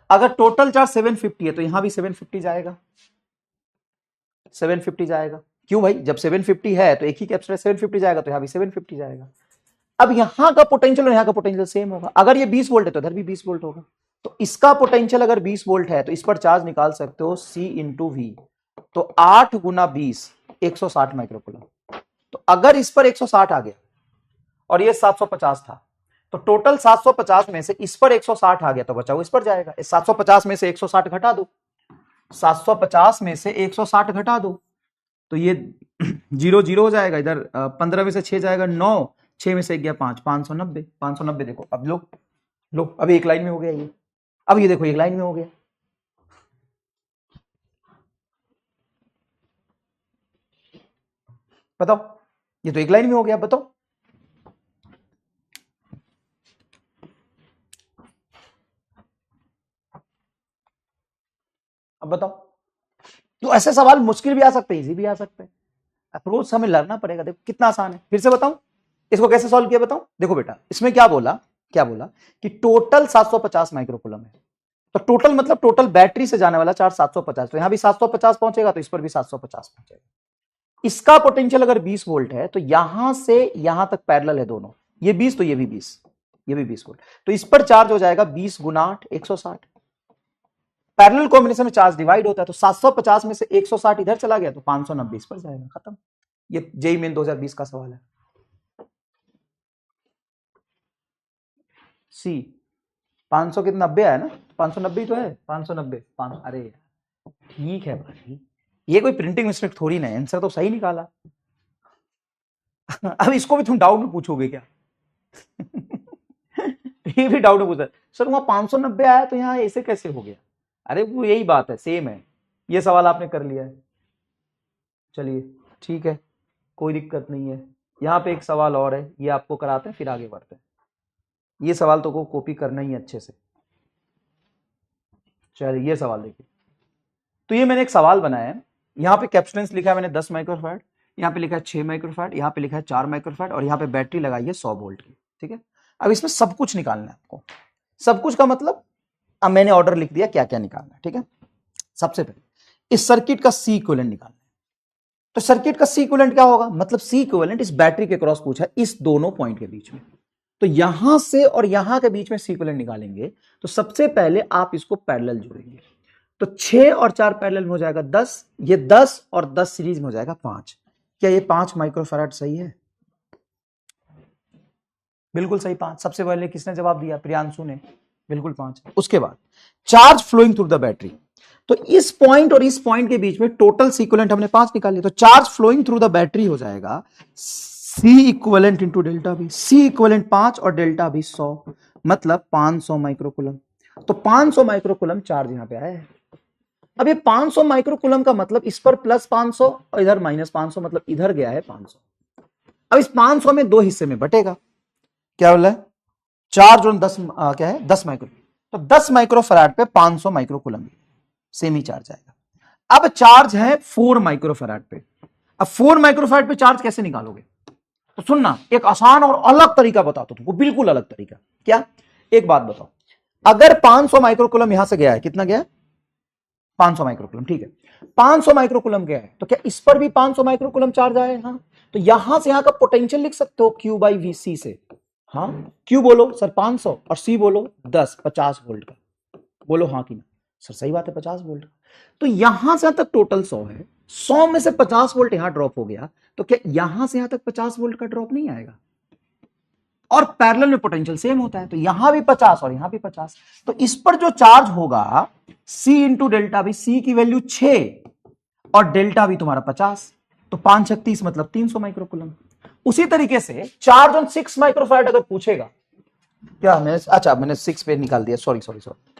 अगर टोटल चार्ज 750 है तो यहां भी 750 जाएगा, 750 जाएगा, क्यों भाई, जब 750 है तो एक ही कैपेसिटर 750 जाएगा, तो यहां भी 750 जाएगा। अब यहां का पोटेंशियल और यहां का पोटेंशियल सेम होगा, अगर ये 20 वोल्ट है तो इधर भी 20 वोल्ट होगा, तो इसका पोटेंशियल अगर 20 वोल्ट है तो इस पर चार्ज निकाल सकते हो C इंटू वी, तो 8 गुना 20 160 माइक्रोकूलम। तो अगर इस पर 160 आ गया और ये 750 था, तो टोटल 750 में से इस पर 160 आ गया, तो बचा वो इस पर जाएगा। इस 750 में से 160 घटा दो, 750 में से 160 घटा दो, तो ये 0 0 हो जाएगा, इधर 15 में से 6 जाएगा 9, 6 में से 1 गया 5, 590, 590 देखो, अब लो अब एक लाइन में हो गया ये, अब ये देखो एक लाइन में हो गया, बताओ, ये तो एक लाइन में हो गया, बताओ। अब बताओ, तो ऐसे सवाल मुश्किल भी आ सकते हैं, इजी भी आ सकते हैं, अप्रोच हमें लड़ना पड़ेगा। देखो कितना आसान है, फिर से बताऊं इसको कैसे सॉल्व किया, बताऊं। देखो बेटा, इसमें क्या बोला कि टोटल 750 माइक्रोकूलम है, तो टोटल मतलब टोटल बैटरी से जाने वाला चार्ज 750, तो यहां भी 750 पहुंचेगा, तो इस पर भी 750 पहुंचेगा। इसका पोटेंशियल अगर 20 वोल्ट है तो यहां से यहां तक पैरेलल है दोनों, ये 20 तो ये भी 20, ये भी 20 वोल्ट, तो इस पर चार्ज हो जाएगा 20 गुना 8 160। पैरेलल कॉम्बिनेशन में चार्ज डिवाइड होता है, तो 750 में से 160 इधर चला गया, तो 590 इस पर जाएगा, खत्म। ये जेईई मेन 2020 का सवाल है। सी 500 कितना 90 है ना, 590 तो है, 590 अरे ठीक है भाई, ये कोई प्रिंटिंग मिस्टेक थोड़ी ना है, आंसर तो सही निकाला। अब इसको भी तुम डाउट में पूछोगे क्या? ये भी डाउट में पूछा सर, वहां 590 आया तो यहाँ ऐसे कैसे हो गया? अरे वो यही बात है, सेम है, ये सवाल आपने कर लिया है, चलिए ठीक है, कोई दिक्कत नहीं है। यहाँ पे एक सवाल और है, ये आपको कराते हैं फिर आगे बढ़ते हैं। ये सवाल तो को कॉपी करना ही अच्छे से। चलिए ये सवाल देखिए, तो ये मैंने एक सवाल बनाया है, यहाँ पे कैपेसिटेंस लिखा है मैंने 10 माइक्रोफैराड, यहाँ पे लिखा है 6 माइक्रोफैराड, यहाँ पे लिखा है 4 माइक्रोफैराड, और यहाँ पे बैटरी लगाई है 100 वोल्ट की, ठीक है। अब इसमें सब कुछ निकालना है आपको, सब कुछ का मतलब अब मैंने ऑर्डर लिख दिया क्या क्या निकालना है, ठीक है। सबसे पहले इस सर्किट का सी इक्विवेलेंट निकालना है, तो सर्किट का सी इक्विवेलेंट क्या होगा, मतलब सी इक्विवेलेंट इस बैटरी के क्रॉस पूछा है, इस दोनों पॉइंट के बीच में, तो यहां से और यहां के बीच में सी इक्विवेलेंट निकालेंगे। तो सबसे पहले आप इसको पैरेलल जोड़ेंगे, तो 6 और 4 पैरेलल में हो जाएगा 10, ये 10 और 10 सीरीज में हो जाएगा 5। क्या ये 5 माइक्रोफैराड सही है? बिल्कुल सही, 5। सबसे पहले किसने जवाब दिया? प्रियांशु ने, बिल्कुल 5। उसके बाद charge flowing through the battery, तो इस पॉइंट और इस पॉइंट के बीच में टोटल सी इक्विवेलेंट हमने 5 निकाल लिया, तो charge flowing through the battery हो जाएगा C equivalent into delta B, C equivalent 5 और डेल्टा बी 100, मतलब 500 माइक्रोकूलम। तो 500 माइक्रोकूलम चार्ज यहां पे आया है। अब ये 500 माइक्रोकूलम का मतलब इस पर प्लस 500 और इधर माइनस 500, मतलब इधर गया है 500। अब इस 500 में 2 हिस्से में बटेगा, क्या बोला है, चार्ज और 10 क्या है 10 माइक्रो, तो 10 माइक्रोफैराड पे 500 माइक्रोकूलम सेम ही चार्ज आएगा। अब चार्ज है 4 माइक्रोफैराड पे, अब 4 माइक्रोफैराड पे चार्ज कैसे निकालोगे? तो सुनना, एक आसान और अलग तरीका बताता हूं तुमको, बिल्कुल अलग तरीका। क्या? एक बात बताओ, अगर 500 माइक्रोकूलम यहां से गया है, कितना गया है? 500 माइक्रोकूलम, ठीक है, 500 माइक्रोकूलम गया है, तो क्या इस पर भी 500 माइक्रोकूलम चार्ज आया है? हाँ, तो यहां से यहां का पोटेंशियल लिख सकते हो Q बाई वी सी से। हाँ, Q बोलो सर 500 और C बोलो 10, 50 वोल्ट का, बोलो हाँ कि ना? सर सही बात है, 50 वोल्ट का। तो यहां से यहां तक टोटल 100 है, 100 में से 50 वोल्ट यहां ड्रॉप हो गया, तो क्या यहां से यहां तक 50 वोल्ट का ड्रॉप नहीं आएगा? और पैरेलल में पोटेंशियल सेम होता है, तो यहां भी 50 और यहां भी 50, तो इस पर जो चार्ज होगा C इंटू डेल्टा भी, C की वैल्यू 6 और डेल्टा भी तुम्हारा 50, तो 5 छक 30 मतलब 300 माइक्रोकूलम। उसी तरीके से चार्ज ऑन 6 माइक्रोफैराड अगर पूछेगा, क्या मैंने, अच्छा मैंने 6 पे निकाल दिया, सॉरी सॉरी सॉरी,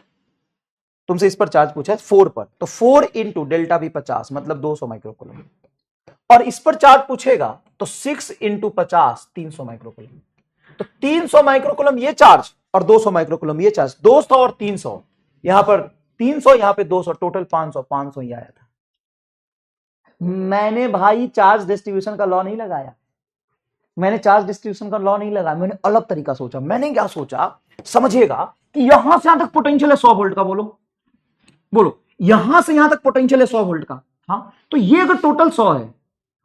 तुमसे इस पर चार्ज पूछा है 4 पर, तो 4 इंटू डेल्टा भी 50 मतलब 200 माइक्रोकूलम, और इस पर चार्ज पूछेगा तो 6 इंटू 50 300 माइक्रोकूलम, तो 300 माइक्रोकूलम ये चार्ज और 200 माइक्रोकूलम ये चार्ज, 200 और 300, यहां पर 300 यहां पे 200, टोटल 500, 500 ही आया था। मैंने भाई चार्ज डिस्ट्रीब्यूशन का लॉ नहीं लगाया, मैंने चार्ज डिस्ट्रीब्यूशन का लॉ नहीं लगाया, मैंने अलग तरीका सोचा। मैंने क्या सोचा, समझिएगा कि यहां से यहां तक पोटेंशियल है 100 वोल्ट का, बोलो बोलो, यहां से यहां तक पोटेंशियल है 100 वोल्ट का, हाँ, तो ये अगर टोटल 100 है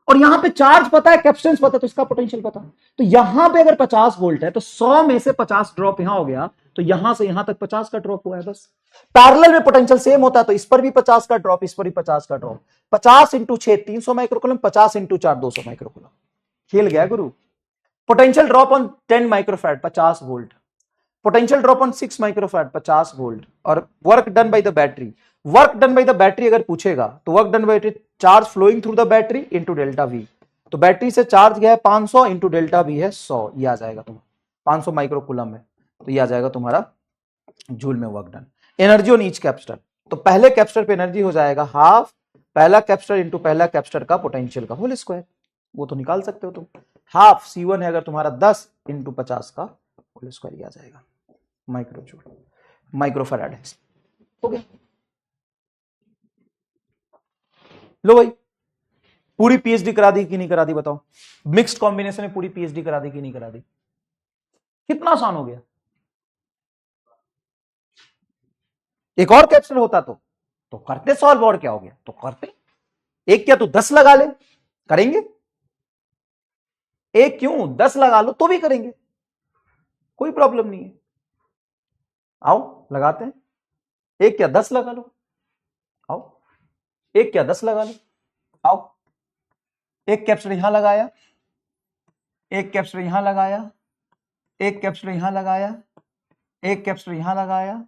और यहां पे चार्ज पता है, कैपेसिटेंस पता है, तो इसका पोटेंशियल पता है, तो यहां पे अगर 50 वोल्ट है तो 100 में से 50 ड्रॉप यहां हो गया, तो यहां से यहां तक 50 का ड्रॉप हुआ है बस। पैरेलल में पोटेंशियल सेम होता है, तो इस पर भी 50 का ड्रॉप, इस पर भी 50 का drop, 50 into 6 300 microcoulomb, 50 into 4 200 microcoulomb. खेल गया गुरु। Potential drop on 10 microfarad 50 volt, potential drop on 6 microfarad 50 volt, और work done by the battery, work done by the battery अगर पूछेगा तो work done by charge flowing through the battery into delta V, तो battery से charge गया है 500 into delta we है 100, ये आ जाएगा तुम्हारा 500 माइक्रोकूलम में, तो ये आ जाएगा तुम्हारा जूल में work done. Energy on each capacitor, तो पहले कैपेसिटर पे एनर्जी हो जाएगा हाफ पहला कैपेसिटर इंटू पहला कैपेसिटर का पोटेंशियल का होल स्क्वायर, वो तो निकाल सकते हो तुम, हाफ C1 है अगर तुम्हारा 10 इंटू 50 का होल स्क्वायर आ जाएगा माइक्रो जूल, माइक्रोफैराड है। हो गया, लो भाई, पूरी पीएचडी करा दी कि नहीं करा दी बताओ, मिक्स्ड कॉम्बिनेशन में पूरी पीएचडी करा दी कि नहीं करा दी, कितना आसान हो गया। एक और कैप्सूल होता तो करते सॉल्व, और क्या हो गया तो करते, एक क्या तो 10 लगा ले, करेंगे, एक क्यों 10 लगा लो तो भी करेंगे, कोई प्रॉब्लम नहीं है, आओ लगाते हैं, एक क्या 10 लगा लो, आओ, एक क्या 10 लगा लो, आओ, एक कैप्सूल यहां लगाया, एक कैप्सूल यहां लगाया, एक कैप्सूल यहां लगाया, एक कैप्सूल यहां लगाया,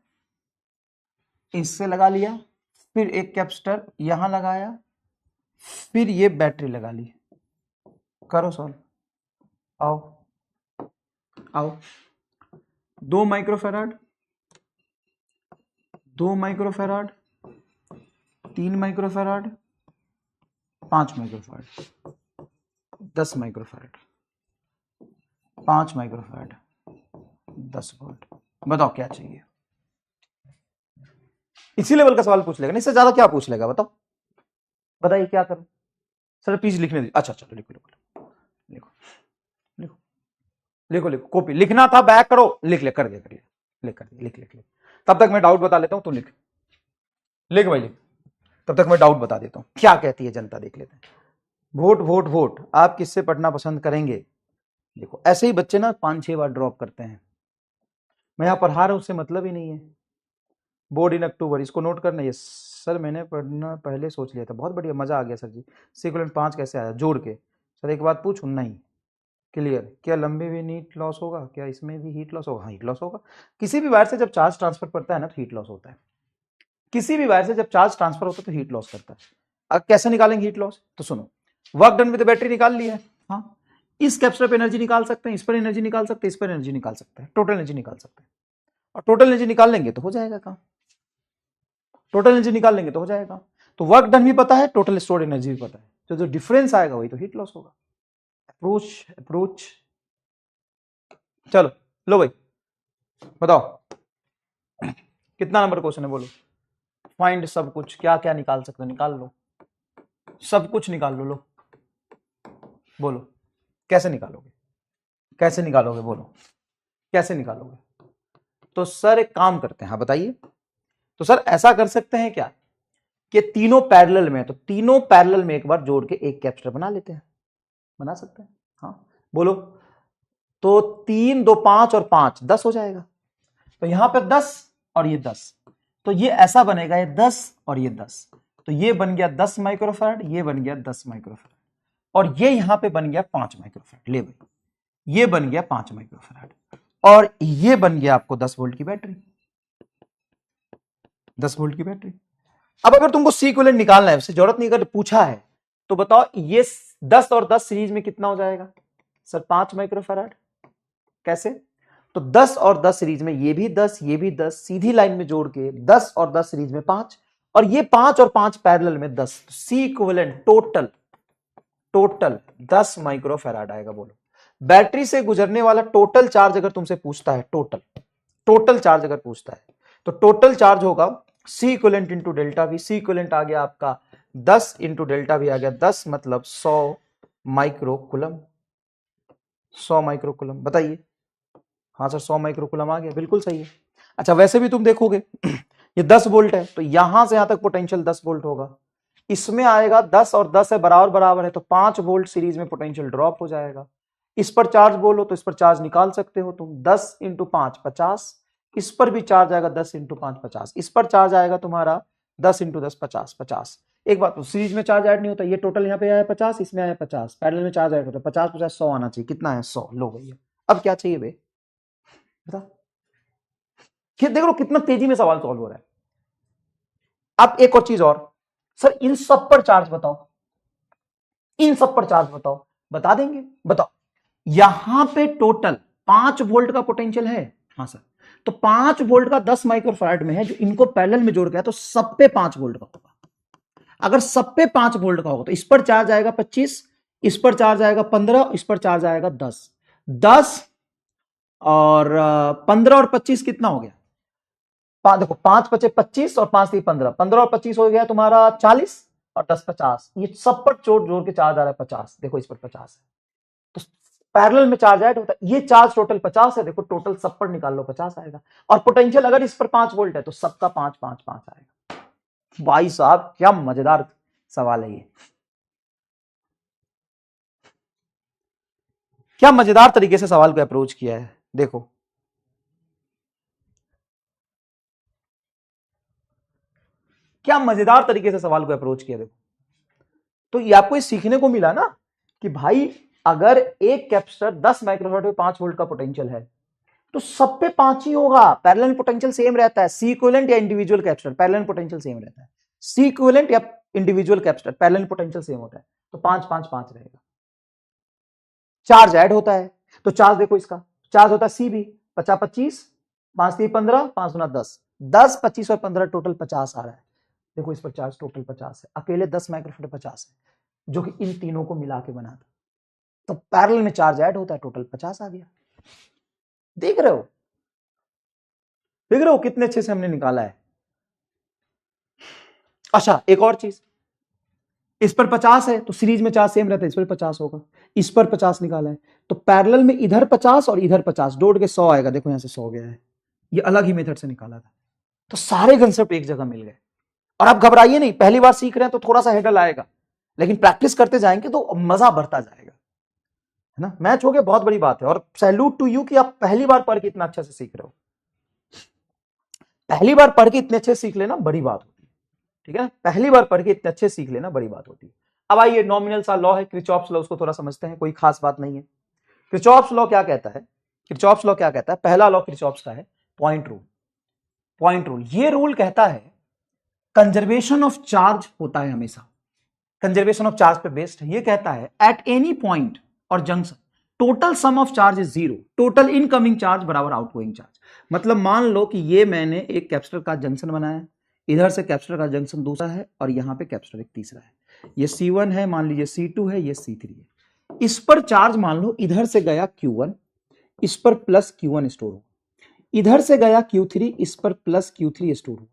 इससे लगा लिया, फिर एक कैपेसिटर यहां लगाया, फिर ये बैटरी लगा ली, करो सॉल्व, आओ आओ, 2 microfarad, 2 microfarad, 3 microfarad, 5 microfarad, 10 microfarad, 5 microfarad, 10 volt, बताओ क्या चाहिए। इसी लेवल का सवाल पूछ लेगा, इससे ज्यादा क्या पूछ लेगा बताओ, बताइए क्या करूं सर, प्लीज लिखने दीजिए, अच्छा चलो लिखो लिखो लिखो लिखो लिखो लिखो, कॉपी लिखना था बैक करो, लिख ले, कर दिया करिए, लिख कर दिया, लिख लिख लिख, तब तक मैं डाउट बता लेता हूं, तू लिख लिख भाई लिख, तब तक मैं डाउट बता देता हूं क्या कहती है जनता, देख लेते हैं। वोट वोट वोट, आप किससे पढ़ना पसंद करेंगे। देखो ऐसे ही बच्चे ना 5-6 बार ड्रॉप करते हैं, मैं यहां पढ़ा रहा हूं उससे मतलब ही नहीं है। बोर्ड इन अक्टूबर, इसको नोट करना, ये सर मैंने पढ़ना पहले सोच लिया था, बहुत बढ़िया, मजा आ गया सर जी, सीक्वेंट 5 कैसे आया जोड़ के, सर एक बात पूछूं, नहीं क्लियर, क्या लंबे में हीट लॉस होगा, क्या इसमें भी हीट लॉस होगा, हीट लॉस होगा, किसी भी वायर से जब चार्ज ट्रांसफर करता है ना तो हीट लॉस होता है, किसी भी वायर से जब चार्ज ट्रांसफर होता है तो हीट लॉस करता है। अब कैसे निकालेंगे हीट लॉस, तो सुनो, वर्क डन विद बैटरी निकाल लिया है, हाँ, इस कैपेसिटर पे एनर्जी निकाल सकते हैं, इस पर एनर्जी निकाल सकते हैं, इस पर एनर्जी निकाल सकते हैं, टोटल एनर्जी निकाल सकते हैं, और टोटल एनर्जी निकाल लेंगे तो हो जाएगा काम, टोटल एनर्जी निकाल लेंगे तो हो जाएगा, तो वर्क डन भी पता है, टोटल स्टोर्ड एनर्जी भी पता है, तो जो डिफरेंस आएगा वही तो हीट लॉस होगा। अप्रोच अप्रोच, चलो लो भाई बताओ कितना नंबर क्वेश्चन है, बोलो, फाइंड सब कुछ, क्या क्या निकाल सकते हो निकाल लो, सब कुछ निकाल लो, लो बोलो कैसे निकालोगे, कैसे निकालोगे, बोलो कैसे निकालोगे। तो सर एक काम करते हैं, हाँ बताइए, तो सर ऐसा कर सकते हैं क्या कि तीनों पैरेलल में, तो तीनों पैरेलल में एक बार जोड़ के एक कैपेसिटर बना लेते हैं, बना सकते हैं, हाँ बोलो, तो 3 2 5 और 5 10 हो जाएगा, तो यहां पर 10 और ये 10, तो ये ऐसा बनेगा, ये 10 और ये 10, तो ये बन गया 10 माइक्रोफैराड, ये बन गया 10 माइक्रोफैराड, और ये यहां पे बन गया 5 माइक्रोफैराड, ले भाई ये बन गया 5 माइक्रोफैराड, और ये बन गया आपको 10 वोल्ट की बैटरी, 10 वोल्ट की बैटरी। अब अगर तुमको सी इक्विवेलेंट निकालना है, उससे जरूरत नहीं, अगर पूछा है तो बताओ ये 10 और 10 सीरीज में कितना हो जाएगा सर? 5 माइक्रोफैराड। कैसे? तो 10 और 10 सीरीज में ये भी 10, ये भी 10, सीधी लाइन में जोड़ के 10 और 10 सीरीज में 5, और ये 5 और 5 पैरेलल में 10। सी इक्विवेलेंट टोटल 10 माइक्रोफैराड आएगा। बोलो, बैटरी से गुजरने वाला टोटल चार्ज अगर तुमसे पूछता है, टोटल चार्ज अगर पूछता है, तो टोटल चार्ज होगा C equivalent into delta V. C equivalent आ गया आपका 10 इंटू डेल्टा वी आ गया 10, मतलब 100 माइक्रोकुलम। 100 माइक्रोकुलम, बताइए। हाँ सर 100 माइक्रोकुलम आ गया, बिल्कुल सही है। अच्छा, वैसे भी तुम देखोगे ये 10 वोल्ट है, तो यहां से यहां तक पोटेंशियल 10 वोल्ट होगा। इसमें आएगा 10 और 10 है बराबर है, तो 5 वोल्ट सीरीज में पोटेंशियल ड्रॉप हो जाएगा। इस पर चार्ज बोलो तो इस पर चार्ज निकाल सकते हो तुम, 10 इंटू 5 50, इस पर भी चार्ज आएगा 10 इंटू 5 50, इस पर चार्ज आएगा तुम्हारा 10 इंटू 10 50 50। एक बात तो सीरीज में चार्ज ऐड नहीं होता, ये टोटल यहाँ पे आया 50, इसमें आया 50, पैरेलल में चार्ज ऐड होता है 50 50 100 आना चाहिए। कितना है? 100। लो भैया, अब क्या चाहिए बे, बता। देख लो कितना तेजी में सवाल सॉल्व हो रहा है। अब एक और चीज और, सर इन सब पर चार्ज बताओ, इन सब पर चार्ज बताओ। बता देंगे, बताओ। यहां पे टोटल 5 वोल्ट का पोटेंशियल है। हाँ सर, तो 5 वोल्ट का 10 माइक्रोफैराड में है, जो इनको पैरेलल में जोड़ गया, तो सब पे 5 वोल्ट का होगा। अगर सब पे 5 वोल्ट का होगा तो इस पर चार्ज आएगा 25, इस पर चार्ज आएगा 15, इस पर चार्ज आएगा 10। 10 और 15 और 25 कितना हो गया? देखो 5 पचे 25 और 5 15, 15 और 25 हो गया तुम्हारा 40, और 10 50। ये सब पर जोड़ के चार्ज आ रहा है 50। देखो इस पर 50 है, तो पैरेलल में चार्ज ऐड होता है। ये चार्ज टोटल 50 है, देखो टोटल सब पर निकाल लो 50 आएगा। और पोटेंशियल अगर इस पर 5 वोल्ट है तो सबका 5 5 5 आएगा। भाई साहब क्या मजेदार सवाल है ये, क्या मजेदार तरीके से सवाल को अप्रोच किया है। देखो क्या मजेदार तरीके से सवाल को अप्रोच किया। देखो, तो ये आपको सीखने को मिला ना कि भाई अगर एक कैपेसिटर 10 माइक्रोफैराड में 5 वोल्ट का पोटेंशियल है, तो सब पे 5 ही होगा। पैरेलल पोटेंशियल सेम रहता है। सी इक्विवेलेंट या individual capacitor, parallel potential same रहता है। सी इक्विवेलेंट या individual capacitor, parallel potential same होता है, तो 5 5 5 रहेगा। चार्ज ऐड होता है, तो चार्ज देखो इसका चार्ज होता है सी भी 50 25, 5 3 15, 5 गुना 10, 10 25 और 15 टोटल 50 आ रहा है। देखो इस पर चार्ज टोटल 50 है, अकेले 10 माइक्रोफैराड 50 है, जो कि इन तीनों को मिला के बना था। तो पैरेलल में चार्ज ऐड होता है, टोटल 50 आ गया। देख रहे हो, देख रहे हो कितने अच्छे से हमने निकाला है। अच्छा एक और चीज, इस पर 50 है तो सीरीज में चार्ज सेम रहता है, इस पर 50 होगा। इस पर 50 निकाला है, तो पैरेलल में इधर 50 और इधर 50 जोड़ के 100 आएगा। देखो यहां से 100 गया है, ये अलग ही मेथड से निकाला था। तो सारे कंसेप्ट एक जगह मिल गए। और आप घबराइए नहीं, पहली बार सीख रहे हैं तो थोड़ा सा हेडल आएगा, लेकिन प्रैक्टिस करते जाएंगे तो मजा बढ़ता जाएगा, है ना। मैच हो गया, बहुत बड़ी बात है। और सैल्यूट टू यू कि आप पहली बार पढ़ के इतना अच्छा से सीख रहे हो। पहली बार पढ़ के इतने अच्छे सीख लेना बड़ी बात होती है, ठीक है। पहली बार पढ़ के इतने अच्छे सीख लेना बड़ी बात होती है। अब आइए, नॉमिनल सा लॉ है किरचॉफ्स लॉ, उसको थोड़ा समझते हैं, कोई खास बात नहीं है। किरचॉफ्स लॉ क्या कहता है? किरचॉफ्स लॉ क्या कहता है? पहला लॉ किरचॉफ्स का है पॉइंट रूल। पॉइंट रूल, ये रूल कहता है कंजर्वेशन ऑफ चार्ज होता है हमेशा, कंजर्वेशन ऑफ चार्ज पे बेस्ड है। ये कहता है एट एनी पॉइंट और junction total sum of charge is zero, total incoming charge बराबर आउटगोइंग चार्ज। मतलब मान लो कि ये मैंने एक कैपेसिटर का जंक्शन बनाया, इधर से कैपेसिटर का जंक्शन दूसरा है, और यहां पे कैपेसिटर एक तीसरा है। ये C1 है, मान लीजिए C2 है, ये C3 है। इस पर चार्ज मान लो इधर से गया Q1, इस पर प्लस Q1 स्टोर हुआ, इधर से गया Q3, इस पर प्लस Q3 स्टोर हुआ,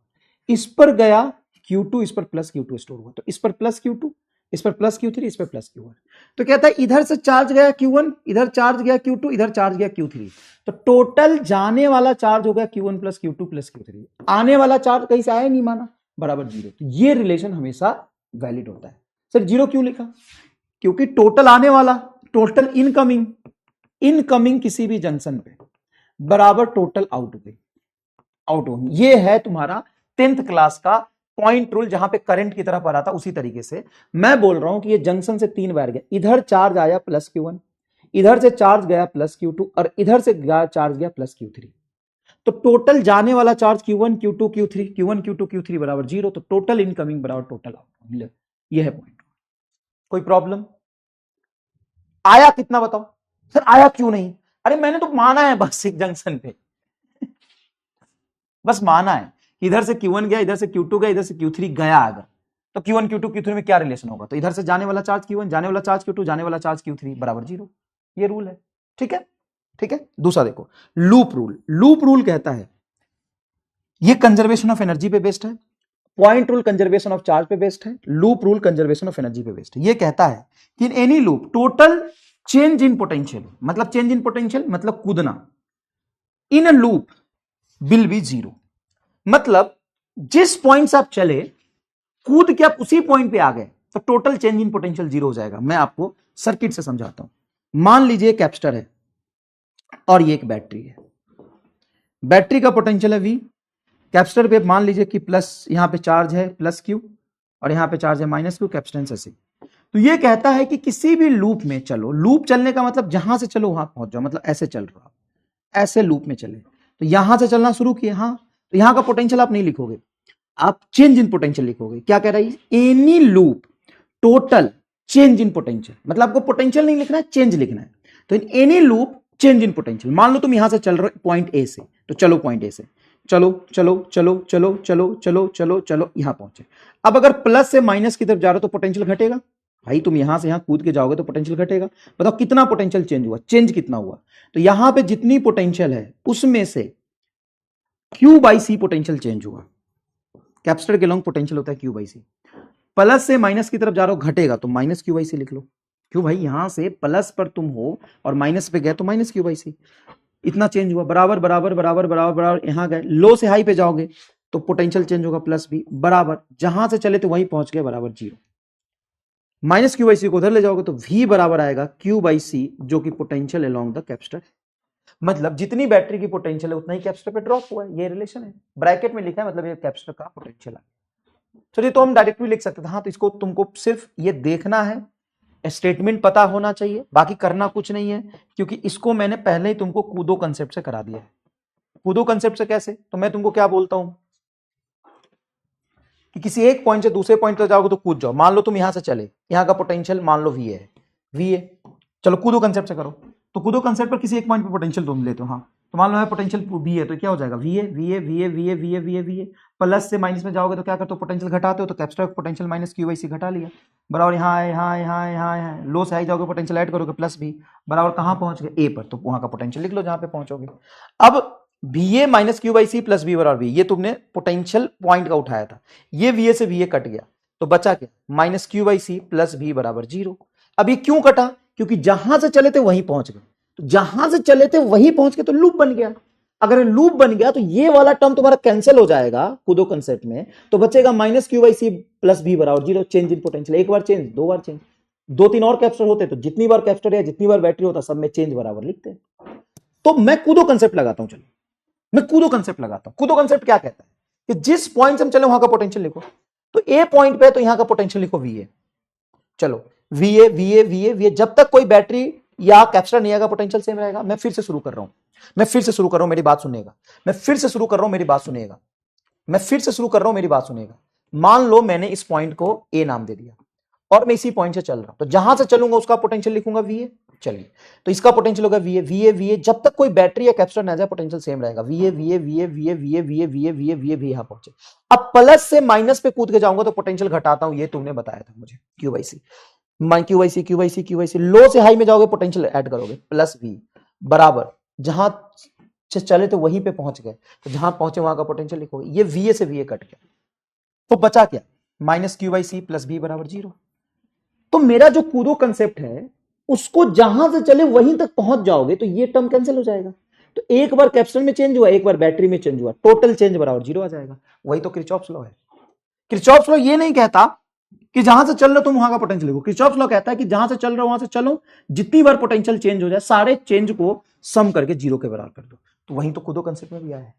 इस पर गया Q2, इस पर प्लस Q2 स्टोर हुआ, तो इस पर प्लस Q2, इस पर प्लस Q3, इस पर प्लस Q1। तो कहता है इधर से चार्ज गया Q1, इधर चार्ज गया Q2, इधर चार्ज गया Q3, तो टोटल जाने वाला चार्ज हो गया Q1 plus Q2 plus Q3, आने वाला चार्ज कहीं से आया नहीं माना, बराबर जीरो। तो ये रिलेशन हमेशा वैलिड होता है। सर जीरो क्यों लिखा? क्योंकि टोटल आने वाला, टोटल इनकमिंग, इनकमिंग किसी भी जंक्शन पे बराबर टोटल आउटगोइंग। ये है तुम्हारा 10th क्लास का पॉइंट रूल, जहां पे करंट की तरह पढ़ा था। उसी तरीके से मैं बोल रहा हूं कि ये जंक्शन से 3 बार गया, इधर चार्ज आया प्लस Q1, इधर से चार्ज गया प्लस Q2 और इधर से गया चार्ज गया प्लस Q3, तो टोटल जाने वाला charge Q1 Q2 Q3 Q1 Q2 Q3 बराबर 0, तो टोटल इनकमिंग बराबर टोटल आउटगोइंग। यह है पॉइंट। कोई प्रॉब्लम? आया कितना बताओ सर, आया क्यों नहीं? अरे मैंने तो माना है बस एक जंक्शन पे, बस माना है इधर से Q1 गया, इधर से Q2 गया, इधर से Q3 गया अगर, तो Q1 Q2 Q3 में क्या रिलेशन होगा? तो इधर से जाने वाला चार्ज Q1, जाने वाला चार्ज Q2, जाने वाला चार्ज Q3 बराबर 0। ये रूल है। ठीक है, ठीक है। दूसरा देखो, लूप रूल। लूप रूल कहता है, ये कंजर्वेशन ऑफ एनर्जी पे बेस्ड है, point rule conservation of charge पे बेस्ड है, loop rule conservation of energy पे बेस्ड है। ये कहता है कि in any loop total change in potential, मतलब चेंज इन पोटेंशियल मतलब कूदना, इन अ लूप विल बी 0। मतलब जिस पॉइंट से आप चले, कूद के आप उसी पॉइंट पे आ गए, तो टोटल चेंज इन पोटेंशियल 0 हो जाएगा। मैं आपको सर्किट से समझाता हूं। मान लीजिए कैपेसिटर है और ये एक बैटरी है, बैटरी का पोटेंशियल है V, कैपेसिटर पे मान लीजिए कि प्लस, यहां पे चार्ज है प्लस Q और यहां पे चार्ज है माइनस Q, कैपेसिटेंस ऐसे। तो ये कहता है कि किसी भी लूप में चलो, लूप चलने का मतलब जहां से चलो वहां पहुंच जाओ, मतलब ऐसे चल रहा, ऐसे लूप में चले, तो यहां से चलना शुरू किए, हाँ, तो यहां का पोटेंशियल आप नहीं लिखोगे, आप चेंज इन पोटेंशियल लिखोगे। क्या कह रहा है? Any loop total change in potential, मतलब आपको पोटेंशियल नहीं लिखना है, चेंज लिखना है। तो in any loop change in potential, मान लो तुम यहां से चल रहे हो पॉइंट ए से, तो चलो पॉइंट ए से, चलो चलो चलो चलो चलो चलो चलो चलो यहां पहुंचे। अब अगर प्लस से माइनस की तरफ जा रहे हो तो पोटेंशियल घटेगा भाई, तुम यहां से यहां कूद के जाओगे तो पोटेंशियल घटेगा। बताओ कितना पोटेंशियल चेंज हुआ, चेंज कितना हुआ? तो यहां पे जितनी पोटेंशियल है उसमें से Q/C पोटेंशियल चेंज हुआ। कैपेसिटर के लॉन्ग पोटेंशियल होता है Q/C। प्लस से माइनस की तरफ जा रहे हो घटेगा तो माइनस Q/C लिख लो। क्यों भाई, यहां से प्लस पर तुम हो और माइनस पे गए तो माइनस Q/C। इतना चेंज हुआ, बराबर बराबर बराबर बराबर बराबर, यहां गए, लो से हाई पे जाओगे तो पोटेंशियल चेंज होगा प्लस भी, बराबर जहां से चले तो वहीं पहुंच गए, बराबर 0। माइनस Q/C को उधर ले जाओगे तो V बराबर आएगा Q/C, जो कि पोटेंशियल अलोंग द कैपेसिटर। मतलब जितनी बैटरी की पोटेंशियल है उतना ही कैपेसिटर पे ड्रॉप हुआ है, ये रिलेशन है, ब्रैकेट में लिखा है, मतलब ये कैपेसिटर का पोटेंशियल है। चलिए, तो हम डायरेक्ट भी लिख सकते थे, हाँ, तो इसको तुमको सिर्फ ये देखना है, स्टेटमेंट पता होना चाहिए, बाकी करना कुछ नहीं है, क्योंकि इसको मैंने पहले ही तुमको कूदो कंसेप्ट से करा दिया है। कूदो कंसेप्ट से कैसे? तो मैं तुमको क्या बोलता हूं कि किसी एक पॉइंट से दूसरे पॉइंट पर जाओगे तो कूद जाओ। मान लो तुम यहां से चले, यहां का पोटेंशियल मान लो V है, V है, चलो कूदो कंसेप्ट से करो। तो कूदो कंसेप्ट पर किसी एक पॉइंट पर पोटेंशियल तुम लेते हो, हाँ, तो मान लो है पोटेंशियल V है, तो क्या हो जाएगा? V है, V है, V है, V है, V है, V है, V है। प्लस से माइनस में जाओगे तो क्या करते हो? पोटेंशियल घटाते हो, तो कैपेसिटर पोटेंशियल माइनस Q/C घटा लिया, बराबर यहाँ है, यहाँ है, यहाँ है, यहाँ है। लो से हाई जाओगे पोटेंशियल ऐड करोगे प्लस भी, बराबर कहाँ पहुंच गए? A पर, तो वहां का पोटेंशियल लिख लो जहां पे पहुंचोगे। अब VA minus Q/C plus V बराबर V, ये तुमने पोटेंशियल पॉइंट का उठाया था, ये VA से VA कट गया, तो बचा क्या? माइनस Q/C प्लस V बराबर 0। अब ये क्यों कटा? क्योंकि जहां से चले थे वहीं पहुंच गए, तो जहां से चले थे वहीं पहुंच गए तो लूप बन गया। अगर लूप बन गया तो ये वाला टर्म तुम्हारा कैंसिल हो जाएगा कूदो कंसेप्ट में, तो बचेगा माइनस Q/C प्लस V बराबर 0। चेंज इन पोटेंशियल, एक बार चेंज, दो बार चेंज, दो तीन और कैपेसिटर होते तो जितनी बार कैपेसिटर या जितनी बार बैटरी होता सब में चेंज बराबर लिखते। तो मैं कूदो कंसेप्ट लगाता हूं, चलो मैं कूदो कंसेप्ट लगाता हूं। कूदो कंसेप्ट क्या कहता है कि जिस पॉइंट से हम चले वहां का पोटेंशियल लिखो, तो ए पॉइंट पे तो यहां का पोटेंशियल लिखो VA। चलो VA VA VA VA, जब तक कोई बैटरी या कैपेसिटर नहीं आएगा पोटेंशियल सेम रहेगा। मैं फिर से शुरू कर रहा हूं, मेरी बात सुनिएगा, मैं फिर से शुरू कर रहा हूं, मेरी बात सुनिएगा, मैं फिर से शुरू कर रहा हूं, मेरी बात सुनिएगा। मान लो मैंने इस पॉइंट को A नाम दे दिया और मैं इसी पॉइंट से चल रहा हूं, तो जहां से चलूंगा उसका पोटेंशियल लिखूंगा VA। चलिए, तो इसका पोटेंशियल होगा VA VA VA, जब तक कोई बैटरी या कैपेसिटर ना जाए पोटेंशियल सेम रहेगा, VA VA VA VA VA VA VA VA VA भी यहां पहुंचे। अब प्लस से माइनस पे कूद के जाऊंगा तो पोटेंशियल घटाता हूं, ये तुमने बताया था मुझे, Q/C, लो से हाई में जाओगे पोटेंशियल ऐड करोगे प्लस V बराबर जहां से चले तो वहीं पे पहुंच गए, तो जहां पहुंचे वहां का पोटेंशियल लिखोगे। ये VA से VA कट गया, तो बचा क्या? माइनस Q/C प्लस V बराबर 0। तो मेरा जो कूदो कंसेप्ट है उसको जहां से चले वहीं तक पहुंच जाओगे तो ये टर्म कैंसिल हो जाएगा। तो एक बार कैपेसिटर में चेंज हुआ, एक बार बैटरी में चेंज हुआ, टोटल चेंज बराबर 0 आ जाएगा। वही तो किरचॉफ्स लॉ है। किरचॉफ्स लॉ ये नहीं कहता कि जहां से चल रहे हो तुम वहां का पोटेंशियल लिखो। किरचॉफ्स लॉ कहता है कि जहां से चल रहे हो वहां से चलो, जितनी बार पोटेंशियल चेंज हो जाए सारे चेंज को सम करके 0 के बराबर कर दो। तो वही तो कूदो कंसेप्ट में भी आया है।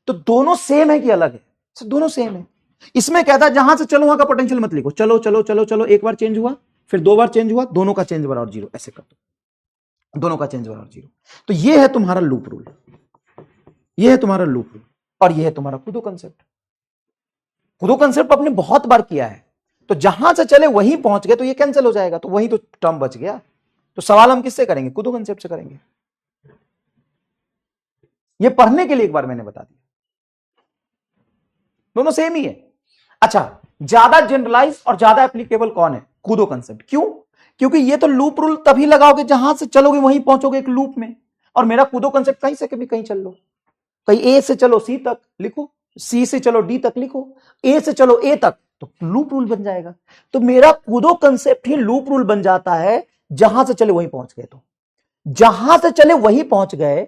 तो दोनों सेम है कि अलग है? दोनों सेम है। इसमें कहता है जहां से चलो वहां का पोटेंशियल मत लिखो, चलो चलो चलो चलो, एक बार चेंज हुआ, फिर दो बार चेंज हुआ, दोनों का चेंज बराबर 0, ऐसे कर दो। दोनों का चेंज बराबर 0। तो ये है तुम्हारा लूप रूल, ये है तुम्हारा लूप रूल, और ये है तुम्हारा कूदो कंसेप्ट। कूदो कंसेप्ट आपने बहुत बार किया है, तो जहां से चले वहीं पहुंच गए तो ये कैंसिल हो जाएगा, तो वही तो टर्म बच गया। तो सवाल हम किससे करेंगे? कूदो कंसेप्ट से करेंगे। ये पढ़ने के लिए एक बार मैंने बता दिया, दोनों सेम ही है। अच्छा, ज्यादा जनरलाइज और ज्यादा एप्लीकेबल कौन है? कूदो कंसेप्ट। क्यों? क्योंकि ये तो लूप रूल तभी लगाओगे जहां से चलोगे वहीं पहुंचोगे एक लूप में, और मेरा कूदो कंसेप्ट कहीं से कभी कहीं चल लो, कहीं ए से चलो सी तक लिखो, सी से चलो डी तक लिखो, ए से चलो ए तक, तो लूप रूल बन जाएगा। तो मेरा कूदो कंसेप्ट ही लूप रूल बन जाता है, जहां से चले वहीं पहुंच गए। तो जहां से चले वहीं पहुंच गए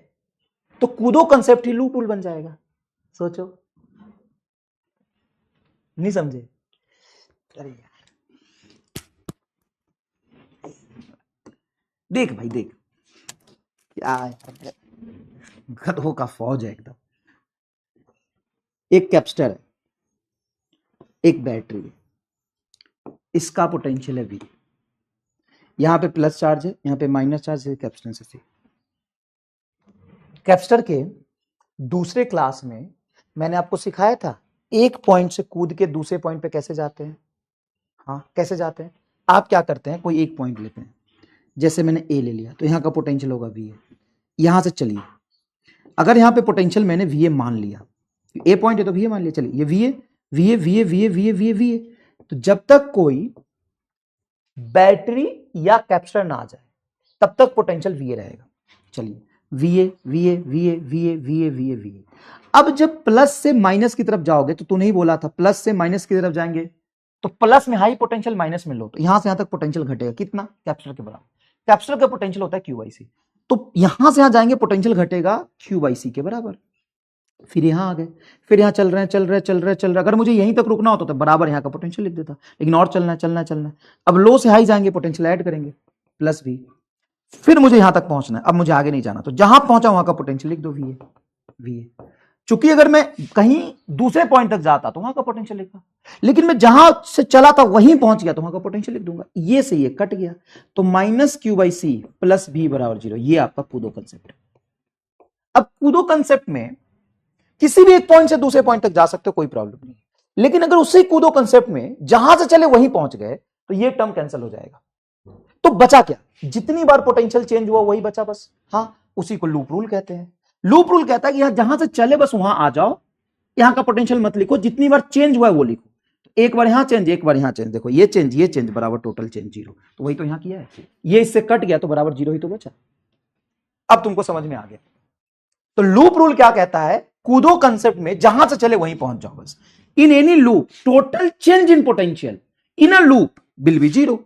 तो कूदो कंसेप्ट ही लूप रूल बन जाएगा। सोचो, नहीं समझे? अरे देख भाई देख, क्या है, गधों का फौज है एकदम। एक कैपेसिटर है, एक बैटरी है, इसका पोटेंशियल है V, यहां पे प्लस चार्ज है, यहां पे माइनस चार्ज है कैपेसिटेंस से। कैपेसिटर के दूसरे क्लास में मैंने आपको सिखाया था एक पॉइंट से कूद के दूसरे पॉइंट पे कैसे जाते हैं। हाँ, कैसे जाते हैं? आप क्या करते हैं, कोई एक पॉइंट लेते हैं, जैसे मैंने ए ले लिया, तो यहां का पोटेंशियल होगा VA। यहां से चलिए, अगर यहां पे पोटेंशियल मैंने VA मान लिया, ए पॉइंट है तो VA मान लिया, चलिए ये VA VA VA VA VA VA VA, तो जब तक कोई बैटरी या कैपेसिटर ना आ जाए तब तक पोटेंशियल VA रहेगा। चलिए VA VA VA VA VA VA VA। अब जब प्लस से माइनस की तरफ जाओगे, तो तूने ही बोला था प्लस से माइनस की तरफ जाएंगे तो प्लस में हाई पोटेंशियल, माइनस में लो, तो यहां से यहां तक पोटेंशियल घटेगा कितना? कैपेसिटर के बराबर। कैपेसिटर का पोटेंशियल होता है Q/C, तो यहां से यहां जाएंगे पोटेंशियल घटेगा Q/C के बराबर। फिर यहां आ गए, फिर यहां चल रहे हैं चल रहे चल रहे चल रहे, अगर मुझे यहीं तक रुकना होता तो बराबर यहां का पोटेंशियल लिख देता, लेकिन और चलना चलना चलना। अब लो से हाई जाएंगे, पोटेंशियल ऐड करेंगे प्लस V, फिर मुझे यहां तक पहुंचना है, अब मुझे आगे नहीं जाना, तो जहां पहुंचा वहां का पोटेंशियल लिख दो VA VA। चूंकि अगर मैं कहीं दूसरे पॉइंट तक जाता तो वहां का पोटेंशियल लिखा, लेकिन मैं जहां से चला था वहीं पहुंच गया तो वहां का पोटेंशियल लिख दूंगा। ये से ये कट गया, तो -Q/C प्लस V बराबर 0। ये आपका कूदो कंसेप्ट है। अब कूदो कंसेप्ट में किसी भी एक पॉइंट से दूसरे पॉइंट तक जा सकते हो, कोई प्रॉब्लम नहीं, लेकिन अगर उसी कूदो कंसेप्ट में जहां से चले वहीं पहुंच गए तो ये टर्म कैंसिल हो जाएगा। तो बचा क्या? जितनी बार पोटेंशियल चेंज हुआ वही बचा बस। हाँ, उसी को लूप रूल कहते हैं। लूप रूल कहता है कि यहां जहां से चले बस वहां आ जाओ, यहां का पोटेंशियल मत लिखो, जितनी बार चेंज हुआ है वो लिखो। एक बार यहां चेंज, एक बार यहां चेंज, देखो ये चेंज बराबर टोटल चेंज 0, तो वही तो यहां किया है। ये इससे कट गया तो बराबर 0 ही तो बचा। अब तुमको समझ में आ गया। तो लूप रूल क्या कहता है? कूदो कंसेप्ट में जहां से चले वहीं पहुंच जाओ बस। In any loop total change in potential in a loop will be 0।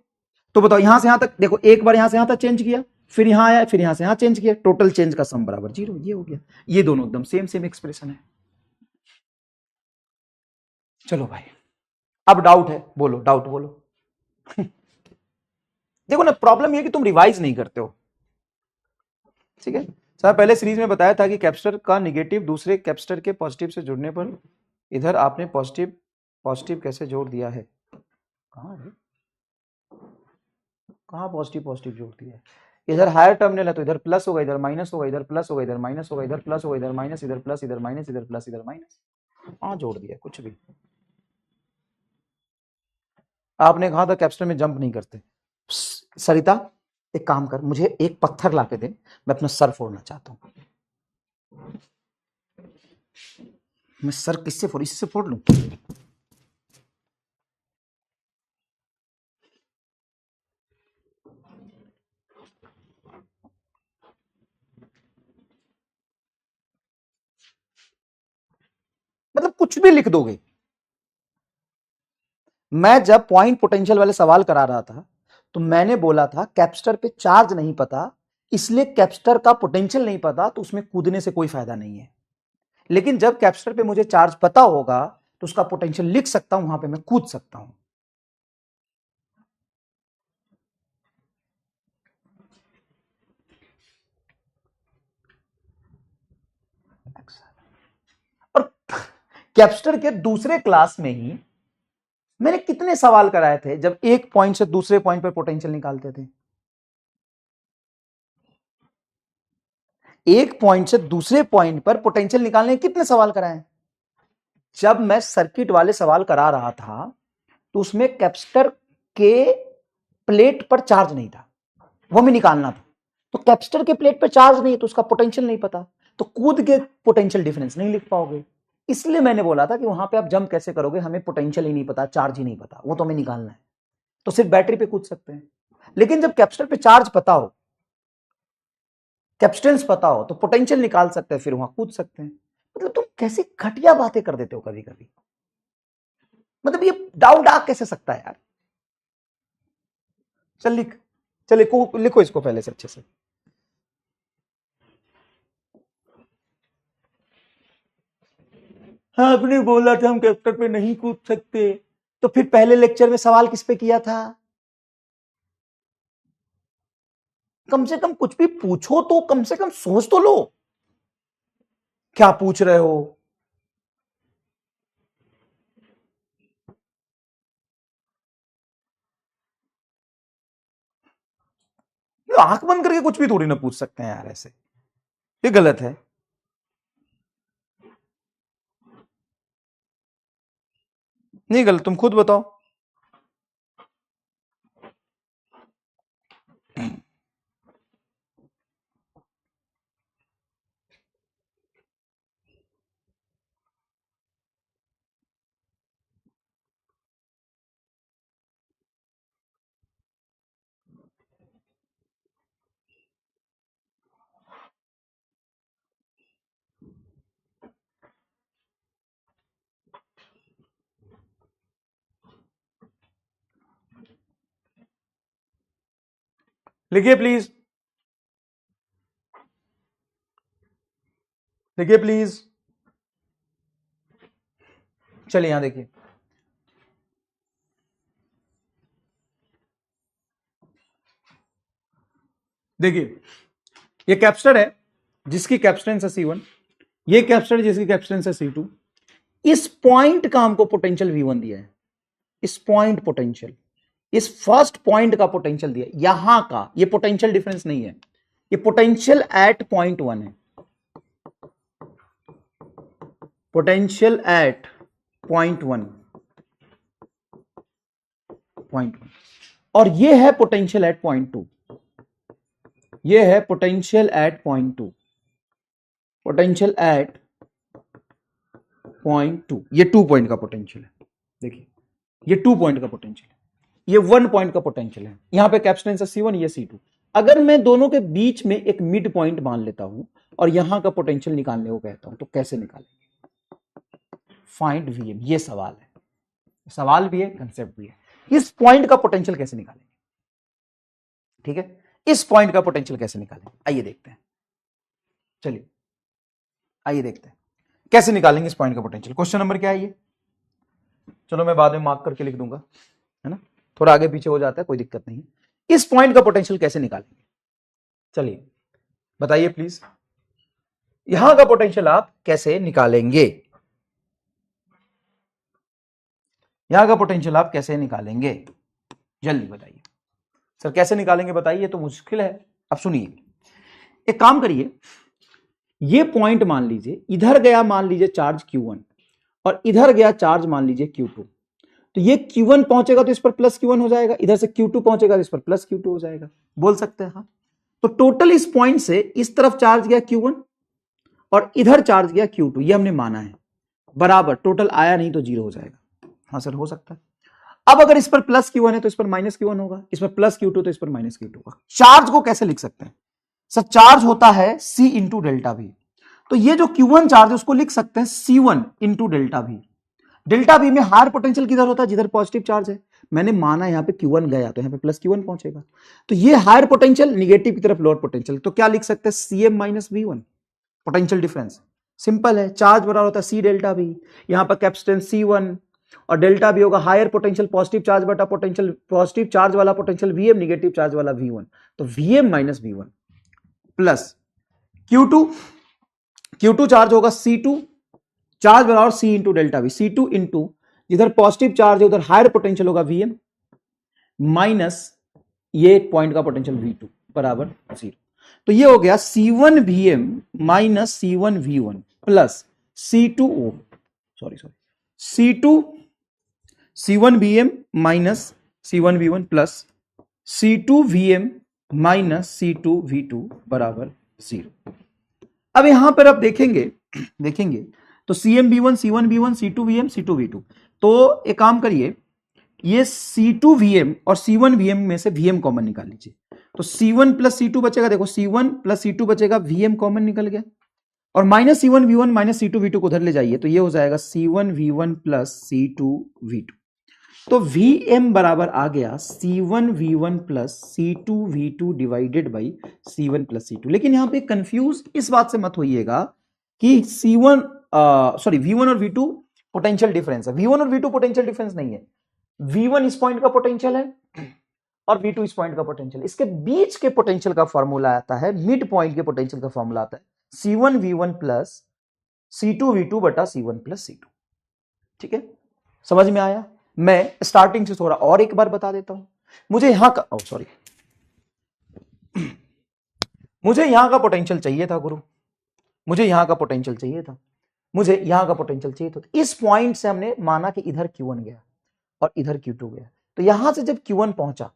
तो बताओ यहां से यहां तक, देखो एक बार यहां से यहां तक चेंज किया, फिर यहां आया, फिर यहां से यहां चेंज किया, टोटल चेंज का सम बराबर 0। ये हो गया। ये दोनों एकदम सेम सेम एक्सप्रेशन है। चलो भाई, अब डाउट है, बोलो डाउट बोलो। देखो ना, प्रॉब्लम ये कि तुम रिवाइज नहीं करते हो, ठीक है। सर पहले सीरीज में बताया था कि कैपेसिटर का निगेटिव दूसरे कैपेसिटर के पॉजिटिव से जुड़ने पर, इधर आपने पॉजिटिव पॉजिटिव कैसे जोड़ दिया है? कहां है, कहां पॉजिटिव पॉजिटिव जोड़ दिया है? इधर हायर टर्मिनल है तो इधर प्लस होगा, इधर माइनस होगा, इधर प्लस होगा, इधर माइनस होगा, इधर प्लस होगा, इधर माइनस, इधर प्लस, इधर माइनस, इधर प्लस, इधर माइनस। हाँ जोड़ दिया कुछ भी। आपने कहा था कैपेसिटर में जंप नहीं करते। सरिता एक काम कर, मुझे एक पत्थर ला के दे, मैं अपना सर फोड़ना चाहता हूं। मैं सर किससे फोड़, इससे फोड़ लूं? मतलब कुछ भी लिख दोगे। मैं जब पॉइंट पोटेंशियल वाले सवाल करा रहा था तो मैंने बोला था कैपेसिटर पे चार्ज नहीं पता, इसलिए कैपेसिटर का पोटेंशियल नहीं पता, तो उसमें कूदने से कोई फायदा नहीं है। लेकिन जब कैपेसिटर पे मुझे चार्ज पता होगा तो उसका पोटेंशियल लिख सकता हूं, वहां पे मैं कूद सकता हूं। और कैपेसिटर के दूसरे क्लास में ही मैंने कितने सवाल कराए थे जब एक पॉइंट से दूसरे पॉइंट पर पोटेंशियल निकालते थे। एक पॉइंट से दूसरे पॉइंट पर पोटेंशियल निकालने के कितने सवाल कराए? जब मैं सर्किट वाले सवाल करा रहा था तो उसमें कैपेसिटर के प्लेट पर चार्ज नहीं था, वो हमें निकालना था। तो कैपेसिटर के प्लेट पर चार्ज नहीं है तो उसका पोटेंशियल नहीं पता, तो कूद के पोटेंशियल डिफरेंस नहीं लिख पाओगे। इसलिए मैंने बोला था कि वहां पे आप जंप कैसे करोगे, हमें पोटेंशियल ही नहीं पता, चार्ज ही नहीं पता, वो तो हमें निकालना है, तो सिर्फ बैटरी पे कूद सकते हैं। लेकिन जब कैपेसिटर पे चार्ज पता हो, कैपेसिटेंस पता हो, तो पोटेंशियल निकाल सकते हैं, फिर वहां कूद सकते हैं। मतलब तुम कैसी घटिया बातें कर देते हो कभी कभी, मतलब ये डाउट आ कैसे सकता है यार। चल लिख, चल लिखो इसको पहले से अच्छे से। हाँ, आपने बोला था हम कैप्चर पे नहीं कूद सकते, तो फिर पहले लेक्चर में सवाल किस पे किया था? कम से कम कुछ भी पूछो तो कम से कम सोच तो लो क्या पूछ रहे हो। आंख बंद करके कुछ भी थोड़ी ना पूछ सकते हैं यार, ऐसे ये गलत है। नहीं गलत, तुम खुद बताओ। लिखिए प्लीज, लिखिए प्लीज। चलिए यहां देखिए, देखिए ये कैपेसिटर है जिसकी कैपेसिटेंस है C1, ये कैपेसिटर जिसकी कैपेसिटेंस है C2। इस पॉइंट का हमको पोटेंशियल V1 दिया है, इस पॉइंट पोटेंशियल, इस फर्स्ट पॉइंट का पोटेंशियल दिया, यहां का ये पोटेंशियल डिफरेंस नहीं है, ये पोटेंशियल एट पॉइंट 1 है, पोटेंशियल एट पॉइंट 1, और ये है पोटेंशियल एट पॉइंट 2, ये है potential at point 2, potential at point 2, ये 2 पॉइंट का पोटेंशियल है। देखिए ये 2 पॉइंट का पोटेंशियल है, ये 1 पॉइंट का पोटेंशियल है। यहां पे कैपेसिटेंस है C1, ये C2। अगर मैं दोनों के बीच में एक मिड पॉइंट मान लेता हूं और यहां का पोटेंशियल निकालने को कहता हूं, तो कैसे निकालेंगे? फाइंड Vm, ये सवाल है, सवाल भी है, कंसेप्ट भी है। इस पॉइंट का पोटेंशियल कैसे निकालेंगे? ठीक है, इस पॉइंट का पोटेंशियल कैसे निकालेंगे, आइए देखते हैं। चलिए आइए देखते हैं कैसे निकालेंगे इस पॉइंट का पोटेंशियल। क्वेश्चन नंबर क्या है ये? चलो मैं बाद में मार्क करके लिख दूंगा, है ना, थोड़ा आगे पीछे हो जाता है, कोई दिक्कत नहीं है। इस पॉइंट का पोटेंशियल कैसे निकालेंगे? चलिए बताइए प्लीज, यहां का पोटेंशियल आप कैसे निकालेंगे? यहां का पोटेंशियल आप कैसे निकालेंगे? जल्दी बताइए सर, कैसे निकालेंगे बताइए, तो मुश्किल है। अब सुनिए, एक काम करिए, ये पॉइंट मान लीजिए, इधर गया मान लीजिए चार्ज Q1 और इधर गया चार्ज मान लीजिए Q2, तो ये Q1 पहुंचेगा तो इस पर प्लस Q1 हो जाएगा, इधर से Q2 पहुंचेगा तो इस पर प्लस Q2 हो जाएगा, बोल सकते हैं। हाँ, तो टोटल इस पॉइंट से इस तरफ चार्ज गया Q1 और इधर चार्ज गया Q2, ये हमने माना है, बराबर टोटल आया नहीं तो 0 हो जाएगा। हाँ सर हो सकता है। अब अगर इस पर प्लस Q1 है तो इस पर माइनस Q1 होगा, इस पर प्लस Q2 तो इस पर माइनस Q2 होगा। चार्ज को कैसे लिख सकते हैं सर? चार्ज होता है C इंटू डेल्टा V, तो ये जो Q1 चार्ज है उसको लिख सकते हैं C1 into delta V। Delta V में हायर पोटेंशियल किधर होता है? जिधर पॉजिटिव चार्ज है। मैंने माना यहां पे Q1 गया तो यहां पे प्लस Q1 पहुंचेगा, तो ये हायर पोटेंशियल, निगेटिव की तरफ लोअर पोटेंशियल, तो क्या लिख सकते हैं? CM minus V1, potential difference. Simple है, चार्ज बराबर होता है C डेल्टा V, यहां पर कैपेसिटेंस C1 और डेल्टा V होगा हायर पोटेंशियल, पॉजिटिव चार्ज बटा पोटेंशियल, पॉजिटिव चार्ज वाला पोटेंशियल VM, निगेटिव चार्ज वाला V1, तो VM minus V1 plus Q2 charge होगा C2, चार्ज बराबर C into delta V, C2 into जिधर पॉजिटिव चार्ज है उधर हायर पोटेंशियल होगा VM माइनस ये एक पॉइंट का पोटेंशियल V2 बराबर 0। तो ये हो गया C1Vm minus C1V1 plus C2O C1Vm minus C1V1 plus C2Vm minus C2V2 बराबर 0। अब यहां पर आप देखेंगे तो CMV1 C1V1 C2Vm C2V2, तो एक काम करिए, ये C2Vm और C1Vm में से Vm कॉमन निकाल लीजिए, तो C1 प्लस C2 बचेगा, देखो C1 प्लस C2 बचेगा, Vm कॉमन निकल गया, और माइनस C1V1 माइनस C2V2 को उधर ले जाइए, तो ये हो जाएगा C1V1 प्लस C2V2, तो Vm बराबर आ गया C1V1 plus C2V2 divided by C1 plus C2। लेकिन यहां पे कंफ्यूज इस बात से मत होइएगा कि V1 और V2 पोटेंशियल डिफरेंस है। V1 और V2 पोटेंशियल डिफरेंस नहीं है, V1 इस पॉइंट का पोटेंशियल है और V2 इस पॉइंट का पोटेंशियल, इसके बीच के पोटेंशियल का फॉर्मूला आता है, मिड पॉइंट के पोटेंशियल का फॉर्मूला आता है C1V1 प्लस C2V2 बटा C1 प्लस C2। ठीक है, समझ में आया? मैं स्टार्टिंग से थोड़ा और एक बार बता देता हूं। मुझे यहां का मुझे यहां का पोटेंशियल चाहिए था गुरु, मुझे यहां का पोटेंशियल चाहिए था, मुझे यहां का पोटेंशियल चाहिए था। इस पॉइंट से हमने माना कि इधर Q1 गया और इधर Q2 गया, तो यहां से जब Q1 पहुंचा,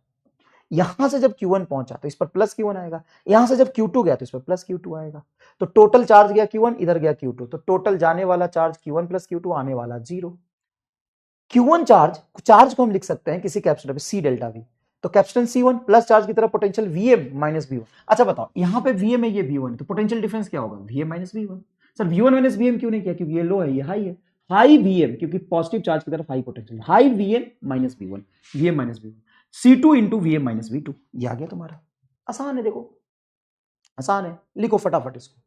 यहां से जब Q1 पहुंचा तो इस पर प्लस Q1 आएगा, यहां से जब Q2 गया तो इस पर प्लस Q2 आएगा, तो टोटल चार्ज गया Q1, इधर गया Q2, तो टोटल जाने वाला चार्ज Q1 प्लस Q2, आने वाला 0। Q1 चार्ज को हम लिख सकते हैं किसी कैपेसिटर पे C डेल्टा V, तो कैपेसिटर C1 प्लस चार्ज की तरफ पोटेंशियल Vm माइनस V1। अच्छा बताओ, यहां पे Vm है, ये V1 है, तो पोटेंशियल डिफरेंस क्या होगा? Vm minus V1। Sir V1 minus Vm क्यों नहीं किया? क्योंकि ये लो है, ये हाई है, हाई Vm, क्योंकि पॉजिटिव चार्ज की तरफ high potential, high Vm minus V1, Vm minus V1, C2 into Vm minus V2, ये आ गया तुम्हारा। आसान है, देखो आसान है, लिखो फटाफट इसको।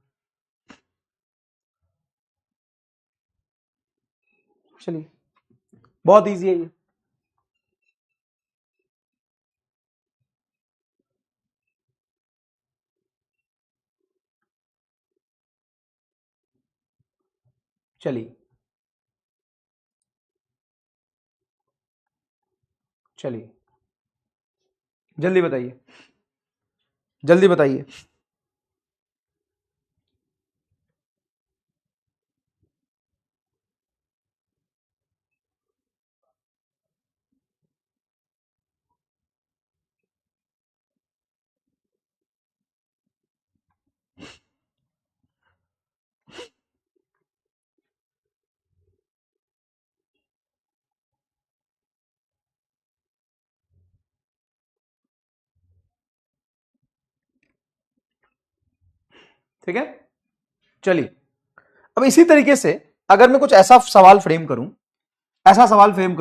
चलिए, बहुत इजी है ये। चलिए चलिए, जल्दी बताइए, जल्दी बताइए। ठीक है, चलिए, अब इसी तरीके से अगर मैं कुछ ऐसा सवाल फ्रेम करूं,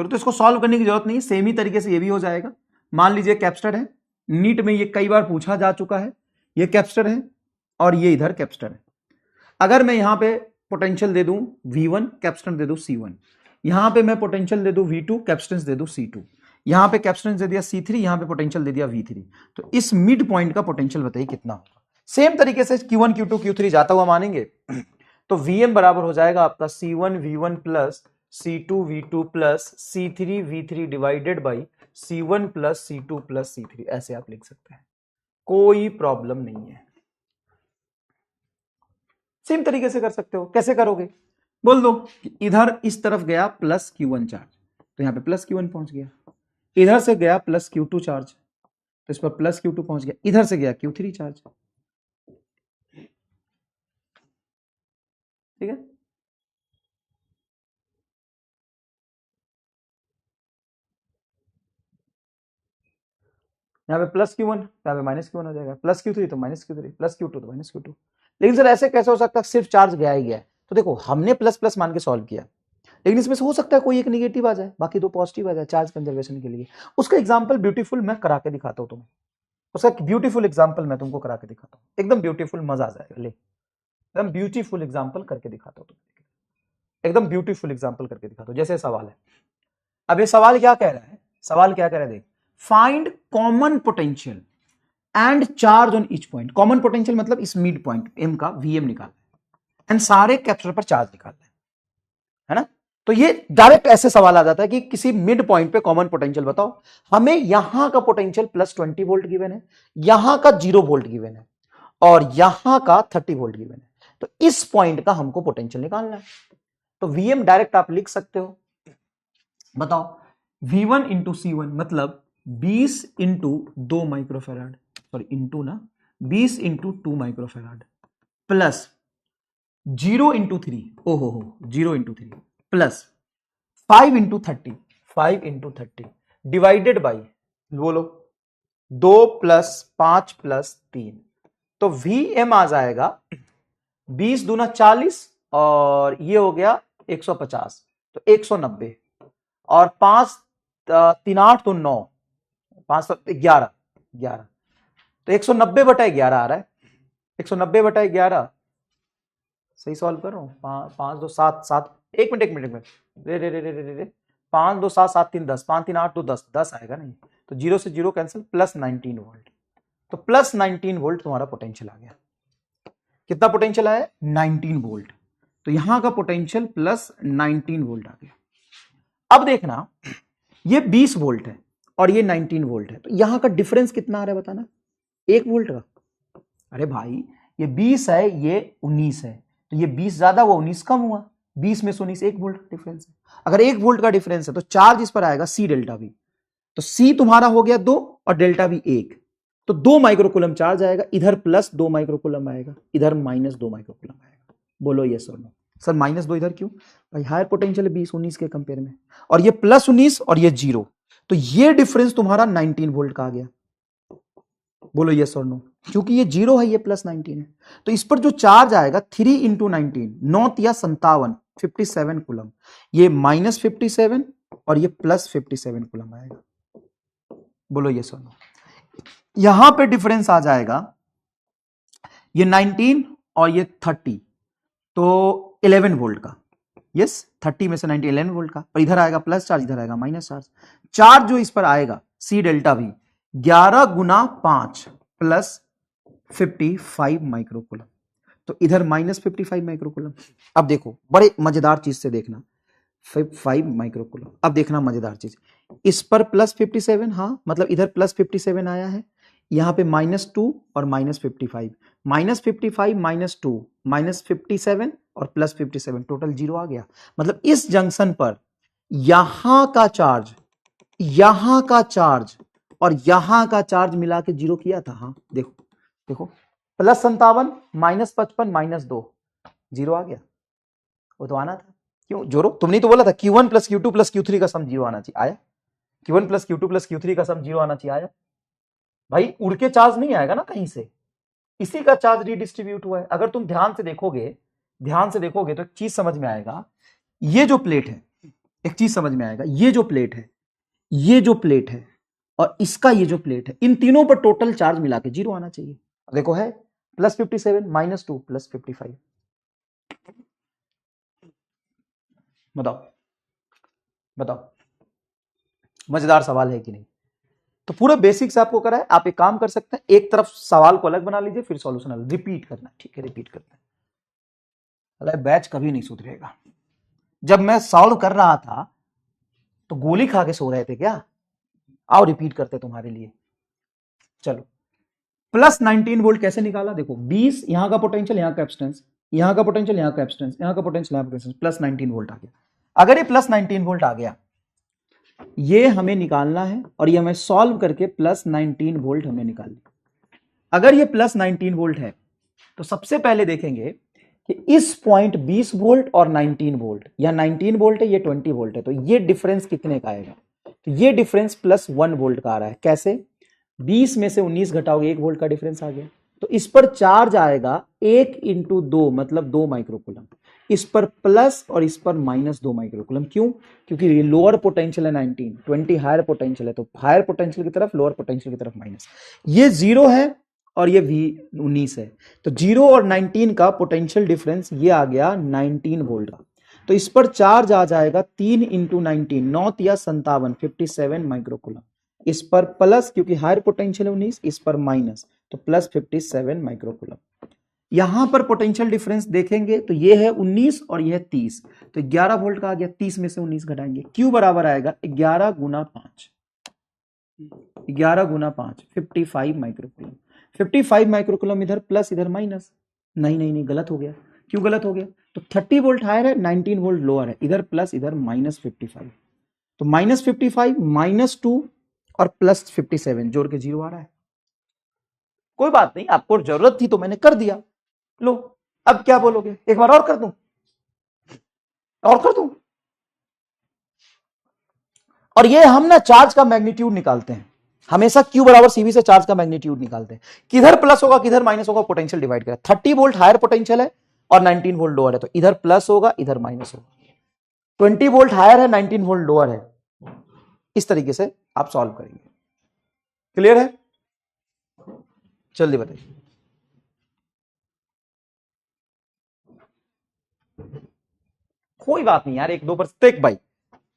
तो इसको सॉल्व करने की जरूरत नहीं, सेम ही तरीके से ये भी हो जाएगा। मान लीजिए कैपेसिटर है, नीट में ये कई बार पूछा जा चुका है, ये कैपेसिटर है और ये इधर कैपेसिटर है। अगर मैं यहां पे पोटेंशियल दे दूं V1, कैपेसिटेंस दे दूं C1, यहां पे मैं पोटेंशियल दे दूं V2, कैपेसिटेंस दे दूं C2, यहां पे कैपेसिटेंस दे दिया C3, यहां पे पोटेंशियल दे दिया V3, तो इस मिड पॉइंट का पोटेंशियल बताइए कितना होगा। सेम तरीके से Q1 Q2 Q3 जाता हुआ मानेंगे, तो Vm बराबर हो जाएगा आपका C1V1 plus C2V2 plus C3V3 divided by C1 plus C2 plus C3, ऐसे आप लिख सकते हैं, कोई प्रॉब्लम नहीं है। सेम तरीके से कर सकते हो, कैसे करोगे? बोल दो इधर इस तरफ गया प्लस Q1 चार्ज, तो यहां पे प्लस Q1 पहुंच गया, इधर से गया प्लस Q2 चार्ज, तो इस पर प्लस Q2 पहुंच गया, इधर से गया Q3 चार्ज। ठीक है, यहाँ पे प्लस Q1, यहाँ पे माइनस Q1 हो जाएगा, प्लस Q3 तो माइनस Q3, प्लस Q2 तो माइनस Q2। लेकिन सर ऐसे कैसे हो सकता है, सिर्फ चार्ज गया ही गया है? तो देखो हमने प्लस प्लस मान के सॉल्व किया, लेकिन इसमें से हो सकता है कोई एक निगेटिव आ जाए, बाकी दो पॉजिटिव आ जाए, चार्ज कंजर्वेशन के लिए। उसका एग्जाम्पल ब्यूटीफुल मैं करा के दिखाता हूँ तुम्हें, उसका ब्यूटीफुल एग्जाम्पल मैं तुमको करा के दिखाता हूँ, एकदम ब्यूटीफुल, मजा आ जाएगा। ले एकदम ब्यूटीफुल एग्जाम्पल करके दिखाता हूँ तुम्हें, एकदम ब्यूटीफुल एग्जाम्पल करके दिखाता हूँ। जैसे सवाल है, अब ये सवाल क्या कह रहा है, सवाल क्या कह रहा है, देख, find common potential and charge on each point. Common potential मतलब इस मिड पॉइंट M का Vm निकालना है एंड सारे कैपेसिटर पर चार्ज निकालना है ना। तो ये डायरेक्ट ऐसे सवाल आ जाता है कि किसी मिड पॉइंट पे कॉमन पोटेंशियल बताओ। हमें यहां का पोटेंशियल प्लस 20 वोल्ट गिवन है, यहां का 0 वोल्ट गिवन है, और यहां का 30 वोल्ट गिवन है। तो इस पॉइंट का हमको पोटेंशियल निकालना है। तो Vm डायरेक्ट आप लिख सकते हो, बताओ V1 इंटू C1 मतलब 20 इंटू 2 माइक्रोफेराड, सॉरी इंटू ना, 20 इंटू 2 माइक्रोफेराड प्लस 0 इंटू 3, ओहो हो 0 into 3 plus 5 into 30, 5 into 30 divided by, बोलो 2 प्लस 5 प्लस 3, तो Vm आ जाएगा 20 दूना 40 और ये हो गया 150, तो 190 और 5 3 8 तो 9, 5 11 11, तो 190 बटा 11 आ रहा है, 190 बटा 11, सही सॉल्व कर रहा हूं, 5 2 7 7, एक मिनट रे रे रे रे रे रे 5 2 7 7 3 10, 5 3 8 2 10, 10 आएगा नहीं, तो 0 से 0 कैंसिल, प्लस 19 वोल्ट, तो प्लस 19 वोल्ट तुम्हारा पोटेंशियल आ गया। कितना पोटेंशियल आया? 19 वोल्ट। तो यहां का पोटेंशियल प्लस 19 वोल्ट आ गया। अब देखना ये 20 वोल्ट है और ये 19 वोल्ट है, तो यहां का डिफरेंस कितना आ रहा है बताना, 1 वोल्ट का। अरे भाई ये 20 है ये 19 है, तो ये 20 ज्यादा हुआ 19 कम हुआ, 20 में से 19 1 वोल्ट का डिफरेंस है। अगर 1 वोल्ट का डिफरेंस है तो चार्ज इस पर आएगा C डेल्टा V, तो C तुम्हारा हो गया 2 और डेल्टा V 1, तो 2 माइक्रोकूलम चार्ज आएगा, इधर प्लस 2 माइक्रोकूलम आएगा, इधर माइनस 2 माइक्रोकूलम आएगा। बोलो यस और नो। सर माइनस 2 इधर क्यों? भाई हायर पोटेंशियल है 20 19 के कंपेयर में, और ये प्लस 19 और ये 0, तो ये डिफरेंस तुम्हारा 19 वोल्ट का आ गया। बोलो यस और नो, क्योंकि ये 0 है ये प्लस 19 है, तो इस पर जो चार्ज आएगा 3 इंटू 19, 9 या 57, 57 कुलम, ये माइनस 57 और ये प्लस 57 कुलम आएगा। बोलो यस और नो। यहां पे डिफरेंस आ जाएगा ये 19 और ये 30, तो 11 वोल्ट का, यस 30 में से 19 11 वोल्ट का, और इधर आएगा प्लस चार्ज, इधर आएगा माइनस चार्ज। चार्ज जो इस पर आएगा C डेल्टा V 11 गुना 5 प्लस 55 माइक्रोकूलम, तो इधर माइनस 55 माइक्रोकूलम। अब देखो बड़े मजेदार चीज से देखना, 5 माइक्रोकूलम। अब देखना मजेदार चीज, इस पर प्लस 57, हाँ मतलब इधर प्लस 57 आया है, यहां पे -2 और -55, -55 -2 -57 और प्लस 57, टोटल 0 आ गया। मतलब इस जंक्शन पर यहां का चार्ज, यहां का चार्ज और यहां का चार्ज मिला के 0 किया था। हाँ देखो देखो, प्लस 57 -55 -2, 0 आ गया। वो तो आना था, क्यों जोरो? तुमने तो बोला था Q1 plus Q2 plus Q3 का सम 0 आना चाहिए, आया? Q1 plus Q2 plus Q3 का सम 0 आना चाहिए, आया? भाई उड़ के चार्ज नहीं आएगा ना कहीं से, इसी का चार्ज रीडिस्ट्रीब्यूट हुआ है। अगर तुम ध्यान से देखोगे तो एक चीज समझ में आएगा, ये जो प्लेट है, एक चीज समझ में आएगा, ये जो प्लेट है, ये जो प्लेट है और इसका ये जो प्लेट है, इन तीनों पर टोटल चार्ज मिला के 0 आना चाहिए। देखो है प्लस 57 -2 प्लस 55, बताओ बताओ, मजेदार सवाल है कि नहीं? तो पूरा बेसिक से आपको करा है। आप एक काम कर सकते हैं, एक तरफ सवाल को अलग बना लीजिए, फिर सॉल्यूशन अलग, रिपीट करना, ठीक है? रिपीट करना, अरे बैच कभी नहीं सुधरेगा। जब मैं सॉल्व कर रहा था तो गोली खा के सो रहे थे क्या? आओ रिपीट करते तुम्हारे लिए। चलो, प्लस 19 वोल्ट कैसे निकाला? देखो 20 यहां का पोटेंशियल, यहां का एब्सटेंस, यहां का पोटेंशियल, यहां का एब्सटेंस, यहां का पोटेंशियल, यहां का एब्सटेंस, प्लस 19 वोल्ट आ गया। अगर ये प्लस 19 वोल्ट आ गया, ये हमें निकालना है और ये हमें सॉल्व करके प्लस 19 वोल्ट हमें निकालना। अगर ये प्लस 19 वोल्ट है तो सबसे पहले देखेंगे कि इस पॉइंट 20 वोल्ट और 19 वोल्ट, या 19 वोल्ट है, ये 20 वोल्ट है, तो ये डिफरेंस कितने का आएगा? तो ये डिफरेंस प्लस 1 वोल्ट का आ रहा है। कैसे? 20 में से 19 घटाओगे 1 वोल्ट का डिफरेंस आ गया। तो इस पर चार्ज आएगा 1 इंटू 2 मतलब 2 माइक्रोकूलम, इस पर प्लस और इस पर -2 माइक्रोकूलम। क्यों? क्योंकि ये लोअर पोटेंशियल है 19, 20 हायर पोटेंशियल है, तो हायर पोटेंशियल की तरफ, लोअर पोटेंशियल की तरफ माइनस। ये 0 है और ये V19 है, तो 0 और 19 का पोटेंशियल डिफरेंस ये आ गया 19 वोल्ट का। तो इस पर चार्ज आ जाएगा 3 इंटू 19, 9 या 57, 57 माइक्रोकूलम। इस पर प्लस, क्योंकि हायर पोटेंशियल 19, इस पर माइनस, तो प्लस 57 माइक्रोकूलम। यहां पर पोटेंशियल डिफरेंस देखेंगे तो ये है 19 और ये है 30, तो 11 वोल्ट का आ गया। 30 में से 19 घटाएंगे, Q बराबर आएगा 11 गुना 5, 11 गुना 5 55 माइक्रोकूलम। 55 माइक्रोकुलम इधर प्लस इधर माइनस। नहीं नहीं नहीं, गलत हो गया। क्यों गलत हो गया? तो 30 वोल्ट हायर है, 19 वोल्ट लोअर है, इधर प्लस इधर माइनस 55। तो माइनस 55 माइनस 2 और प्लस 57 जोड़ के 0 आ रहा है। कोई बात नहीं, आपको जरूरत थी तो मैंने कर दिया। लो अब क्या बोलोगे? एक बार और कर दूं? और कर दूं? और ये हम ना चार्ज का मैग्नीट्यूड निकालते हैं हमेशा, Q बराबर CV से चार्ज का मैग्नीट्यूड निकालते हैं। किधर प्लस होगा किधर माइनस होगा, पोटेंशियल डिवाइड करें। 30 वोल्ट हायर पोटेंशियल है और 19 वोल्ट लोअर है, तो इधर प्लस होगा इधर माइनस होगा। 20 वोल्ट हायर है 19 वोल्ट लोअर है। इस तरीके से आप सॉल्व करेंगे। क्लियर है? जल्दी बताइए। कोई बात नहीं यार, 1-2 प्रत्येक भाई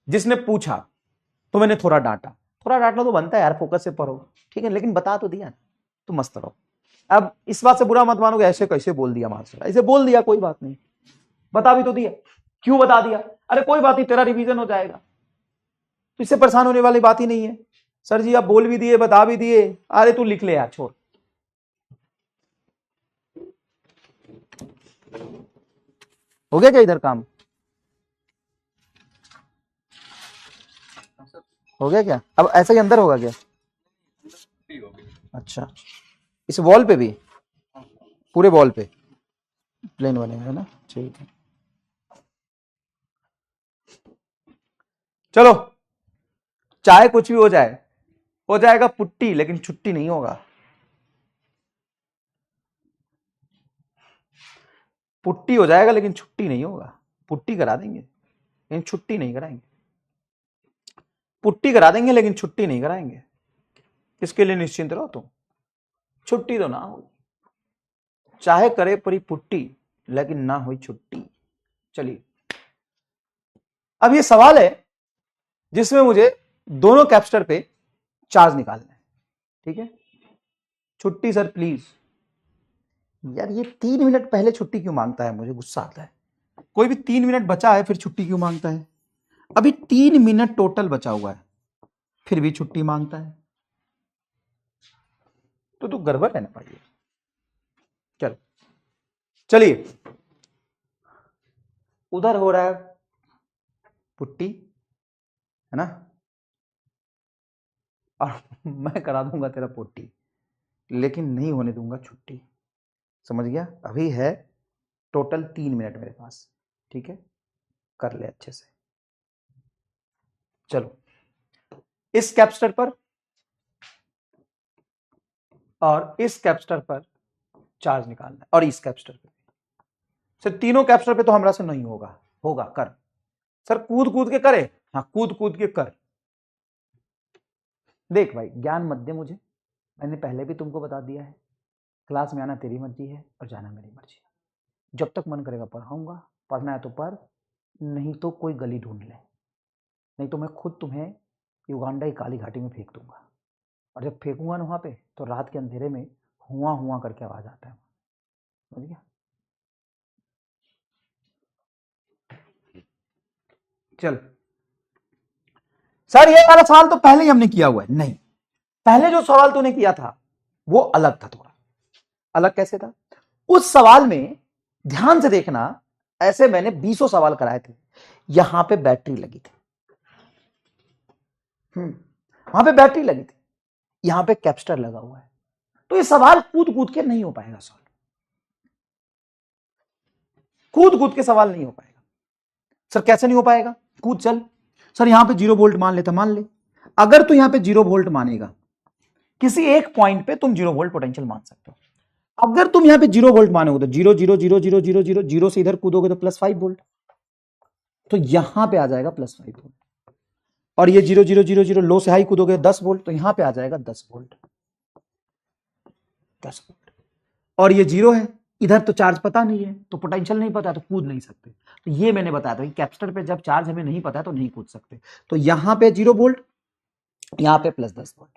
जिसने पूछा तो मैंने थोड़ा डांटा तो बनता है यार, फोकस से पढ़ो, ठीक है, लेकिन बता तो दिया, तो मस्त रहो। अब इस बात से बुरा मत मानोगे ऐसे कैसे बोल दिया मास्टर, ऐसे बोल दिया, कोई बात नहीं, बता भी तो दिया। क्यों बता दिया? अरे कोई बात नहीं, तेरा रिवीजन हो जाएगा, तो इससे परेशान होने वाली बात ही नहीं है। सर जी आप बोल भी दिए बता भी दिए, अरे तू लिख ले यार, छोड़। हो गया क्या इधर काम? हो गया क्या? अब ऐसा ही अंदर होगा क्या? अच्छा, इस वॉल पे भी, पूरे वॉल पे प्लेन बनेगा ना, ठीक है। चलो चाहे कुछ भी हो जाए, हो जाएगा पुट्टी, लेकिन छुट्टी नहीं होगा। पुट्टी हो जाएगा लेकिन छुट्टी नहीं होगा। पुट्टी करा देंगे लेकिन छुट्टी नहीं कराएंगे। पुट्टी करा देंगे लेकिन छुट्टी नहीं कराएंगे। इसके लिए निश्चिंत रहो तुम, छुट्टी तो ना हो, चाहे करे परी पुट्टी लेकिन ना हुई छुट्टी। चलिए अब ये सवाल है जिसमें मुझे दोनों कैप्स्टर पे चार्ज निकालना है, ठीक है। छुट्टी सर प्लीज। यार ये 3 मिनट पहले छुट्टी क्यों मांगता है, मुझे गुस्सा आता है। कोई भी 3 मिनट बचा है फिर छुट्टी क्यों मांगता है? अभी 3 मिनट टोटल बचा हुआ है फिर भी छुट्टी मांगता है, तो गड़बड़ है ना भाई। चलो चलिए, उधर हो रहा है पुट्टी, है ना, और मैं करा दूंगा तेरा पुट्टी, लेकिन नहीं होने दूंगा छुट्टी। समझ गया? अभी है टोटल 3 मिनट मेरे पास, ठीक है, कर ले अच्छे से। चलो इस कैप्स्टर पर और इस कैप्स्टर पर चार्ज निकालना है, और इस कैप्स्टर पे। सर तीनों कैप्स्टर पे तो हमरा से नहीं होगा, होगा कर। सर कूद कूद के करे, हाँ कूद कूद के कर। देख भाई ज्ञान मत दे मुझे, मैंने पहले भी तुमको बता दिया है, क्लास में आना तेरी मर्जी है और जाना मेरी मर्जी है। जब तक मन करेगा पढ़ाऊंगा, पढ़ना है तो पढ़, नहीं तो कोई गली ढूंढ ले, नहीं तो मैं खुद तुम्हें युगांडा की काली घाटी में फेंक दूंगा। और जब फेंकूंगा ना वहां पे, तो रात के अंधेरे में हुआ हुआ करके आवाज आता है, समझ गया? चल सर ये वाला सवाल तो पहले ही हमने किया हुआ है। नहीं, पहले जो सवाल तूने किया था वो अलग था, थोड़ा अलग। कैसे था? उस सवाल में ध्यान से देखना, ऐसे मैंने 20 सवाल कराए थे, यहां पे बैटरी लगी थी, वहां पे बैटरी लगी थी, यहां पे कैप्स्टर लगा हुआ है, तो ये सवाल कूद कूद के नहीं हो पाएगा सॉल्व, कूद कूद के सवाल नहीं हो पाएगा। सर कैसे नहीं हो पाएगा? कूद चल। सर यहां पे 0 वोल्ट मान लेता, मान ले। अगर तू यहां पे 0 वोल्ट मानेगा, किसी एक पॉइंट पे तुम 0 वोल्ट पोटेंशियल मान सकते हो। अगर तुम यहां पे 0 वोल्ट मानोगे तो 0 0 0 0 0 0 0 से इधर कूदोगे तो +5 वोल्ट, तो यहां पे आ जाएगा +5 वोल्ट। और ये 0 0 0 0 लो से हाई कूदोगे 10 वोल्ट, तो यहां पे आ जाएगा 10 वोल्ट, 10 वोल्ट। और ये 0 है, इधर तो चार्ज पता नहीं है, तो पोटेंशियल नहीं पता, तो कूद नहीं सकते। तो ये मैंने बताया था कि कैपेसिटर पे जब चार्ज हमें नहीं पता है तो नहीं कूद सकते। तो यहां पे 0 वोल्ट, यहां पे +10 वोल्ट,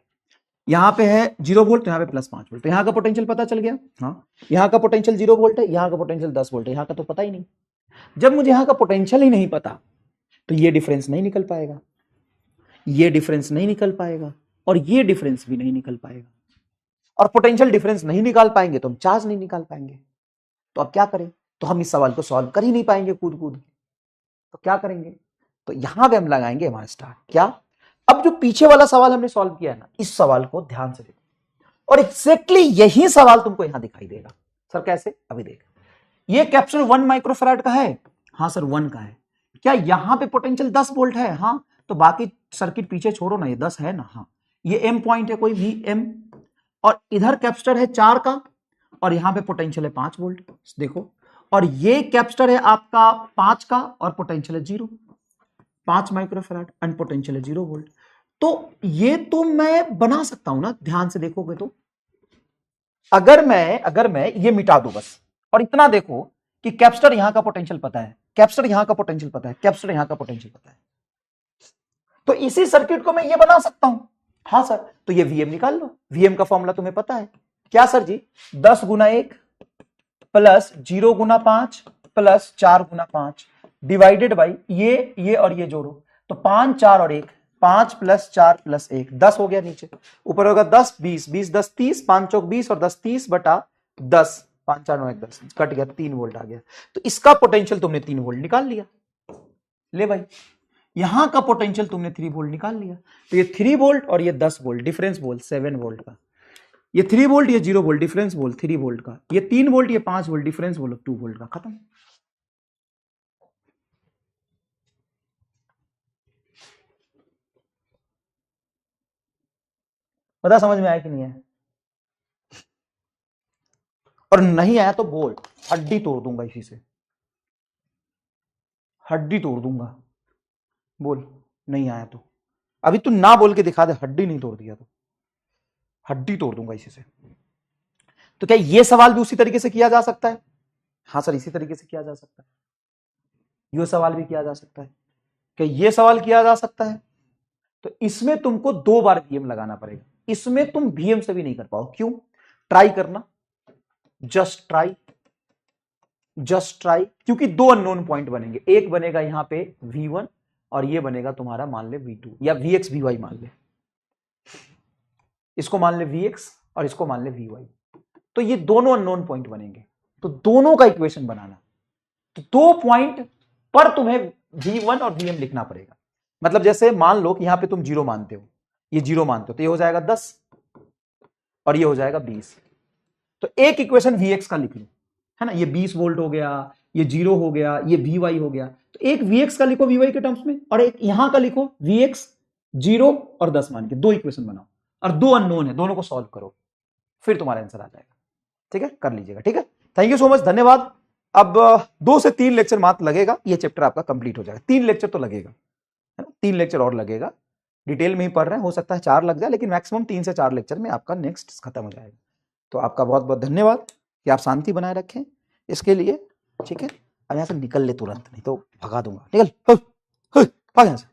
यहां पे है 0 वोल्ट, यहां पे +5 वोल्ट, तो यहां का पोटेंशियल पता चल गया। हाँ, यहां का पोटेंशियल 0 वोल्ट है, यहां का पोटेंशियल 10 वोल्ट है, यहां का तो पता ही नहीं। जब मुझे यहां का पोटेंशियल ही नहीं पता, तो ये डिफरेंस नहीं निकल पाएगा, ये डिफरेंस नहीं निकल पाएगा, और ये डिफरेंस भी नहीं निकल पाएगा। और पोटेंशियल डिफरेंस नहीं निकाल पाएंगे तो हम चार्ज नहीं निकाल पाएंगे। तो अब क्या करें, तो हम इस सवाल को सॉल्व कर ही नहीं पाएंगे कूद कूद के, तो क्या करेंगे, तो यहां पे हम लगाएंगे हमारा स्टार। क्या, अब जो पीछे वाला सवाल हमने सॉल्व किया है ना, इस सवाल को ध्यान से देखो और एग्जैक्टली यही सवाल तुमको यहां दिखाई देगा। सर कैसे, अभी देख, ये कैप्सूल 1 माइक्रोफैराड का है, हाँ सर 1 का है। क्या यहां पे पोटेंशियल 10 वोल्ट है, हाँ, तो बाकी सर्किट पीछे छोड़ो ना, ये 10 है ना, हाँ, ये एम पॉइंट है कोई भी एम, और इधर कैपेसिटर है 4 का और यहां पे पोटेंशियल है 5 वोल्ट, देखो, और ये कैपेसिटर है आपका 5 का और पोटेंशियल है 0, 5 माइक्रोफैराड एंड पोटेंशियल है 0 वोल्ट। तो ये तो मैं बना सकता हूं ना, ध्यान से देखोगे तो, अगर मैं ये मिटा दूं बस और इतना देखो कि कैपेसिटर यहां का पोटेंशियल पता है, कैपेसिटर यहां का पोटेंशियल पता है, कैपेसिटर यहां का पोटेंशियल पता है, तो इसी सर्किट को मैं ये बना सकता हूं। हाँ सर, तो ये वीएम निकाल लो, वीएम का फॉर्मूला तुम्हें पता है क्या सर जी, 10 गुना 1 प्लस 0 गुना 5 प्लस 4 गुना 5 डिवाइडेड बाई ये और ये जोड़ो, तो 5 4 और 1, 5 प्लस 4 प्लस 1, 10 हो गया, नीचे ऊपर होगा 10 20 20 10 30, 5 चौक 20 और 10 30 बटा 10, 5 4 9 1 10, कट गया, 3 वोल्ट आ गया। तो इसका पोटेंशियल तुमने 3 वोल्ट निकाल लिया, ले भाई, यहां का पोटेंशियल तुमने 3 वोल्ट निकाल लिया। तो ये 3 वोल्ट और ये 10 वोल्ट, डिफरेंस वोल्ट 7 वोल्ट का, ये 3 वोल्ट, ये 0 वोल्ट, डिफरेंस वोल्ट 3 वोल्ट का, ये 3 वोल्ट, ये 5 वोल्ट, डिफरेंस वोल्ट 2 वोल्ट का, खत्म। पता समझ में आया कि नहीं आया, और नहीं आया तो बोल, हड्डी तोड़ दूंगा इसी से, हड्डी तोड़ दूंगा, बोल नहीं आया तो, अभी तू ना बोल के दिखा दे, हड्डी नहीं तोड़ दिया तो हड्डी तोड़ दूंगा इसी से। तो क्या ये सवाल भी उसी तरीके से किया जा सकता है, हाँ सर इसी तरीके से किया जा सकता है, ये सवाल भी किया जा सकता है, क्या ये सवाल किया जा सकता है, तो इसमें तुमको 2 बार वीएम लगाना पड़ेगा, इसमें तुम वीएम से भी नहीं कर पाओ, क्यों, ट्राई करना, जस्ट ट्राई, क्योंकि 2 अननोन पॉइंट बनेंगे, एक बनेगा यहां पे V1 और ये बनेगा तुम्हारा मान ले V2 या VX VY मान ले, इसको मान ले VX और इसको मान ले VY, तो ये दोनों अननोन पॉइंट बनेंगे, तो दोनों का इक्वेशन बनाना, तो 2 पॉइंट पर तुम्हें V1 और VM लिखना पड़ेगा। मतलब जैसे मान लो कि यहां पे तुम 0 मानते हो, ये 0 मानते हो, तो ये हो जाएगा 10 और ये हो जाएगा 20, तो एक इक्वेशन VX का लिख लो, है ना, ये 20 वोल्ट हो गया, ये 0 हो गया, ये VY हो गया, तो एक VX का लिखो VY के टर्म्स में और एक यहां का लिखो VX 0 और 10 मान के, 2 इक्वेशन बनाओ और 2 अननोन है, दोनों को सॉल्व करो, फिर तुम्हारा आंसर आ जाएगा। ठीक है, कर लीजिएगा, ठीक है, थैंक यू सो मच, धन्यवाद। अब 2 से 3 लेक्चर मात्र लगेगा, ये चैप्टर आपका कंप्लीट हो जाएगा, 3 लेक्चर तो लगेगा, है ना, 3 लेक्चर और लगेगा, डिटेल में ही पढ़ रहे हैं, हो सकता है 4 लग जाए, लेकिन मैक्सिमम 3 से 4 लेक्चर में आपका नेक्स्ट खत्म हो जाएगा। तो आपका बहुत बहुत धन्यवाद कि आप शांति बनाए रखें इसके लिए, ठीक है। अब यहाँ से निकल ले तुरंत, नहीं तो भगा दूंगा, निकल, भाग यहाँ से।